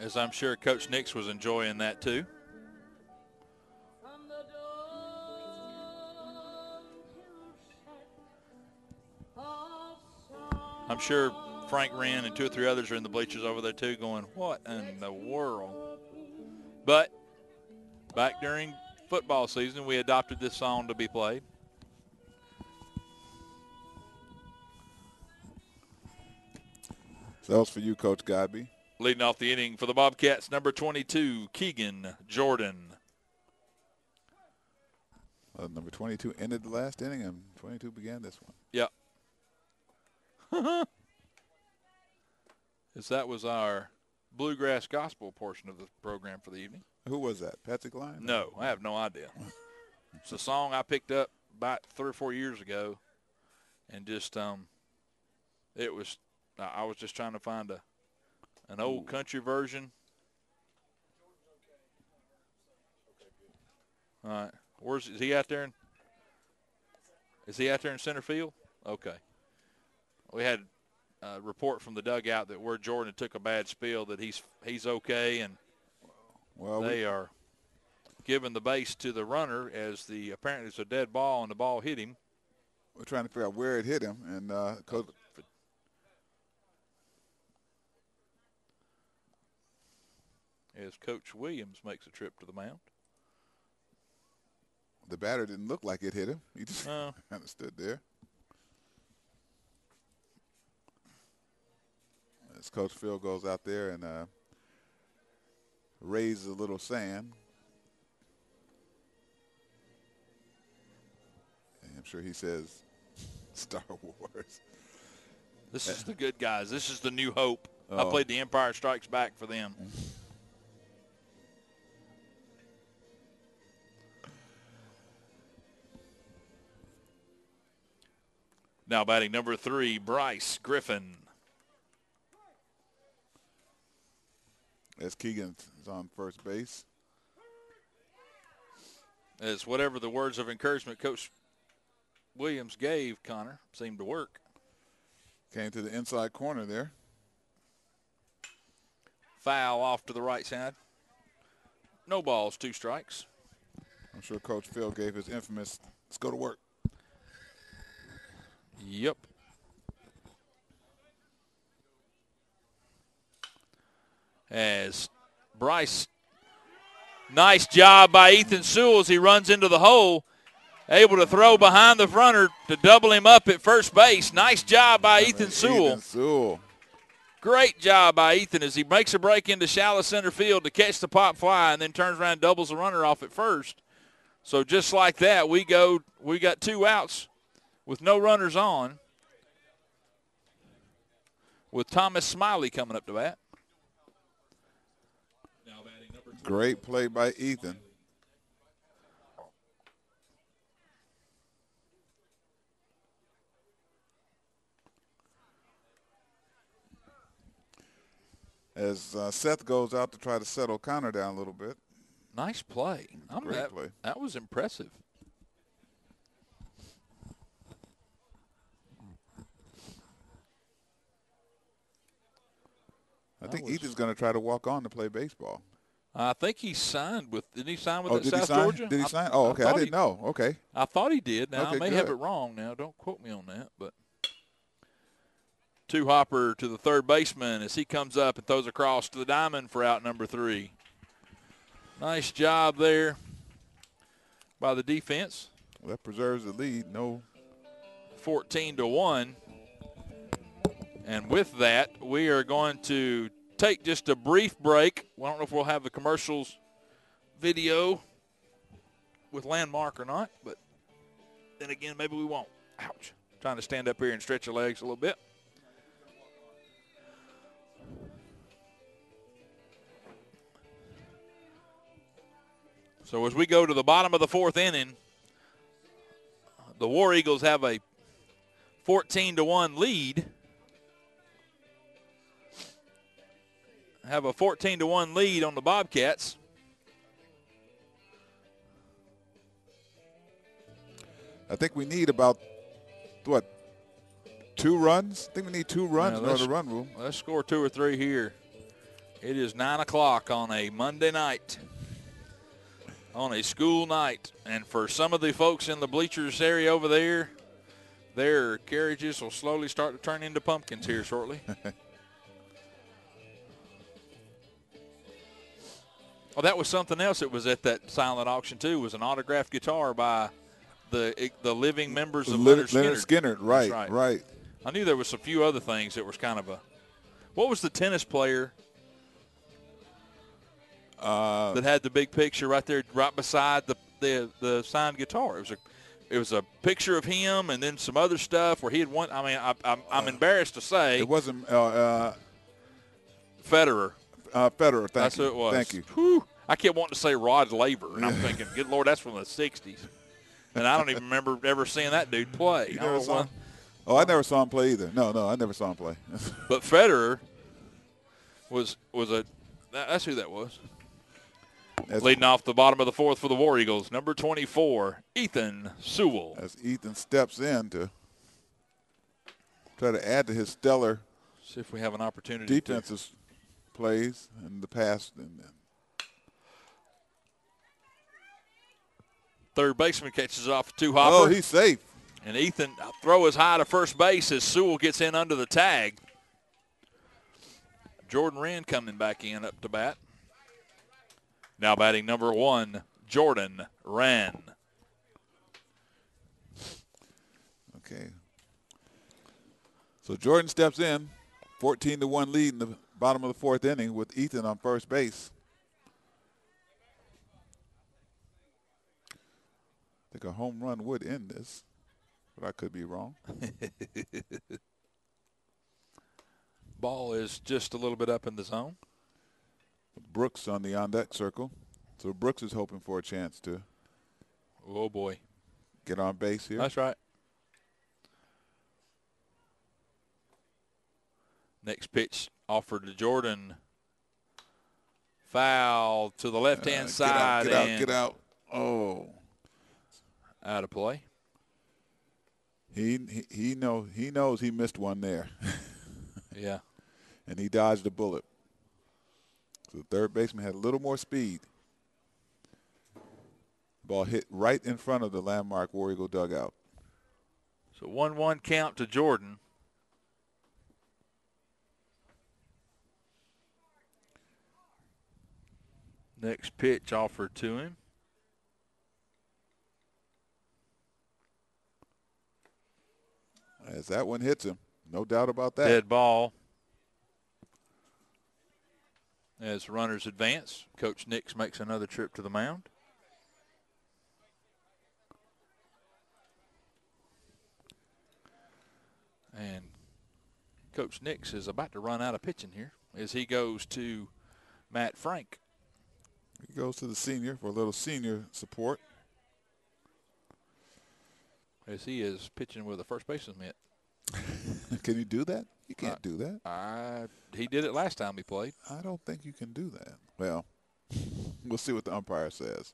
as I'm sure Coach Nix was enjoying that too. I'm sure Frank Wren and 2 or 3 others are in the bleachers over there too going, what in the world? But back during football season, we adopted this song to be played. So that was for you, Coach Godby. Leading off the inning for the Bobcats, number 22, Keegan Jordan. Number 22 ended the last inning, and 22 began this one. Yep. As that was our bluegrass gospel portion of the program for the evening. Who was that? Patsy Cline? No, I have no idea. It's a song I picked up about 3 or 4 years ago, and just it was. I was just trying to find an old country version. All right, is he out there? Is he out there in center field? Okay. We had a report from the dugout that where Jordan took a bad spill that he's okay, and they are giving the base to the runner as apparently it's a dead ball and the ball hit him. We're trying to figure out where it hit him, and as Coach Williams makes a trip to the mound. The batter didn't look like it hit him. He just kind of stood there. As Coach Phil goes out there and raises a little sand. And I'm sure he says, Star Wars. This is the good guys. This is the new hope. I Oh. played the Empire Strikes Back for them. Now batting number 3, Bryce Griffin. As Keegan is on first base. As whatever the words of encouragement Coach Williams gave Connor seemed to work. Came to the inside corner there. Foul off to the right side. No balls, 2 strikes. I'm sure Coach Phil gave his infamous, let's go to work. Yep. As Bryce, nice job by Ethan Sewell as he runs into the hole, able to throw behind the runner to double him up at first base. Nice job by Ethan Sewell. Ethan Sewell. Great job by Ethan as he makes a break into shallow center field to catch the pop fly and then turns around and doubles the runner off at first. So just like that, we got 2 outs with no runners on, with Thomas Smiley coming up to bat. Great play by Ethan. As Seth goes out to try to settle Connor down a little bit. Nice play. Great play. That was impressive. I think Ethan's going to try to walk on to play baseball. I think he signed with – didn't he sign with did South he sign? Georgia? Did he sign? Oh, okay. I didn't know. Okay. I thought he did. Now, Okay, I may have good. it wrong now. Don't quote me on that. But 2-hopper to the third baseman as he comes up and throws across to the diamond for out number 3. Nice job there by the defense. Well, that preserves the lead. No. 14-1. And with that, we are going to take just a brief break. I don't know if we'll have the commercials video with Landmark or not, but then again, maybe we won't. Ouch. Trying to stand up here and stretch your legs a little bit. So as we go to the bottom of the 4th inning, the War Eagles have a 14-1 lead. Have a 14-1 lead on the Bobcats. I think we need about, 2 runs? I think we need 2 runs in order to run rule. Let's score 2 or 3 here It is 9 o'clock on a Monday night, on a school night. And for some of the folks in the bleachers area over there, their carriages will slowly start to turn into pumpkins here shortly. Well, that was something else that was at that silent auction, too, was an autographed guitar by the living members of Leonard Skinner. Right, right. I knew there was a few other things that was kind of a – what was the tennis player that had the big picture right there, right beside the signed guitar? It was a picture of him and then some other stuff where he had won. I mean, I'm embarrassed to say. It wasn't Federer. Federer, That's who it was. Thank you. Whew. I kept wanting to say Rod Laver, and I'm thinking, good Lord, that's from the 60s. And I don't even remember ever seeing that dude play. You never saw him? Oh, I never saw him play either. No, I never saw him play. But Federer was that's who that was. Leading off the bottom of the fourth for the War Eagles, number 24, Ethan Sewell. As Ethan steps in to try to add to his stellar see if we have an opportunity defensive plays in the past. Third baseman catches off a two-hopper. Oh, he's safe. And Ethan throw is high to first base as Sewell gets in under the tag. Jordan Wren coming back in up to bat. Now batting number 1, Jordan Wren. Okay. So Jordan steps in, 14-1 lead in the bottom of the fourth inning with Ethan on first base. I think a home run would end this, but I could be wrong. Ball is just a little bit up in the zone. Brooks on the on-deck circle. So Brooks is hoping for a chance to oh boy, get on base here. That's right. Next pitch offered to Jordan. Foul to the left-hand side. Get out. Oh. Out of play. He knows he missed one there. Yeah. And he dodged a bullet. So the third baseman had a little more speed. Ball hit right in front of the landmark War Eagle dugout. So 1-1 count to Jordan. Next pitch offered to him. As that one hits him, no doubt about that. Dead ball. As runners advance, Coach Nix makes another trip to the mound. And Coach Nix is about to run out of pitching here as he goes to Matt Frank. He goes to the senior for a little senior support. As he is pitching with a first baseman mitt. Can you do that? You can't do that. He did it last time he played. I don't think you can do that. Well, we'll see what the umpire says.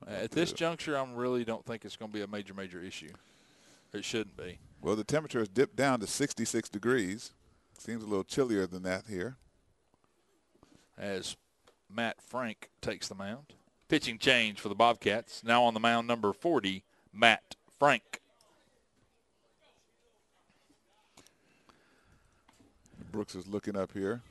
At this juncture, I really don't think it's going to be a major issue. It shouldn't be. Well, the temperature has dipped down to 66 degrees. Seems a little chillier than that here. As Matt Frank takes the mound. Pitching change for the Bobcats. Now on the mound, number 40, Matt Frank. Brooks is looking up here.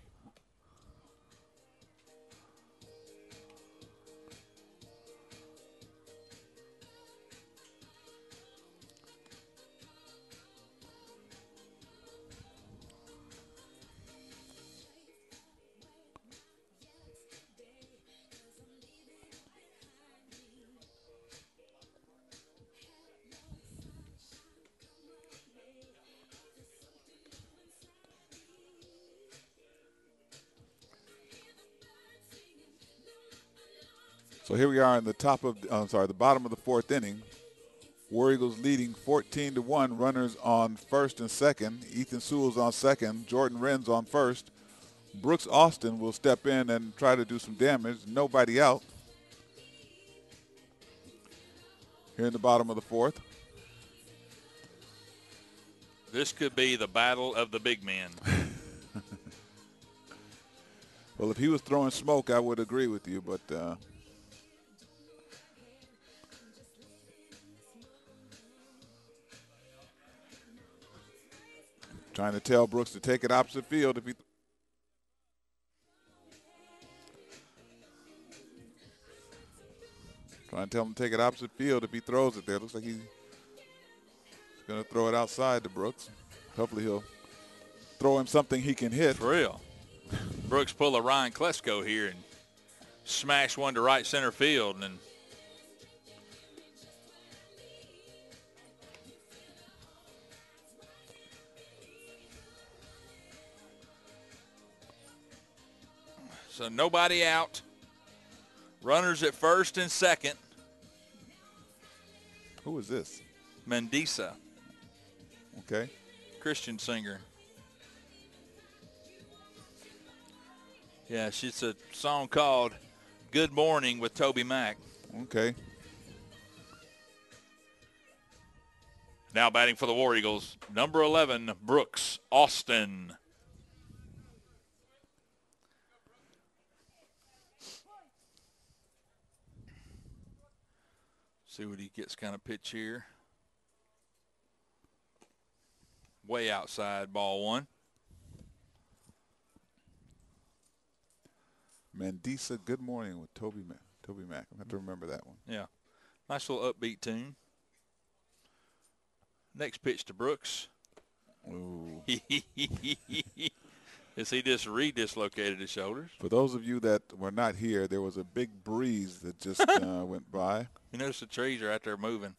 So here we are in the the bottom of the fourth inning. War Eagles leading 14-1. Runners on first and second. Ethan Sewell's on second. Jordan Wren's on first. Brooks Austin will step in and try to do some damage. Nobody out. Here in the bottom of the fourth. This could be the battle of the big men. Well, if he was throwing smoke, I would agree with you, but trying to tell Brooks to take it opposite field if he. Trying to tell him to take it opposite field if he throws it there. Looks like he's going to throw it outside to Brooks. Hopefully he'll throw him something he can hit. For real. Brooks pull a Ryan Klesko here and smash one to right center field. And so nobody out. Runners at first and second. Who is this? Mendisa, Okay. Christian singer. Yeah, it's a song called Good Morning with Toby Mac. Okay. Now batting for the War Eagles, number 11, Brooks Austin. See what he gets kind of pitch here. Way outside, ball one. Mendisa, Good Morning with Toby Mac. Toby Mac. I have to remember that one. Yeah. Nice little upbeat tune. Next pitch to Brooks. Ooh. As he just re-dislocated his shoulders. For those of you that were not here, there was a big breeze that just went by. You notice the trees are out there moving.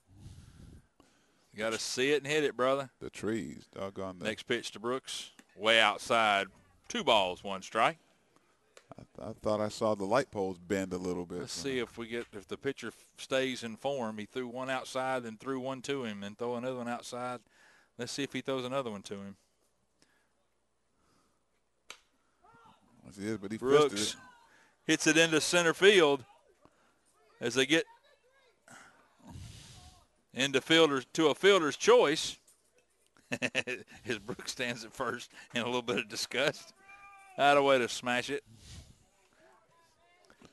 You got to see it and hit it, brother. The trees, doggone that. Next pitch to Brooks. Way outside. 2 balls, 1 strike. I thought I saw the light poles bend a little bit. Let's see if the pitcher stays in form. He threw one outside, then threw one to him, and throw another one outside. Let's see if he throws another one to him. But he Brooks hits it into center field as they get into a fielder's choice. As Brooks stands at first in a little bit of disgust. Out a way to smash it.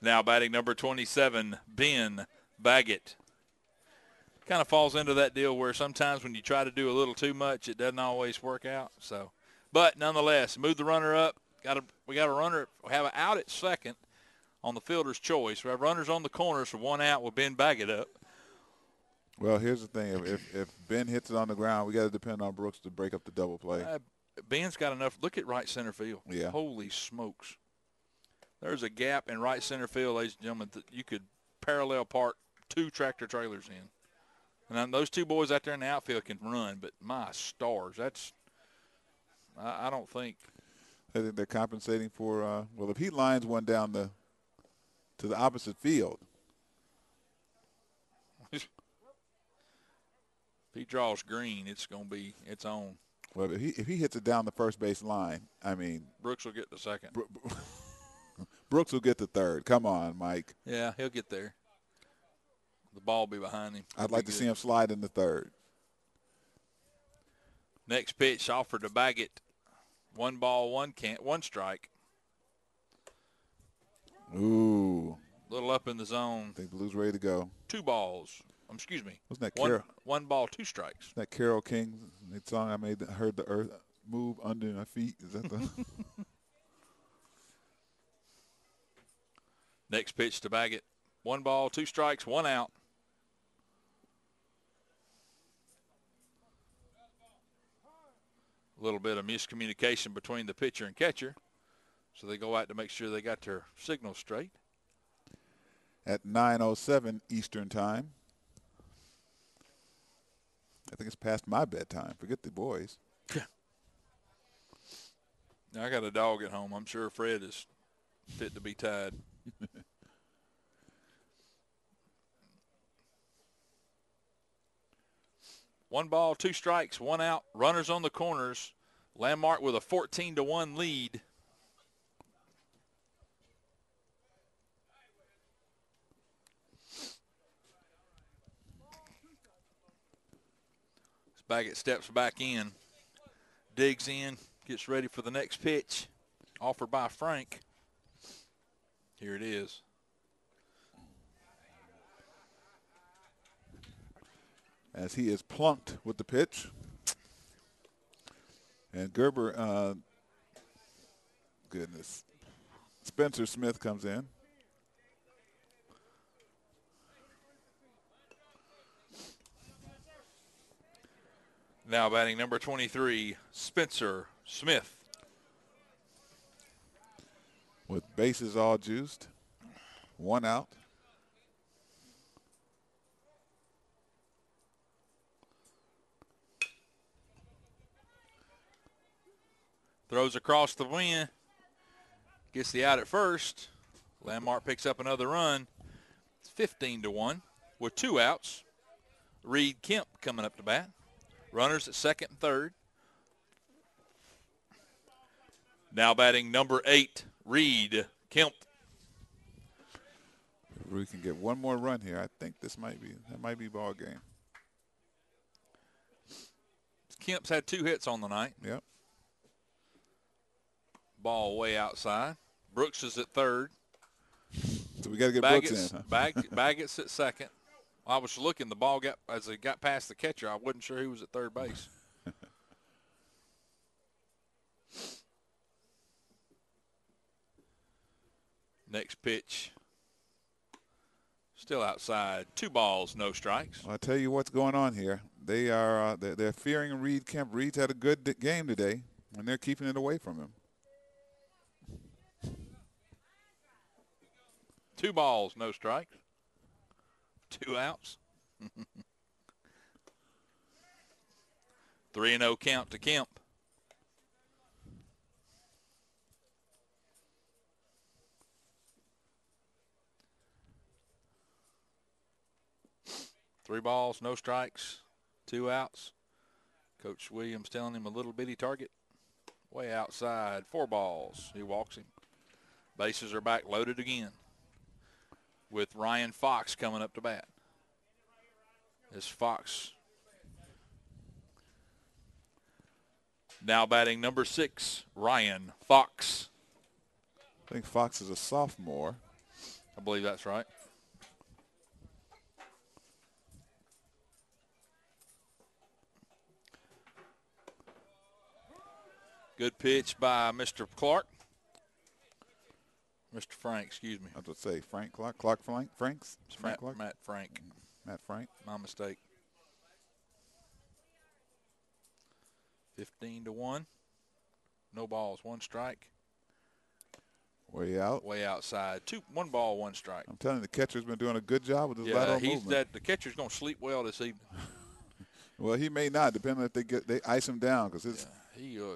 Now batting number 27, Ben Baggett. Kind of falls into that deal where sometimes when you try to do a little too much, it doesn't always work out. So, but nonetheless, move the runner up. We got a runner. We have an out at second on the fielder's choice. We have runners on the corners for 1 out with Ben Baggett up. Well, here's the thing. If Ben hits it on the ground, we got to depend on Brooks to break up the double play. Ben's got enough. Look at right center field. Yeah. Holy smokes. There's a gap in right center field, ladies and gentlemen, that you could parallel park 2 tractor trailers in. And those 2 boys out there in the outfield can run, but my stars, I don't think. I think they're compensating for, well, if he lines one down to the opposite field. If he draws green, it's going to be its own. Well, if he hits it down the first base line, I mean. Brooks will get the second. Brooks will get the third. Come on, Mike. Yeah, he'll get there. The ball will be behind him. I'd like to see him slide in the third. Next pitch offered to Baggett. 1 ball, 1 strike. Ooh. Little up in the zone. I think Blue's ready to go. 2 balls. Excuse me. Wasn't that Carol? 1 ball, 2 strikes. That Carole King song I made that heard the earth move under my feet. Is that the? Next pitch to Baggett. 1 ball, 2 strikes, 1 out. A little bit of miscommunication between the pitcher and catcher. So they go out to make sure they got their signals straight. At 9:07 Eastern time. I think it's past my bedtime. Forget the boys. Now, I got a dog at home. I'm sure Fred is fit to be tied. One ball, 2 strikes, 1 out. Runners on the corners. Landmark with a 14-1 lead. Baggett steps back in, digs in, gets ready for the next pitch, offered by Frank. Here it is. As he is plunked with the pitch. And Gerber, goodness. Spencer Smith comes in. Now batting number 23, Spencer Smith. With bases all juiced. 1 out. Throws across the wind. Gets the out at first. Landmark picks up another run. It's 15-1 with 2 outs. Reed Kemp coming up to bat. Runners at second and third. Now batting number 8, Reed Kemp. If we can get one more run here, I think that might be ball game. Kemp's had 2 hits on the night. Yep. Ball way outside. Brooks is at third. So we got to get Brooks in. Huh? Baggett's at second. I was looking. The ball as it got past the catcher, I wasn't sure who was at third base. Next pitch. Still outside. 2 balls, no strikes. Well, I'll tell you what's going on here. They're fearing Reed Kemp. Reed's had a good game today, and they're keeping it away from him. 2 balls, no strikes. 2 outs. 3-0 count to Kemp. Three balls, no strikes, 2 outs. Coach Williams telling him a little bitty target. Way outside, 4 balls. He walks him. Bases are back, loaded again. With Ryan Fox coming up to bat. This Fox now batting number 6, Ryan Fox. I think Fox is a sophomore. I believe that's right. Good pitch by Mr. Clark. Mr. Frank, excuse me. I was going to say Frank Clark. Clark Frank? Franks? Frank Clark? Matt Frank. Matt Frank. My mistake. 15-1. No balls, 1 strike. Way out. Way outside. 1 ball, 1 strike. I'm telling you, the catcher's been doing a good job with his lateral movement. The catcher's going to sleep well this evening. Well, he may not, depending if they ice him down, because it's. Yeah,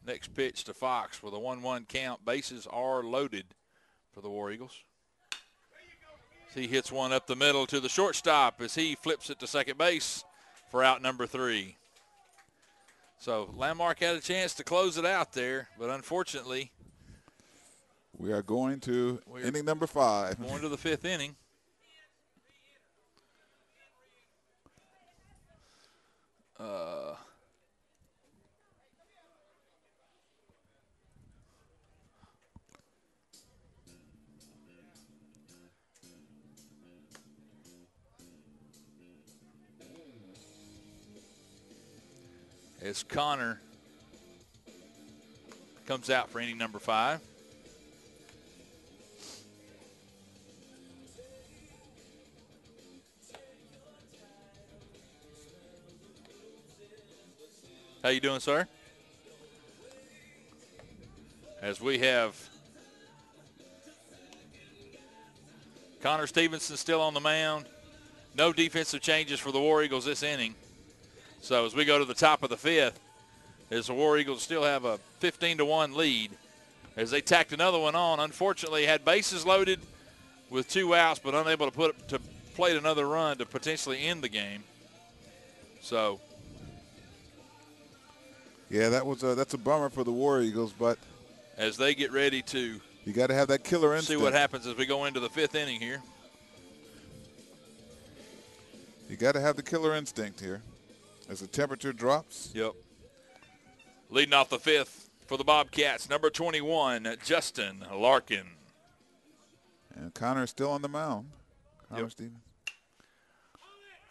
next pitch to Fox with a 1-1 count. Bases are loaded for the War Eagles. He hits one up the middle to the shortstop as he flips it to second base for out number 3. So Landmark had a chance to close it out there, but unfortunately. We are going to inning number 5. Going to the 5th inning. As Connor comes out for inning number 5. How you doing, sir? As we have Connor Stevenson still on the mound. No defensive changes for the War Eagles this inning. So as we go to the top of the 5th, as the War Eagles still have a 15-1 lead, as they tacked another one on. Unfortunately, had bases loaded with 2 outs, but unable to play another run to potentially end the game. So, yeah, that's a bummer for the War Eagles, but as they get ready to, you got to have that killer instinct. See what happens as we go into the 5th inning here. You got to have the killer instinct here. As the temperature drops. Yep. Leading off the 5th for the Bobcats, number 21, Justin Larkin. And Connor's still on the mound. Connor Stevens.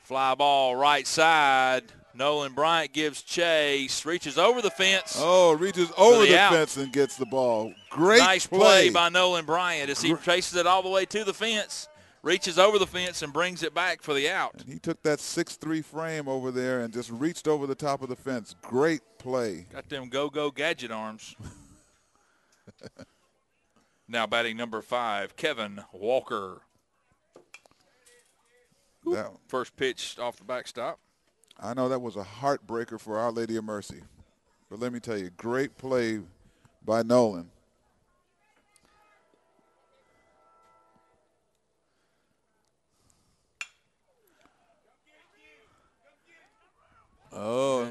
Fly ball right side. Nolan Bryant gives chase, reaches over the fence. Oh, reaches over the out. fence and gets the ball. Great nice play by Nolan Bryant as he chases it all the way to the fence, reaches over the fence and brings it back for the out. And he took that 6'3" frame over there and just reached over the top of the fence. Great play. Got them go-go gadget arms. Now batting number 5, Kevin Walker. First pitch off the backstop. I know that was a heartbreaker for Our Lady of Mercy. But let me tell you, great play by Nolan. Oh.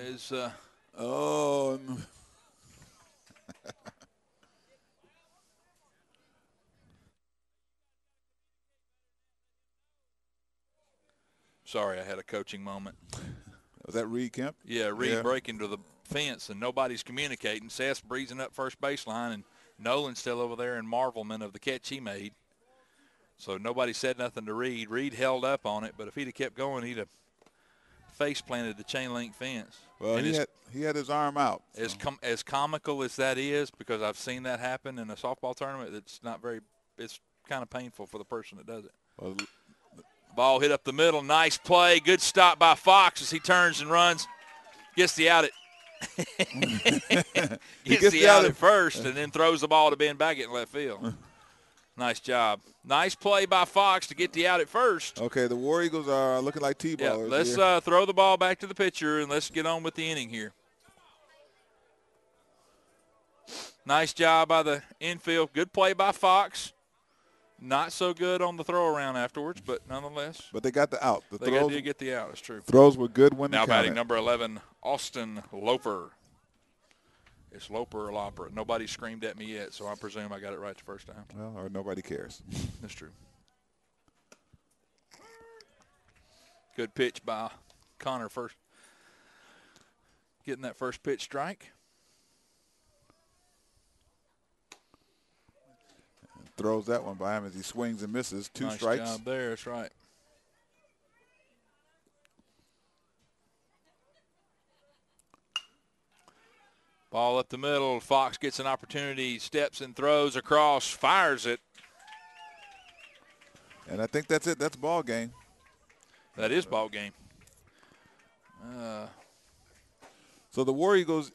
Oh. Sorry, I had a coaching moment. Was that Reed Kemp? Yeah, Reed breaking to the fence, and nobody's communicating. Seth's breezing up first baseline, and Nolan's still over there in marvelment of the catch he made. So nobody said nothing to Reed. Reed held up on it, but if he'd have kept going, he'd have face-planted the chain-link fence. Well, he had his arm out. So. As comical as that is, because I've seen that happen in a softball tournament, it's kind of painful for the person that does it. Well, ball hit up the middle. Nice play. Good stop by Fox as he turns and runs. Gets the out at gets the out at first and then throws the ball to Ben Baggett in left field. Nice job. Nice play by Fox to get the out at first. Okay, the War Eagles are looking like T-ballers. Yeah, let's throw the ball back to the pitcher and let's get on with the inning here. Nice job by the infield. Good play by Fox. Not so good on the throw around afterwards, but nonetheless. But they got the out. They did get the out. That's true. Throws were good when they counted. Now batting number 11, Austin Loper. It's Loper or Loper. Nobody screamed at me yet, so I presume I got it right the first time. Well, or nobody cares. That's true. Good pitch by Connor first. Getting that first pitch strike. Throws that one by him as he swings and misses. Two strikes. Nice job there. That's right. Ball up the middle. Fox gets an opportunity, steps and throws across, fires it. And I think that's it. That's ball game. That is ball game. So the War Eagles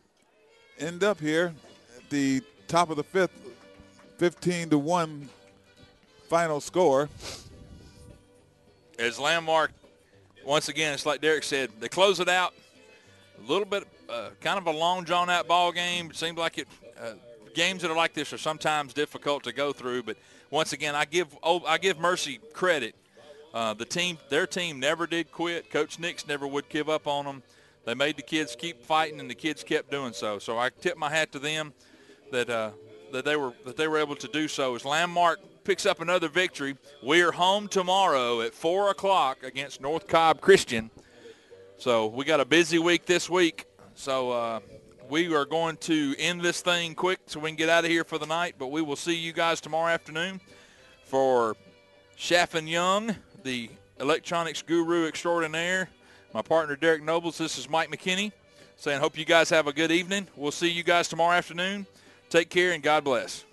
end up here at the top of the fifth. 15-1 final score. As Landmark, once again, it's like Derek said, they close it out. A little bit, kind of a long, drawn-out ball game. It seems like games that are like this are sometimes difficult to go through. But once again, I give Mercy credit. Their team never did quit. Coach Nix never would give up on them. They made the kids keep fighting, and the kids kept doing so. So I tip my hat to them that they were able to do so. As Landmark picks up another victory, we are home tomorrow at 4 o'clock against North Cobb Christian. So we got a busy week this week. So we are going to end this thing quick so we can get out of here for the night. But we will see you guys tomorrow afternoon. For Chaffin Young, the electronics guru extraordinaire, my partner Derek Nobles, this is Mike McKinney saying hope you guys have a good evening. We'll see you guys tomorrow afternoon. Take care and God bless.